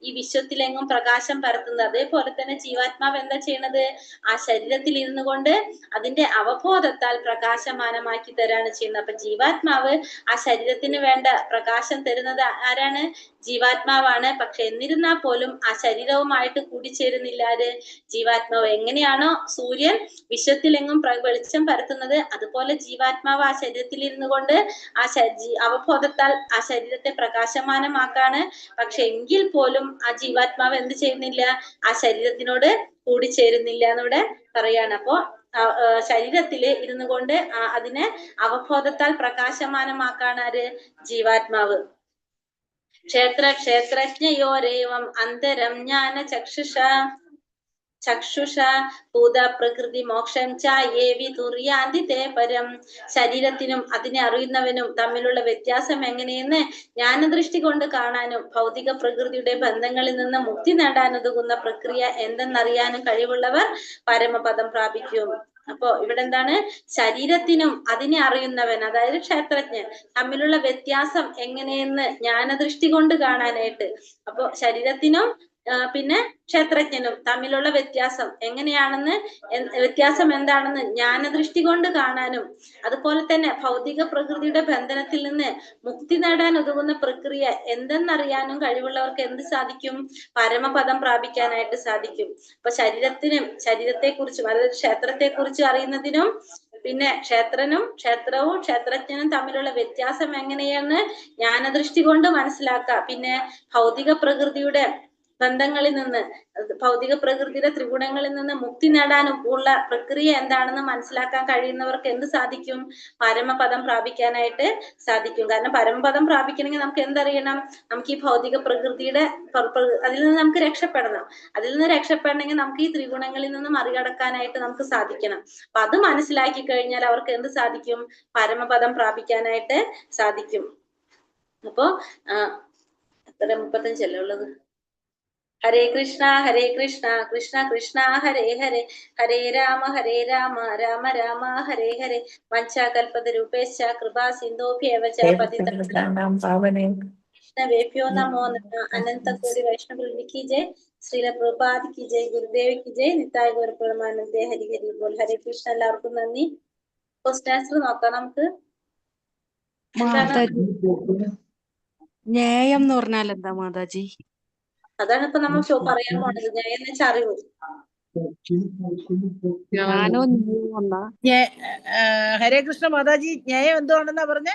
ഈ വിശ്വത്തിലെങ്ങും പ്രകാശം പരത്തുന്നത്. അതേപോലെ തന്നെ ജീവാത്മാവ് എന്താ ചെയ്യണത്? ആ ശരീരത്തിൽ ഇരുന്നു കൊണ്ട് അതിന്റെ അവബോധത്താൽ പ്രകാശമാനമാക്കി തരാണ് ചെയ്യുന്നത്. അപ്പൊ ജീവാത്മാവ് ആ ശരീരത്തിന് വേണ്ട പ്രകാശം തരുന്നത് ആരാണ്? ജീവാത്മാവാണ്. പക്ഷെ എന്നിരുന്നാൽ പോലും ആ ശരീരവുമായിട്ട് കൂടിച്ചേരുന്നില്ല ആര്? ജീവാത്മാവ്. എങ്ങനെയാണോ സൂര്യൻ വിശ്വത്തിലെങ്ങും വെളിച്ചം പരത്തുന്നത്, അതുപോലെ ജീവാത്മാവ് ആ ശരീരത്തിൽ ഇരുന്നു കൊണ്ട് ആ അവബോധത്താൽ ആ ശരീരത്തെ പ്രകാശമാനമാക്കാണ്. പക്ഷെ എങ്കിൽ പോലും ആ ജീവാത്മാവ് എന്ത് ചെയ്യുന്നില്ല? ആ ശരീരത്തിനോട് കൂടിച്ചേരുന്നില്ല എന്നിവിടെ പറയാണ്. അപ്പോ ശരീരത്തില് ഇരുന്നു കൊണ്ട് അതിനെ അവബോധത്താൽ പ്രകാശമാനമാക്കാണ് ആര്? ജീവാത്മാവ്. ക്ഷേത്രജ്ഞയോരേവം അന്തരം ജ്ഞാന ചക്ഷുഷ ഭൂത പ്രകൃതി മോക്ഷം ചായേ വിതുര്യാന്തി തേ പരം. ശരീരത്തിനും അതിനെ അറിയുന്നവനും തമ്മിലുള്ള വ്യത്യാസം എങ്ങനെയെന്ന് ജ്ഞാനദൃഷ്ടി കൊണ്ട് കാണാനും ഭൗതിക പ്രകൃതിയുടെ ബന്ധങ്ങളിൽ നിന്ന് മുക്തി നേടാനുതകുന്ന പ്രക്രിയ എന്തെന്നറിയാനും കഴിവുള്ളവർ പരമപദം പ്രാപിക്കും. അപ്പോ ഇവിടെ എന്താണ്? ശരീരത്തിനും അതിനെ അറിയുന്നവൻ, അതായത് ക്ഷേത്രജ്ഞൻ, തമ്മിലുള്ള വ്യത്യാസം എങ്ങനെയെന്ന് ജ്ഞാനദൃഷ്ടി കൊണ്ട് കാണാനായിട്ട്. അപ്പോ ശരീരത്തിനും പിന്നെ ക്ഷേത്രജ്ഞനും തമ്മിലുള്ള വ്യത്യാസം എങ്ങനെയാണെന്ന്, വ്യത്യാസം എന്താണെന്ന് ജ്ഞാനദൃഷ്ടി കൊണ്ട് കാണാനും, അതുപോലെ തന്നെ ഭൗതിക പ്രകൃതിയുടെ ബന്ധനത്തിൽ നിന്ന് മുക്തി നേടാൻ ഉതകുന്ന പ്രക്രിയ എന്തെന്നറിയാനും കഴിവുള്ളവർക്ക് എന്ത് സാധിക്കും? പരമപദം പ്രാപിക്കാനായിട്ട് സാധിക്കും. അപ്പൊ ശരീരത്തെക്കുറിച്ചും അതായത് ക്ഷേത്രത്തെക്കുറിച്ച് അറിയുന്നതിനും പിന്നെ ക്ഷേത്രവും ക്ഷേത്രജ്ഞനും തമ്മിലുള്ള വ്യത്യാസം എങ്ങനെയെന്ന് ജ്ഞാനദൃഷ്ടി കൊണ്ട് മനസ്സിലാക്കുക. പിന്നെ ഭൗതിക പ്രകൃതിയുടെ ബന്ധങ്ങളിൽ നിന്ന്, ഭൗതിക പ്രകൃതിയുടെ ത്രിഗുണങ്ങളിൽ നിന്ന് മുക്തി നേടാനും ഉള്ള പ്രക്രിയ എന്താണെന്ന് മനസ്സിലാക്കാൻ കഴിയുന്നവർക്ക് എന്ത് സാധിക്കും? പരമപദം പ്രാപിക്കാനായിട്ട് സാധിക്കും. കാരണം പരമപദം പ്രാപിക്കണമെങ്കിൽ നമുക്ക് എന്തറിയണം? നമുക്ക് ഈ ഭൗതിക പ്രകൃതിയുടെ അതിൽ നിന്ന് നമുക്ക് രക്ഷപ്പെടണം. അതിൽ നിന്ന് രക്ഷപ്പെടണമെങ്കിൽ നമുക്ക് ഈ ത്രിഗുണങ്ങളിൽ നിന്നും മറികടക്കാനായിട്ട് നമുക്ക് സാധിക്കണം. അപ്പൊ അത് മനസ്സിലാക്കി കഴിഞ്ഞാൽ അവർക്ക് എന്ത് സാധിക്കും? പരമപദം പ്രാപിക്കാനായിട്ട് സാധിക്കും. അപ്പോ എത്ര 35 ഉള്ളത്? ഹരേ കൃഷ്ണ കൃഷ്ണ കൃഷ്ണ ഹരേ ഹരേ, ഹരേ രാമ രാമ രാമ ഹരേ ഹരേ. വഞ്ചാകൽപതരൂപേശ്ച കൃപാ സിന്ധോഭ്യേവ ച വൈഷ്ണവേഭ്യോ നമോ നമഃ. അനന്തകോടി വൈഷ്ണവവൃന്ദ കി ജയ്. ശ്രീല പ്രഭുപാദ് കി ജയ്. ഗുരുദേവ് കി ജയ്. നിത്തായ ഗൗരപ്രമാനന്ദേ. ഹരി ഹരി ബോൾ. ഹരേ കൃഷ്ണ. എല്ലാവർക്കും നന്ദി. ക്വസ്റ്റ്യൻ ആൻസർ നോക്കാം നമുക്ക്. ന്യായം എന്ന് പറഞ്ഞാൽ എന്താ മാതാജി? അതാണ് ഇപ്പൊ നമ്മൾ പറയാൻ പോണത്. ന്യായം എന്ന് വെച്ചാൽ അറിവ്. ഹരേ കൃഷ്ണ മാതാജി, ന്യായം എന്തുകൊണ്ടെന്നാ പറഞ്ഞേ?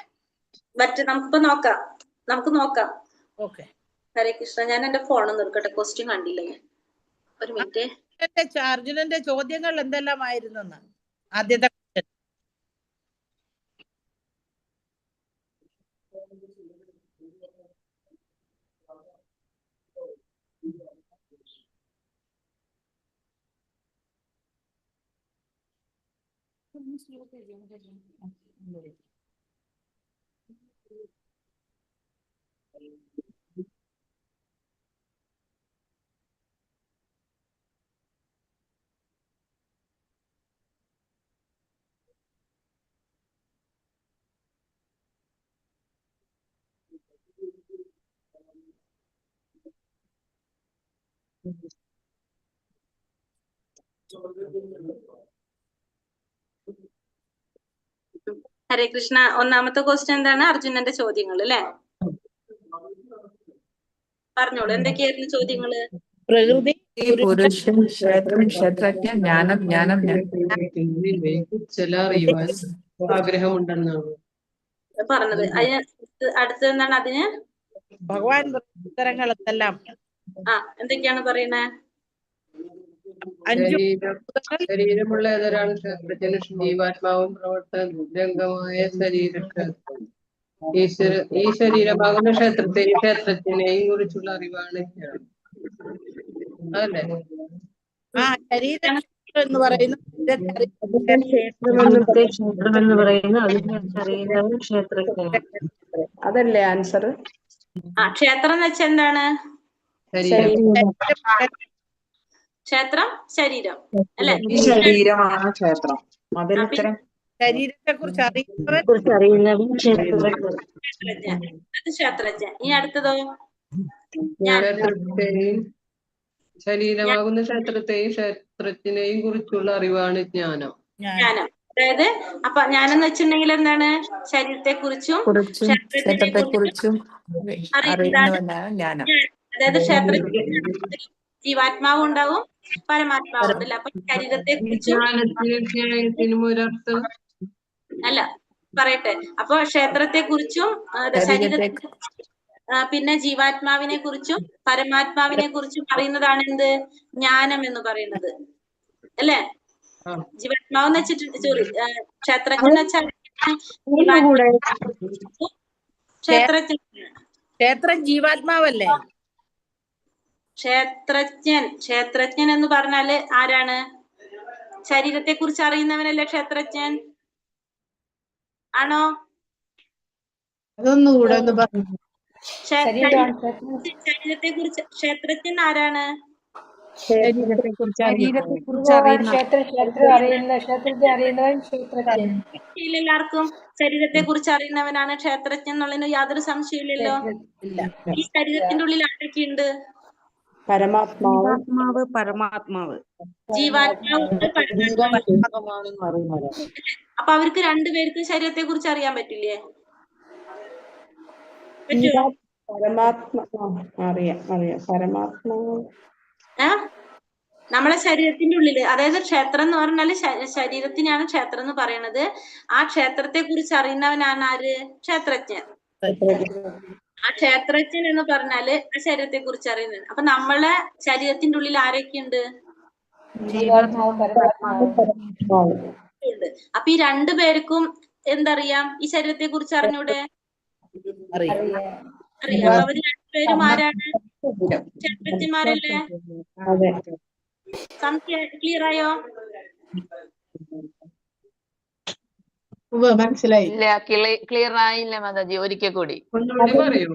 നമുക്കിപ്പോ നോക്കാം. ഓക്കെ. ഹരേ കൃഷ്ണ. ഞാൻ എന്റെ ഫോണൊന്ന് എടുക്കട്ടെ, ക്വസ്റ്റ്യൻ കണ്ടില്ല ഞാൻ. ഒരു മിനിറ്റ്. അർജുനന്റെ ചോദ്യങ്ങൾ എന്തെല്ലാമായിരുന്നു? ആദ്യത്തെ ഹരേ കൃഷ്ണ. ഒന്നാമത്തെ ക്വസ്റ്റ്യൻ എന്താണ്? അർജുനന്റെ ചോദ്യങ്ങൾ അല്ലെ? പറഞ്ഞോളൂ, എന്തൊക്കെയായിരുന്നു ചോദ്യങ്ങള്? പ്രകൃതി, പുരുഷൻ, ക്ഷേത്രം, ക്ഷേത്രജ്ഞ, ജ്ഞാനം, ചില അറിയുവാൻ ആഗ്രഹമുണ്ടെന്നാണ് പറഞ്ഞത്. അതിന് അടുത്തത് എന്താണ്? അതിന് ഭഗവാൻ ഉത്തരങ്ങൾ എന്തെല്ലാം? എന്തൊക്കെയാണ് പറയുന്നത്? ശരീരമുള്ള ഏതൊരാൾ ക്ഷേത്രജ്ഞനും ജീവാത്മാവും പ്രവർത്തനരംഗമായ ഈ ശരീരമാകുന്ന ക്ഷേത്രത്തെയും ക്ഷേത്രജ്ഞനെയും കുറിച്ചുള്ള അറിവാണ് അതല്ലേ? ശരീരം എന്ന് പറയുന്നത് അതല്ലേ ആൻസർ? ക്ഷേത്രം എന്ന് വെച്ചാൽ എന്താണ്? ക്ഷേത്രം ശരീരം അല്ലെ? ശരീരമാണ് ക്ഷേത്രം. ശരീരത്തെ കുറിച്ച് അറിയുന്നവൻ അത് ക്ഷേത്രജ്ഞൻ. ഇനി അടുത്തതോ? ക്ഷേത്രത്തെയും ശരീരമാകുന്ന ക്ഷേത്രത്തെയും ക്ഷേത്രജ്ഞനെയും കുറിച്ചുള്ള അറിവാണ് ജ്ഞാനം. ജ്ഞാനം. അതായത് അപ്പൊ ജ്ഞാനം എന്ന് വെച്ചിട്ടുണ്ടെങ്കിൽ എന്താണ്? ശരീരത്തെ കുറിച്ചും ക്ഷേത്രത്തെ കുറിച്ചും അറിയുന്നതാണ് അറിയുന്നവനാണ് ജ്ഞാനം. അതായത് ക്ഷേത്രത്തിൽ ജീവാത്മാവ് ഉണ്ടാവും, പരമാത്മാവ് ഉണ്ടല്ലോ. അപ്പൊ ശരീരത്തെ കുറിച്ചും ജ്ഞാനത്തിനും ഒരർത്ഥം അല്ല പറയട്ടെ. അപ്പൊ ക്ഷേത്രത്തെ കുറിച്ചും ശരീരത്തെ പിന്നെ ജീവാത്മാവിനെ കുറിച്ചും പരമാത്മാവിനെ കുറിച്ചും അറിയുന്നതാണ് എന്ത്? ജ്ഞാനം എന്ന് പറയുന്നത് അല്ലേ? ജീവാത്മാവ് എന്ന് വെച്ചിട്ട് സോറി ക്ഷേത്രജ്ഞൻ എന്ന് വെച്ചാൽ ക്ഷേത്രം ജീവാത്മാവല്ലേ? ക്ഷേത്രജ്ഞൻ എന്ന് പറഞ്ഞാല് ആരാണ്? ശരീരത്തെ കുറിച്ച് അറിയുന്നവനല്ലേ ക്ഷേത്രജ്ഞൻ? ആണോ? അതൊന്നുകൂടെ ഒന്ന് പറഞ്ഞു. ശരീരത്തെ കുറിച്ച് ക്ഷേത്രജ്ഞൻ ആരാണ്? ശരീരത്തെ കുറിച്ച് എല്ലാവർക്കും ശരീരത്തെ കുറിച്ച് അറിയുന്നവനാണ് ക്ഷേത്രജ്ഞൻ എന്നുള്ളതിന് യാതൊരു സംശയമില്ലല്ലോ. ഈ ശരീരത്തിന്റെ ഉള്ളിൽ ആരൊക്കെയുണ്ട്? പരമാത്മാവ് ജീവാത്മാവ് അപ്പൊ അവർക്ക് രണ്ടുപേർക്കും ശരീരത്തെ കുറിച്ച് അറിയാൻ പറ്റില്ലേ? പറ്റുമോ? നമ്മളെ ശരീരത്തിന്റെ ഉള്ളില്, അതായത് ക്ഷേത്രം എന്ന് പറഞ്ഞാല് ശരീരത്തിനാണ് ക്ഷേത്രം എന്ന് പറയുന്നത്. ആ ക്ഷേത്രത്തെ കുറിച്ച് അറിയുന്നവനാണ് ആര്? ക്ഷേത്രജ്ഞൻ. ആ ക്ഷേത്രജ്ഞൻ എന്ന് പറഞ്ഞാല് ആ ശരീരത്തെ കുറിച്ച് അറിയുന്നത്. അപ്പൊ നമ്മളെ ശരീരത്തിന്റെ ഉള്ളിൽ ആരൊക്കെയുണ്ട്? അപ്പൊ ഈ രണ്ടുപേർക്കും എന്തറിയാം? ഈ ശരീരത്തെ കുറിച്ച് അറിഞ്ഞൂടെ? അറിയാം. അപ്പൊ അവര് രണ്ടുപേരും ആരാണ്? ക്ഷേത്രജ്ഞന്മാരല്ലേ? സംശയം ക്ലിയർ ആയോ? മനസ്സിലായി. ഇല്ല, ക്ലിയർ ആയില്ല മാതാജി, ഒരിക്കൽ കൂടി. പറയൂ.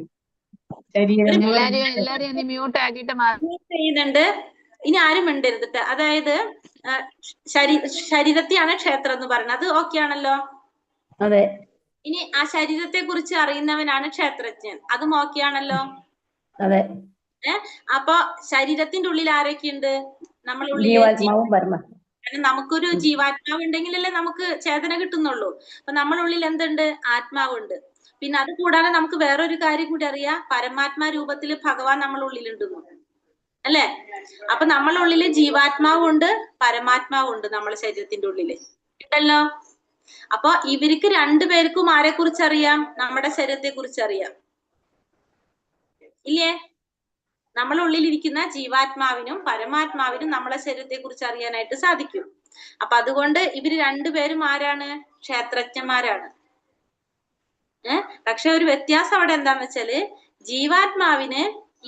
എല്ലാരെയും മ്യൂട്ട് ആക്കിയിട്ട് ചെയ്യുന്നുണ്ട്. ഇനി ആരും മിണ്ടരുത്. അതായത് ശരീരത്തെയാണ് ക്ഷേത്രം എന്ന് പറയുന്നത്. അത് ഓക്കെ ആണല്ലോ? അതെ. ഇനി ആ ശരീരത്തെ കുറിച്ച് അറിയുന്നവനാണ് ക്ഷേത്രജ്ഞൻ. അതും ഓക്കെ ആണല്ലോ? അതെ. അപ്പൊ ശരീരത്തിന്റെ ഉള്ളിൽ ആരൊക്കെയുണ്ട്? നമ്മളുള്ളിൽ നമുക്കൊരു ജീവാത്മാവ് ഉണ്ടെങ്കിലല്ലേ നമുക്ക് ചേതന കിട്ടുന്നുള്ളൂ. അപ്പൊ നമ്മളുള്ളിൽ എന്തുണ്ട്? ആത്മാവുണ്ട്. പിന്നെ അത് കൂടാതെ നമുക്ക് വേറൊരു കാര്യം കൂടി അറിയാം. പരമാത്മാ രൂപത്തിൽ ഭഗവാൻ നമ്മളുള്ളിലുണ്ടെന്നു അല്ലേ? അപ്പൊ നമ്മളുള്ളില് ജീവാത്മാവുണ്ട്, പരമാത്മാവുണ്ട് നമ്മളെ ശരീരത്തിന്റെ ഉള്ളില് ഉണ്ടല്ലോ. അപ്പൊ ഇവർക്ക് രണ്ടുപേർക്കും ആരെ കുറിച്ച് അറിയാം? നമ്മുടെ ശരീരത്തെ കുറിച്ച് അറിയാം ഇല്ലേ? നമ്മളുള്ളിലിരിക്കുന്ന ജീവാത്മാവിനും പരമാത്മാവിനും നമ്മളെ ശരീരത്തെ കുറിച്ച് അറിയാനായിട്ട് സാധിക്കും. അപ്പൊ അതുകൊണ്ട് ഇവര് രണ്ടുപേരും ആരാണ്? ക്ഷേത്രജ്ഞന്മാരാണ്. പക്ഷെ ഒരു വ്യത്യാസം അവിടെ എന്താന്ന് വെച്ചാല്, ജീവാത്മാവിന്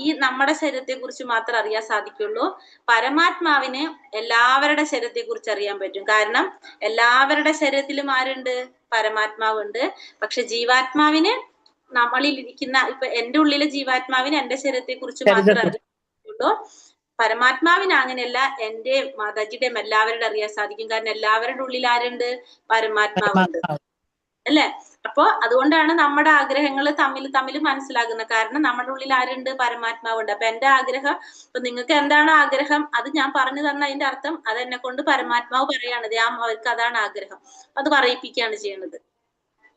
ഈ നമ്മുടെ ശരീരത്തെ കുറിച്ച് മാത്രം അറിയാൻ സാധിക്കുള്ളൂ. പരമാത്മാവിന് എല്ലാവരുടെ ശരീരത്തെ കുറിച്ച് അറിയാൻ പറ്റും. കാരണം എല്ലാവരുടെ ശരീരത്തിലും ആരുണ്ട്? പരമാത്മാവുണ്ട്. പക്ഷെ ജീവാത്മാവിന് നമ്മളിൽ ഇരിക്കുന്ന, ഇപ്പൊ എന്റെ ഉള്ളിലെ ജീവാത്മാവിന് എന്റെ ശരീരത്തെ കുറിച്ച് മാത്രമേ അറിയുള്ളൂ. പരമാത്മാവിന് അങ്ങനെയല്ല, എന്റെ മാതാജിയുടെയും എല്ലാവരുടെ അറിയാൻ സാധിക്കും. കാരണം എല്ലാവരുടെ ഉള്ളിൽ ആരുണ്ട്? പരമാത്മാവുണ്ട് അല്ലെ? അപ്പൊ അതുകൊണ്ടാണ് നമ്മുടെ ആഗ്രഹങ്ങൾ തമ്മിൽ മനസ്സിലാകുന്നത്. കാരണം നമ്മുടെ ഉള്ളിൽ ആരുണ്ട്? പരമാത്മാവുണ്ട്. അപ്പൊ എന്റെ ആഗ്രഹം, ഇപ്പൊ നിങ്ങൾക്ക് എന്താണ് ആഗ്രഹം അത് ഞാൻ പറഞ്ഞു തന്ന അതിന്റെ അർത്ഥം അത് എന്നെ കൊണ്ട് പരമാത്മാവ് പറയാണ്, അവർക്ക് അതാണ് ആഗ്രഹം, അത് പറയിപ്പിക്കുകയാണ് ചെയ്യുന്നത്.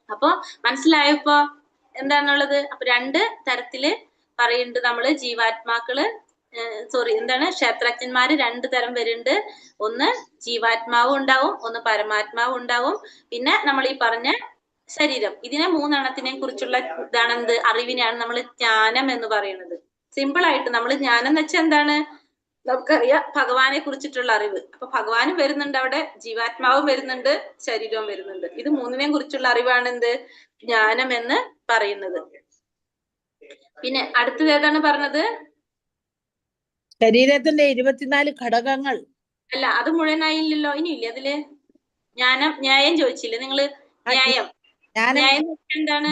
അപ്പൊ മനസ്സിലായപ്പോ എന്താണുള്ളത്? അപ്പൊ രണ്ട് തരത്തില് പറയുന്നുണ്ട് നമ്മള്. ജീവാത്മാക്കള് ക്ഷേത്രജ്ഞന്മാര് രണ്ടു തരം വരുന്നുണ്ട്. ഒന്ന് ജീവാത്മാവും ഉണ്ടാവും, ഒന്ന് പരമാത്മാവും ഉണ്ടാവും. പിന്നെ നമ്മൾ ഈ പറഞ്ഞ ശരീരം, ഇതിനെ മൂന്നെണ്ണത്തിനെ കുറിച്ചുള്ള ഇതാണ് എന്ത്? അറിവിനെയാണ് നമ്മൾ ജ്ഞാനം എന്ന് പറയുന്നത്. സിമ്പിൾ ആയിട്ട് നമ്മൾ ജ്ഞാനം എന്ന് വെച്ചാൽ എന്താണ്? നമുക്കറിയാം ഭഗവാനെ കുറിച്ചിട്ടുള്ള അറിവ്. അപ്പൊ ഭഗവാനും വരുന്നുണ്ട് അവിടെ, ജീവാത്മാവും വരുന്നുണ്ട്, ശരീരവും വരുന്നുണ്ട്. ഇത് മൂന്നിനെയും കുറിച്ചുള്ള അറിവാണ് എന്ത്? ജ്ഞാനം എന്ന് പറയുന്നത്. പിന്നെ അടുത്തത് ഏതാണ് പറഞ്ഞത്? ശരീരത്തിന്റെ 24 ഘടകങ്ങൾ. അല്ല, അത് മുഴുവനായില്ലല്ലോ. ഇനിയില്ലേ അതില്? ന്യായം ചോദിച്ചില്ലേ നിങ്ങള്? ന്യായം എന്താണ്?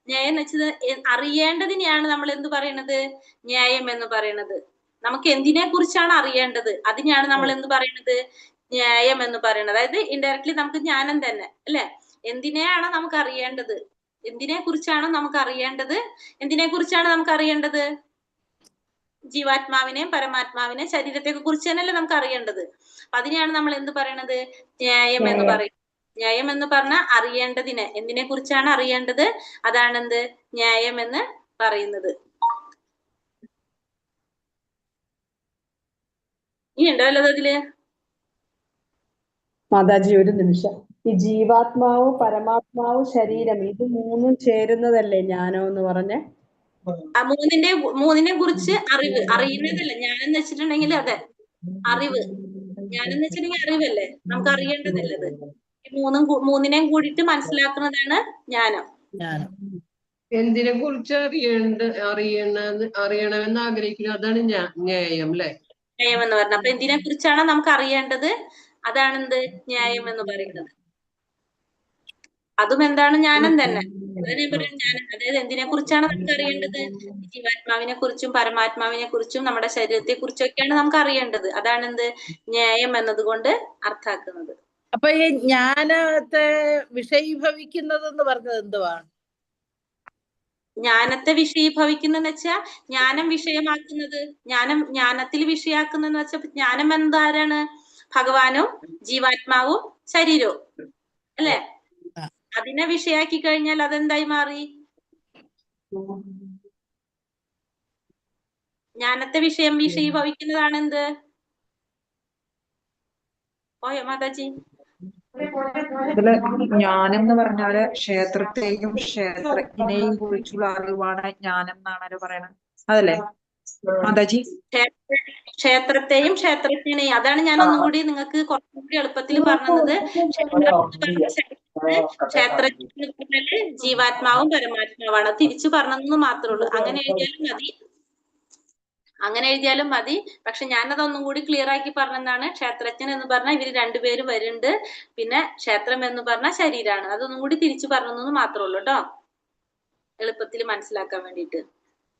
ന്യായം എന്ന് വെച്ചത് അറിയേണ്ടതിനെയാണ് നമ്മൾ എന്ത് പറയണത്? ന്യായം എന്ന് പറയണത്. നമുക്ക് എന്തിനെ കുറിച്ചാണ് അറിയേണ്ടത് അതിനെയാണ് നമ്മൾ എന്ത് പറയണത്? ന്യായം എന്ന് പറയുന്നത്. അതായത് ഇൻഡയറക്ട്ലി നമുക്ക് ജ്ഞാനം തന്നെ അല്ലെ? എന്തിനെയാണ് നമുക്ക് അറിയേണ്ടത് എന്തിനെ കുറിച്ചാണ് നമുക്ക് അറിയേണ്ടത്? എന്തിനെ കുറിച്ചാണ് നമുക്ക് അറിയേണ്ടത്? ജീവാത്മാവിനെയും പരമാത്മാവിനെയും ശരീരത്തെ കുറിച്ച് തന്നെയല്ലേ നമുക്ക് അറിയേണ്ടത്. അതിനെയാണ് നമ്മൾ എന്ത് പറയണത്? ന്യായം എന്ന് പറയുന്നത്. ന്യായം എന്ന് പറഞ്ഞാൽ അറിയേണ്ടതിനെ, എന്തിനെ കുറിച്ചാണ് അറിയേണ്ടത്, അതാണ് എന്ത്? ന്യായം എന്ന് പറയുന്നത്. ഇനി ഉണ്ടോ അല്ലത് അതില്? മാതാജി ഒരു നിമിഷം. ഈ ജീവാത്മാവ് പരമാത്മാവ് ശരീരം ഇത് മൂന്നും ചേരുന്നതല്ലേ ജ്ഞാനം എന്ന് പറഞ്ഞേ? ആ മൂന്നിനെ കുറിച്ച് അറിവ്, അറിയുന്നതല്ല. ജ്ഞാനം വെച്ചിട്ടുണ്ടെങ്കിൽ അതെ അറിവ്. ജ്ഞാനം വെച്ചിട്ടുണ്ടെങ്കിൽ അറിവല്ലേ, നമുക്ക് അറിയേണ്ടതല്ലത്. ഈ മൂന്നിനെയും കൂടിയിട്ട് മനസ്സിലാക്കുന്നതാണ് ജ്ഞാനം. എന്തിനെ കുറിച്ച് അറിയണമെന്ന് ആഗ്രഹിക്കുന്നു, അതാണ് ന്യായം അല്ലെ? ന്യായം എന്ന് പറഞ്ഞത്. അപ്പൊ എന്തിനെ കുറിച്ചാണ് നമുക്ക് അറിയേണ്ടത്, അതാണ് എന്ത്? ന്യായം എന്ന് പറയുന്നത്. അതും എന്താണ്? ജ്ഞാനം തന്നെ. അതാണ് ഞാൻ പറയുന്നത് ജ്ഞാനം. അതായത് എന്തിനെ കുറിച്ചാണ് നമുക്ക് അറിയേണ്ടത്? ജീവാത്മാവിനെ കുറിച്ചും പരമാത്മാവിനെ കുറിച്ചും നമ്മുടെ ശരീരത്തെ കുറിച്ചൊക്കെയാണ് നമുക്ക് അറിയേണ്ടത്. അതാണ് എന്ത്? ന്യായം എന്നതുകൊണ്ട് അർത്ഥാക്കുന്നത്. അപ്പൊ ഈ ജ്ഞാനത്തെ വിഷയീഭവിക്കുന്നതെന്ന് പറഞ്ഞത് എന്തുവാ? ജ്ഞാനത്തെ വിഷയീഭവിക്കുന്നെന്ന് വെച്ചാൽ ജ്ഞാനം വിഷയമാക്കുന്നത്, ജ്ഞാനത്തിൽ വിഷയാക്കുന്നെന്ന് വെച്ചാൽ ജ്ഞാനം എന്താരാണ്? ഭഗവാനും ജീവാത്മാവും ശരീരവും അല്ലെ? അതിനെ വിഷയാക്കി കഴിഞ്ഞാൽ അതെന്തായി മാറി? ജ്ഞാനത്തെ വിഷയീഭവിക്കുന്നതാണ് എന്ത്? പോയോ മാതാജി? ഇതില് ജ്ഞാനം എന്ന് പറഞ്ഞാല് ക്ഷേത്രത്തെയും ക്ഷേത്രജ്ഞനെയും കുറിച്ചുള്ള അറിവാണ് ജ്ഞാനം എന്നാണല്ലോ പറയണത്, അതല്ലേ മാതാജി? ക്ഷേത്രത്തെയും ക്ഷേത്രജ്ഞനെയും, അതാണ് ഞാൻ ഒന്നും കൂടി നിങ്ങൾക്ക് കുറച്ചും കൂടി എളുപ്പത്തിൽ പറഞ്ഞത്. ക്ഷേത്രജ്ഞ ജീവാത്മാവും പരമാത്മാവാണ്. തിരിച്ചു പറഞ്ഞതെന്ന് മാത്രമേ ഉള്ളൂ. അങ്ങനെ എഴുതിയാലും മതി. പക്ഷെ ഞാനതൊന്നും കൂടി ക്ലിയർ ആക്കി പറഞ്ഞതാണ്. ക്ഷേത്രജ്ഞൻ എന്ന് പറഞ്ഞാൽ ഇവര് രണ്ടുപേരും വരുന്നുണ്ട്, പിന്നെ ക്ഷേത്രം എന്ന് പറഞ്ഞാൽ ശരീരമാണ്. അതൊന്നും കൂടി തിരിച്ചു പറഞ്ഞെന്ന് മാത്രമേ ഉള്ളൂ കേട്ടോ, എളുപ്പത്തിൽ മനസ്സിലാക്കാൻ വേണ്ടിയിട്ട്.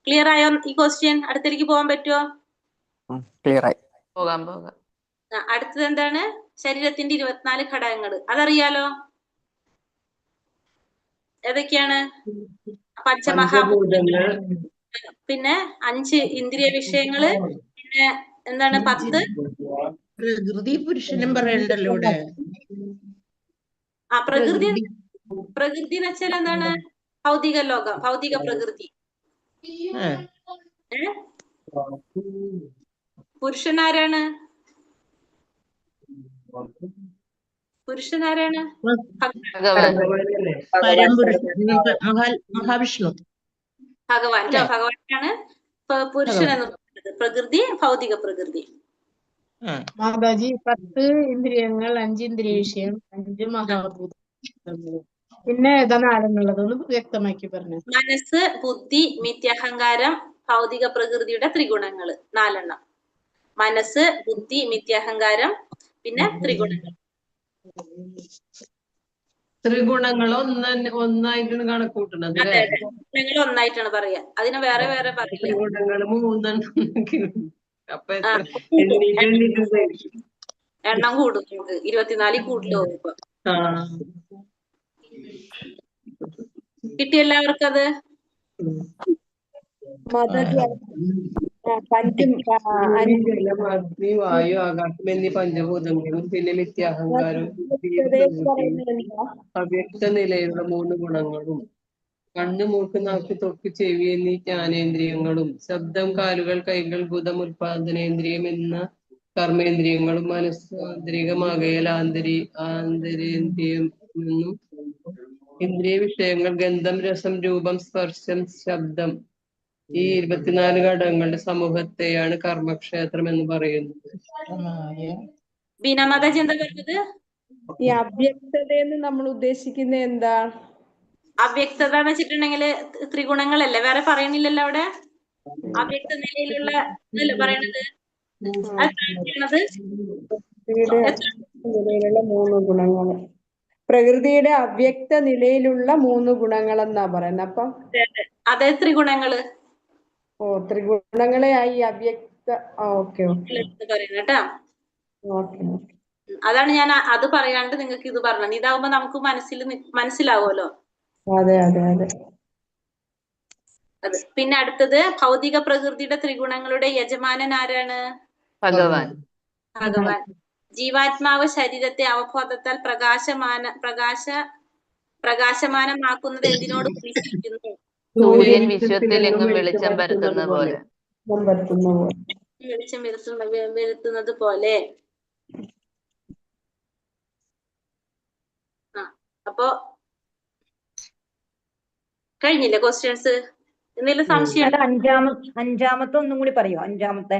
ക്ലിയർ ആയോ ഈ ക്വസ്റ്റ്യൻ? അടുത്തേക്ക് പോകാൻ പറ്റുമോ? ക്ലിയർ ആയി. പോകാം. അടുത്തത് എന്താണ്? ശരീരത്തിന്റെ 24 ഘടകങ്ങൾ. അതറിയാലോ? ഏതൊക്കെയാണ്? പഞ്ചമഹാഭൂതങ്ങൾ, പിന്നെ 5 ഇന്ദ്രിയ വിഷയങ്ങള്, പിന്നെ എന്താണ് 10 പ്രകൃതി പുരുഷനും പറയണ്ടല്ലോ ഇവിടെ. പ്രകൃതി എന്ന് വെച്ചാൽ എന്താണ്? ഭൗതിക ലോകം, ഭൗതിക പ്രകൃതി. പുരുഷനാരാണ്? പുരുഷനാരാണ്? മഹാവിഷ്ണു, ഭഗവാൻ. ഭഗവാനാണ് പുരുഷൻ എന്ന് പറയുന്നത്. പ്രകൃതി ഭൗതിക പ്രകൃതി. മാതാജി 10 ഇന്ദ്രിയങ്ങൾ, 5 ഇന്ദ്രിയ വിഷയം, 5 മഹാഭൂതങ്ങൾ, പിന്നെ ഏതാണ് ആരെന്നുള്ളതൊന്ന് വ്യക്തമാക്കി പറഞ്ഞു. മനസ്സ്, ബുദ്ധി, മിഥ്യാഹങ്കാരം, ഭൗതിക പ്രകൃതിയുടെ ത്രിഗുണങ്ങൾ 4 മനസ്സ്, ബുദ്ധി, മിഥ്യാഹങ്കാരം, പിന്നെ ത്രിഗുണങ്ങൾ. ത്രിഗുണങ്ങൾ ഒന്നായിട്ടാണ് കണക്ക് കൂട്ടുന്നത്. ഗുണങ്ങൾ ഒന്നായിട്ടാണ് പറയാ, അതിന് വേറെ വേറെ പറയില്ല. ത്രിഗുണങ്ങൾ 3 അപ്പൊ എണ്ണം കൂടും. 24 കൂട്ടിലോ ഇപ്പൊ. കിട്ടി എല്ലാവർക്കും അത്? വായു, ആകാശം എന്നീ പഞ്ചഭൂതങ്ങളും പിന്നെ മിഥ്യാഹങ്കാരവും അവ്യക്ത നിലയിലുള്ള 3 ഗുണങ്ങളും, കണ്ണ്, മൂക്ക്, നാക്ക്, ത്വക്ക്, ചെവി എന്നീ ജ്ഞാനേന്ദ്രിയങ്ങളും, ശബ്ദം, കാലുകൾ, കൈകൾ, ബുധം, ഉൽപാദനേന്ദ്രിയം എന്ന കർമ്മേന്ദ്രിയങ്ങളും, മനസ്സ് ആന്തരികമാകയാൽ ആന്തരേന്ദ്രിയം എന്നും, ഇന്ദ്രിയ വിഷയങ്ങൾ ഗന്ധം, രസം, രൂപം, സ്പർശം, ശബ്ദം, ഈ 24 ഘടകങ്ങളുടെ സമൂഹത്തെയാണ് കർമ്മക്ഷേത്രം എന്ന് പറയുന്നത്. ബീനാമാതാജി എന്താ പറഞ്ഞത്? ഈ അവ്യക്തതയെന്ന് നമ്മൾ ഉദ്ദേശിക്കുന്നത് എന്താ? അവ്യക്തത എന്ന് വെച്ചിട്ടുണ്ടെങ്കിൽ ത്രിഗുണങ്ങളല്ലേ, വേറെ പറയുന്നില്ലല്ലോ അവിടെ. അവ്യക്ത നിലയിലുള്ള ഇതല്ലേ പറയണത്? നിലയിലുള്ള 3 ഗുണങ്ങൾ, പ്രകൃതിയുടെ അവ്യക്ത നിലയിലുള്ള 3 ഗുണങ്ങൾ എന്നാ പറയുന്നത്. അപ്പം അതെ ത്രിഗുണങ്ങള്. ത്രിഗുണങ്ങളെ ആയി അവ്യക്ത. ഓക്കെ പറയുന്നേട്ടാ. അതാണ് ഞാൻ അത് പറയാണ്ട് നിങ്ങൾക്ക് ഇത് പറഞ്ഞത്. ഇതാവുമ്പോ നമുക്ക് മനസ്സിലാവുമല്ലോ. അതെ അതെ അതെ. അത്. പിന്നെ അടുത്തത് ഭൗതിക പ്രകൃതിയുടെ ത്രിഗുണങ്ങളുടെ യജമാനൻ ആരാണ്? ഭഗവാൻ. ഭഗവാൻ. ജീവാത്മാവ് ശരീരത്തെ അവബോധത്താൽ പ്രകാശമാനമാക്കുന്നത് എന്തിനോട് ഉപമിച്ചിരിക്കുന്നു? സൂര്യൻ വിശ്വത്തിലെങ്ങും വെളിച്ചം പരത്തുന്ന പോലെ. വെളിച്ചം വരുത്തുന്നത് പോലെ. അപ്പോ കഴിഞ്ഞില്ലേ ക്വസ്റ്റ്യൻസ്? എന്തെങ്കിലും സംശയം? അഞ്ചാമത്തെ ഒന്നും കൂടി പറയോ? അഞ്ചാമത്തെ